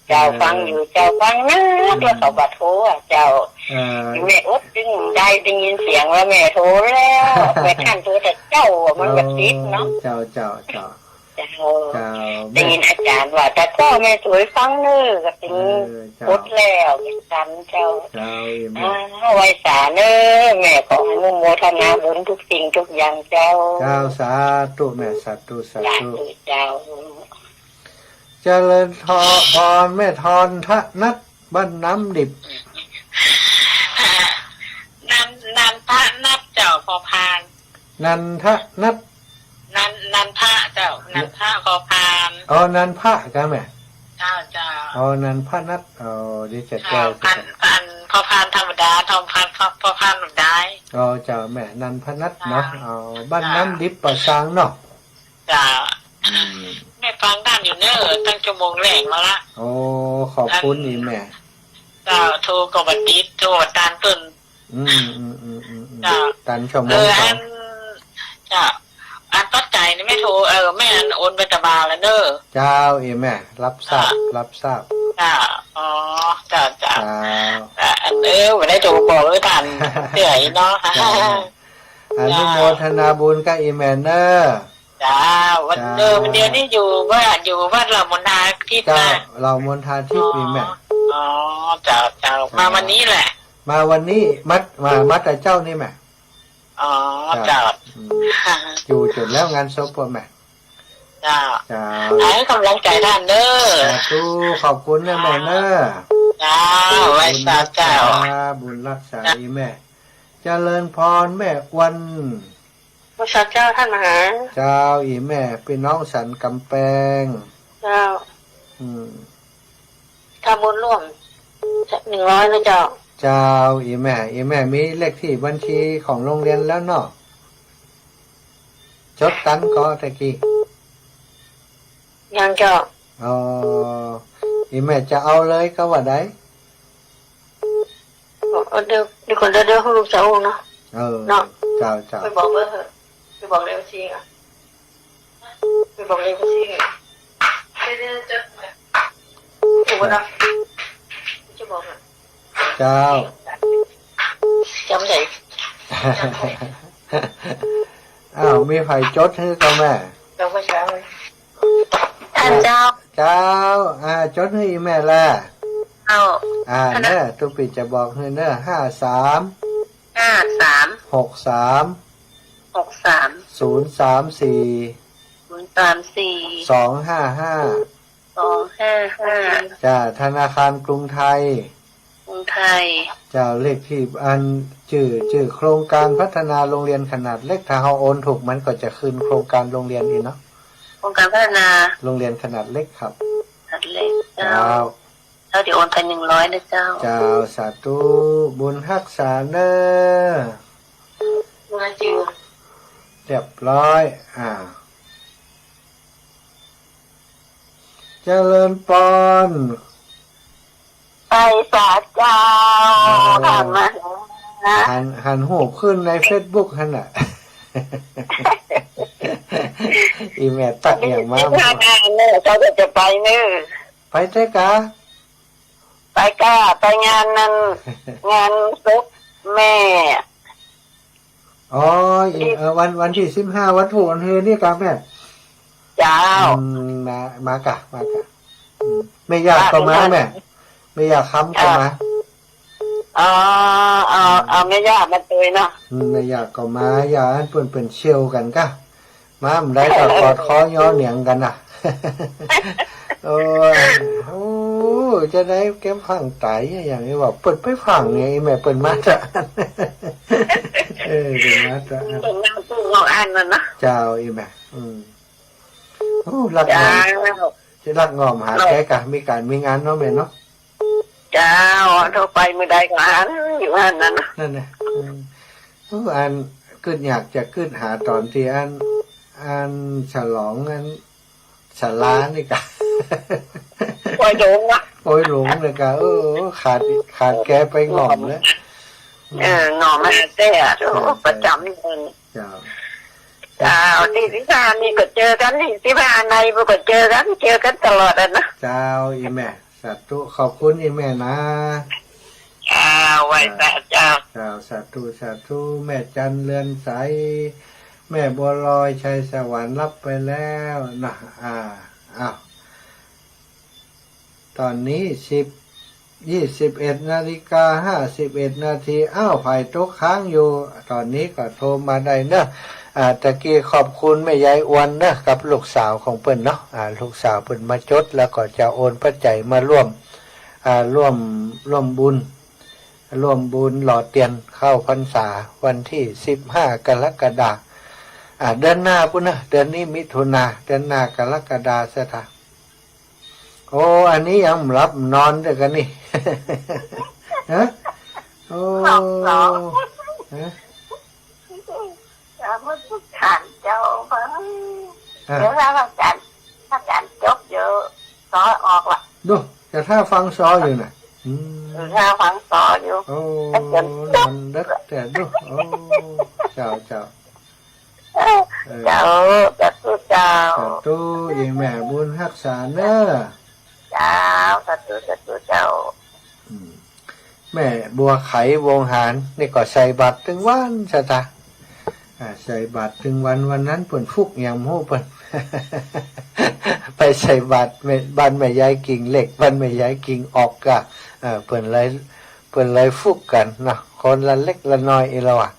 Speaker 3: เจ้าฟังอยู่เจ้าฟังนะแล้วเขาบัดโทรเจ้าแม่อดจึงได้ยินเสียงว่าแม่โทรแล้วแม่ท่านโทรแต่เจ้ามันแบบติดเนาะ
Speaker 1: เจ้า
Speaker 3: ได้ยินอาจารย์ว่าแต่ก็แม่สวยฟังเนื้อก็เป็นพุทธแล้วเป็นกันเจ้าไว้สาเนื้อแม่ขออนุโมทนาบุญทุกสิ่งทุกอย่างเจ้า
Speaker 1: สาธุแม่สาธุ
Speaker 3: เจ้า
Speaker 1: เจริญพรแม่ทอนทะนัดบ้านน้ำดิบ
Speaker 2: นันทะนัดเจ้าพอพาน
Speaker 1: นันทะนัด
Speaker 2: นันทะเจ้านันทะพอพาน
Speaker 1: นันพระกันแม่
Speaker 2: เจ้า
Speaker 1: นันพระนัดดีจัดแก้ว
Speaker 2: พันพอพานธรรมดาทองพันพอพานหนุนได้
Speaker 1: เจ้าแม่นันพระนัดเนาะบ้านน้ำดิบประสังเนาะ
Speaker 2: เจ้าแม่ฟังด้านอยู่เนอะตั้งชั่วโมงแรกมาละ
Speaker 1: ขอบคุณนี่แม่
Speaker 2: เจ้าโทรกับบัณฑิตโทรตานตุน
Speaker 1: ตันชั่วโมง
Speaker 2: เจ้าอันปัจจัยนี่ โทรแม่โอนไปตะบาแล้วเนอะ
Speaker 1: เจ้าแม่รับทราบรับทราบ
Speaker 2: จ้าอ๋อจ้า
Speaker 1: เจ้า
Speaker 2: ไม่ได้โทรบอกเลยทันเดี๋ยวเนาะ
Speaker 1: อนุโมทนาบุญกับแม่เนอร์
Speaker 2: จ้าวันเดียวนี่อยู่บ้านเรามณฑาทิพย์
Speaker 1: เจ้า
Speaker 2: นะ
Speaker 1: เรามณฑาทิพย์แม่
Speaker 2: อ๋อจ้ามาวันนี้แหละ
Speaker 1: มาวันนี้มัดแต่เจ้านี่แม่
Speaker 2: อ๋อจ้า
Speaker 1: อยู่จนแล้วงานศพป่ะแม่
Speaker 2: จ้า
Speaker 1: เจ้า
Speaker 2: ให้กำลังใจท่านเด้อ
Speaker 1: สาธุขอบคุณนะแม่เนอร์
Speaker 2: จ้าไว้ตาเจ้า
Speaker 1: บุญรักษาแม่เจริญพรแม่วัน
Speaker 3: พระเจ้าท่านมหา
Speaker 1: เจ้าแม่เป็นน้องสันกำแพง
Speaker 3: เจ้า
Speaker 1: ท
Speaker 3: ทำบุญร่วม100นะเจ้า
Speaker 1: เจ้าแม่มีเลขที่บัญชีของโรงเรียนแล้วเนาะจดตันก็ตะกี้
Speaker 3: ยังเจ้า
Speaker 1: อ๋อแม่จะเอาเลยก็ว่าได้
Speaker 3: เดี๋ยวคนเดียวให้ลูกสาวเนาะ เนาะ
Speaker 1: เจ้า
Speaker 3: ไปบอกเบอร์เถอะไปบอกเลขบัญชีอ่ะไปบอกเลขบัญชีเดี๋ยวจะถูกป่ะนะจะบอกอ่ะ
Speaker 1: เจ้า
Speaker 3: จำได้
Speaker 1: อ้าวมีไผจดให้ก็แม่
Speaker 3: เราก็เช้าเลยท่านเจ้า
Speaker 1: เจ้าจดให้แม่ละ
Speaker 3: เอา
Speaker 1: เนอะตุปิจะบอกให้เนอะ53
Speaker 3: 53
Speaker 1: 63
Speaker 3: 63
Speaker 1: 034
Speaker 3: 034
Speaker 1: 255
Speaker 3: 255
Speaker 1: จ้าธนาคารกรุงไทย
Speaker 3: กรุงไทย
Speaker 1: เจ้าเลขที่อันชื่อโครงการพัฒนาโรงเรียนขนาดเล็กถ้าเราโอนถูกมันก็จะขึ้นโครงการโรงเรียนอีกเนาะ
Speaker 3: โครงการพัฒนา
Speaker 1: โรงเรียนขนาดเล็กครับ
Speaker 3: ทัดเล็กเจ้า
Speaker 1: เจ้า
Speaker 3: เจ้าเดี๋ยวโอนไป100นะเจ้า
Speaker 1: เจ้าสาธุบุญรักษาเนอ
Speaker 3: มาจิว
Speaker 1: เรียบร้อยเจริญปอน
Speaker 3: ไปสาเจ้าทำมานะ
Speaker 1: หันหูขึ้นในเฟซบุ๊กหันน่ะ อีแม่ตัดอย่างมา
Speaker 3: ที่ทำงานเนี่ยเจ้าจะไปเนื้อ
Speaker 1: ไปเจ๊กะ
Speaker 3: ไปก้าไปงานนั้นงานซุกแม่
Speaker 1: อ๋อวันที่15วันถูกวันเฮนี่กะแม่
Speaker 3: เจ้าม
Speaker 1: ากะไม่อยากก็มาแม่ไม่อยากค้ำก็มา
Speaker 3: เอาไม่ยากมาเตยเนาะ
Speaker 1: ไม่อยากก็มาอย่าให้เปิ่นเชี่ยวกันกะมามันได้ก็กอดคอย่อเหนียงกันน่ะ โอ้จะได้แก้มฝั่งไตอย่างนี้ว่าเปิดไปฝั่งเนี่ยแม่เปิดมาจ้ะเป็นมาจ้ะ
Speaker 3: เป็นงานตู้ของอันนั่นนะ
Speaker 1: เจ้าอีแม่โอ้รักงอมจะรักงอมหาแกกะมีการมีงานเนาะแม่เนาะ
Speaker 3: เจ้าโทรไปไม่ได้ก็อันอยู่อันนั้นนะ
Speaker 1: นั่นนะอันขึ้นอยากจะขึ้นหาตอนที่อันฉลองอันฉลานี่กะ
Speaker 3: ปล่อยโดงอ่ะ
Speaker 1: โอ้ยหลงเลยกะขาดแกไปงอมแล้ว
Speaker 3: หน่อมาเต้อะประจำเลย
Speaker 1: เจ้า
Speaker 3: เจ้าที่พานนี่ก็เจอกันที่พานในก็เจอกันตลอดนะ
Speaker 1: เจ้าอีแม่สาธุขอบคุณอีแม่นะ
Speaker 3: ไว้แต่เจ้า
Speaker 1: เจ้าสาธุแม่จันเรือนใสแม่บัวลอยชัยสวรรค์รับไปแล้วนะอ้าวตอนนี้21:51 นาทีอ้าวไผ่ตกค้างอยู่ตอนนี้ก็โทรมาได้เนอะตะกี้ขอบคุณแม่ยายอวนนะกับลูกสาวของเปิ้นเนาะลูกสาวเปิ้นมาจดแล้วก็จะโอนปัจจัยมาร่วมบุญหล่อเตียนเข้าพรรษาวันที่15 กรกฎาคมเดือนหน้าพุ่นนะเดือนนี้มิถุนาเดือนหน้ากรกฎาคมซะท่าโอ้อันนี้ยังรับนอนด้วยกันนี่ ฮะโอ้ฮะ
Speaker 3: มันขานเจ้าเดี๋ยวถ้าอาจารย์จบเยอะซอออกละ
Speaker 1: ดูจะถ้าฟังซออยู่น่ะ
Speaker 3: ถ้าฟังซออยู่
Speaker 1: โอ้นอนดึกแต่ดูโอ้เจ้า
Speaker 3: เจ้าจะพูดใจ
Speaker 1: สาธุอีแม่บุญรักษาเนอะ
Speaker 3: เจ้าสาธุเจ้า
Speaker 1: แม่บัวไขวงหารนี่ก็ใส่บาตรถึงวันซะจ้ะใส่บาตรถึงวันนั้นเปิ่นฟุกอย่างโม่เปิ่น ไปใส่บาตรบ้านแม่ยายกิ่งเหล็กบ้านแม่ยายกิ่งออกกะเปิ่นไรฟุกกันเนาะคนละเล็กละน้อยอีแล้วอ่ะ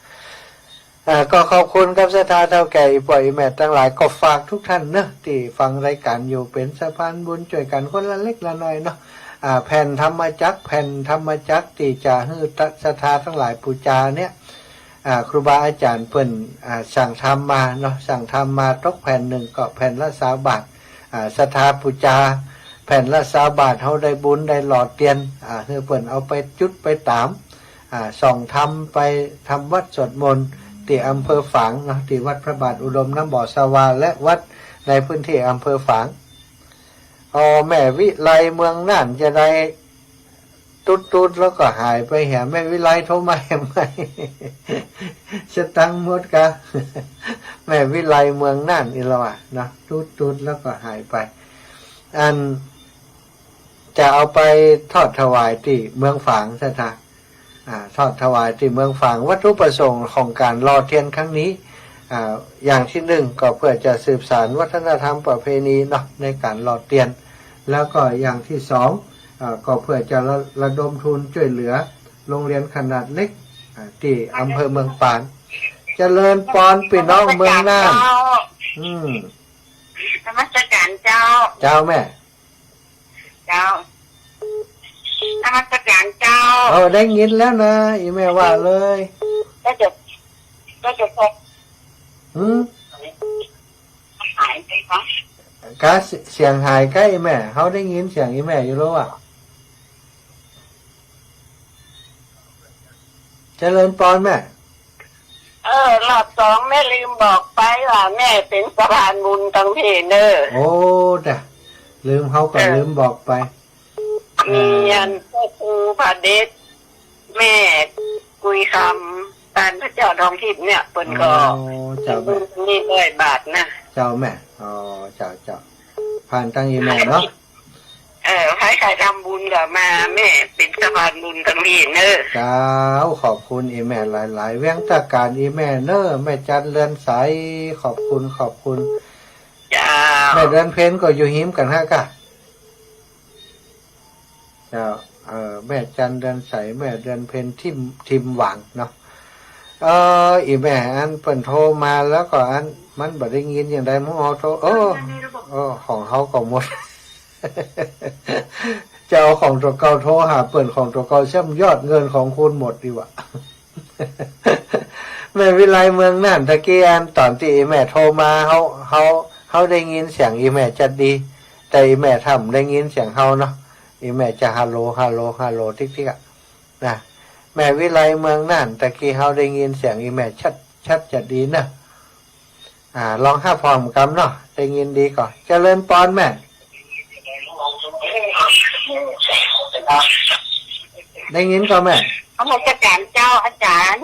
Speaker 1: ก็ขอบคุณครับศรัทธาเท่าแก่อีปล่อยแม่ทั้งหลายก็ฝากทุกท่านเนอะที่ฟังรายการอยู่เป็นสะพานบุญช่วยกันคนละเล็กละน้อยเนาะแผ่นธรรมจักรที่จะให้ศรัทธาทั้งหลายปูจาเนี่ยครูบาอาจารย์เพิ่นสั่งทำมาเนาะสั่งทำมาตกแผ่นหนึ่งก็แผ่นละ20 บาทศรัทธาปูจาแผ่นละ20 บาทเฮาได้บุญได้หลอดเตียนคือเพิ่นเอาไปจุดไปตามส่องทำไปทำวัดสวดมนต์ที่อำเภอฝางเนาะที่วัดพระบาทอุดมน้ำบ่อสวาและวัดในพื้นที่อำเภอฝางแม่วิไลเมืองน่านจะได้ตุ๊ดแล้วก็หายไปแหแม่วิไลโทรมาแหไหมจะตั้งหมดกะ แม่วิไลเมืองน่านอีละวะนะตุ๊ดแล้วก็หายไปอันจะเอาไปทอดถวายที่เมืองฝางซะท่าทอดถวายที่เมืองฝางวัตถุประสงค์ของการรอเทียนครั้งนี้อย่างที่หนึ่งก็เพื่อจะสืบสานวัฒนธรรมประเพณีเนาะในการรอเทียนแล้วก็อย่างที่สองก็เพื่อจะระดมทุนช่วยเหลือโรงเรียนขนาดเล็กที่อำเภอเมืองปานเจริญปอนพี่น้องเมืองน่าน
Speaker 3: นมัสการเจ้า
Speaker 1: แม่
Speaker 3: เจ้านมัสการเจ้า
Speaker 1: ได้ยินแล้วนะอีแม่ว่าเลย
Speaker 3: ก็จะพบหายไปปะ
Speaker 1: กะเสียงหายใกล้แม่เขาได้ยินเสียงอีแม่อยู่แล้วอ่ะเจริญปอนแม่
Speaker 3: รอบ2แม่ลืมบอกไปว่าแม่เป็นสะพานบุญทางเพจเนอร์
Speaker 1: โอ้จ้ะลืมเขาก็ลืมบอกไป
Speaker 3: มียันพ่อครูพระเดชแม่กุยคำตานพระเจ้าทองทิพย์เนี่ยเปิ้นก็
Speaker 1: เจ้าแม่
Speaker 3: นี่100 บาทนะ
Speaker 1: เจ้าแม่เจ้าผ่านตั้งอีแม่เนาะ
Speaker 3: ใครทำบุญกับมาแม่เป็นสะพานบุญทั้งนี้เนอะ
Speaker 1: เจ้าขอบคุณอีแม่หลายๆเวียงตาการอีแม่เนอะแม่จันเรือนใสขอบคุณ
Speaker 3: เจ้า
Speaker 1: แม่เดือนเพ็ญก็อยู่หิมกันฮะกะเจ้าแม่จันเดือนใสแม่เดือนเพ็ญทิมหวังเนาะอีแม่อันเปิ่นโทรมาแล้วก็อันมันบ่ได้ยินอย่างใดมึงโทรของเขาก็หมดจะเอาของตัวเก่าโทรหาเปิ่นของตัวเก่าเชื่อมยอดเงินของคุณหมดดีวะ แม่วิไลเมืองน่านตะกี้อันตอนที่อีแม่โทรมาเขาได้ยินเสียงอีแม่จัดดีแต่อีแม่ทำได้ยินเสียงเขาเนาะอีแม่จะฮัลโหลทิกๆอ่ะนะแม่วิไลเมืองน่านตะกี้เขาได้ยินเสียงอีแม่ชัดจะดีนะลองห้าพร้อมกันเนาะได้ยินดีก่อนเจริญปอนแม่ได้ยินก่อนแม่
Speaker 3: อาจารย์เจ้าอาจารย์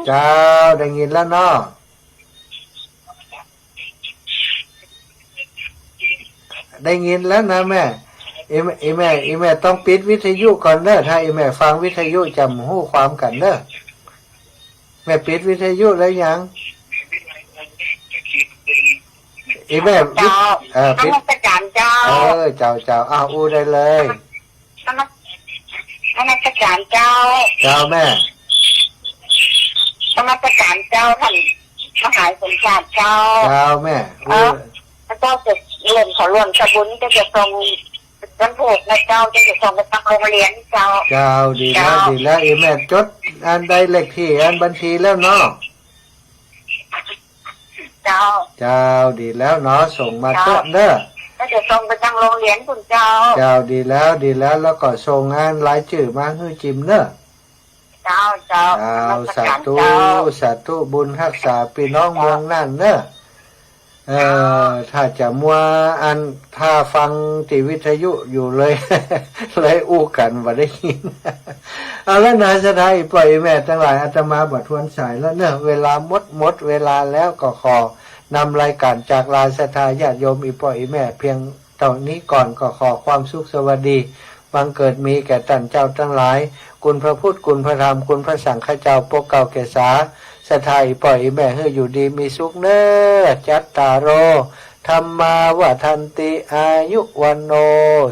Speaker 1: ได้ยินแล้วเนาะได้ยินแล้วนะแม่อีแม่ต้องปิดวิทยุก่อนเนอะถ้าอีแม่ฟังวิทยุจำหู้ความกันเนอะแม่ปิดวิทยุแล้วยังอีแม่
Speaker 3: ปิดอาจารย์เจ้า
Speaker 1: เจ้าอู้ได้เลย
Speaker 3: นมัสการเจ้า
Speaker 1: แม่
Speaker 3: นมัสการเจ้าท่านมหาสมชาติเจ้า
Speaker 1: แม่
Speaker 3: เจ้าจะร่วมสบุญจะส่งวันพุธนะเจ้าจะส่งไปทางโรงเรียนเจ้า
Speaker 1: ดีแล้วอีแม่จดอันใดเลขที่อันบัญชีแล้วเนาะ
Speaker 3: เจ้า
Speaker 1: ดีแล้วเนาะส่งมาเด้อ
Speaker 3: ก็จะส่งไปทางโรงเรียนคุณเจ้า
Speaker 1: ดีแล้วแล้วก็ส่งงานรายชื่อมาให้จิมเนอะ
Speaker 3: เจ้า
Speaker 1: สาธุบุญรักษาพี่น้องเมืองน่านเนอะถ้าจะมัวถ้าฟังที่วิทยุอยู่เลยอู้กันบ่ได้ยินแล้วนายสถานปล่อยแม่ทั้งหลายอาตมาบัดทวนสายแล้วเนอะเวลาหมดเวลาแล้วก็ขอ นำรายการจากลานศรัทธาญาติโยมอีพ่ออีแม่เพียงเท่านี้ก่อนก็ขอความสุขสวัสดีบังเกิดมีแก่ท่านเจ้าทั้งหลายคุณพระพุทธคุณพระธรรมคุณพระสังฆเจ้าปกเก่าแก่สาศรัทธาอีพ่ออีแม่ให้อยู่ดีมีสุขเน้อจัตตารโอธรรมาวทันติอายุวันโน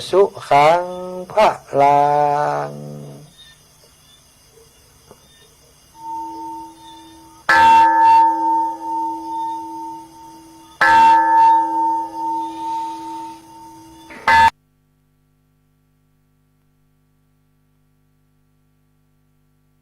Speaker 1: สุขังพระลัง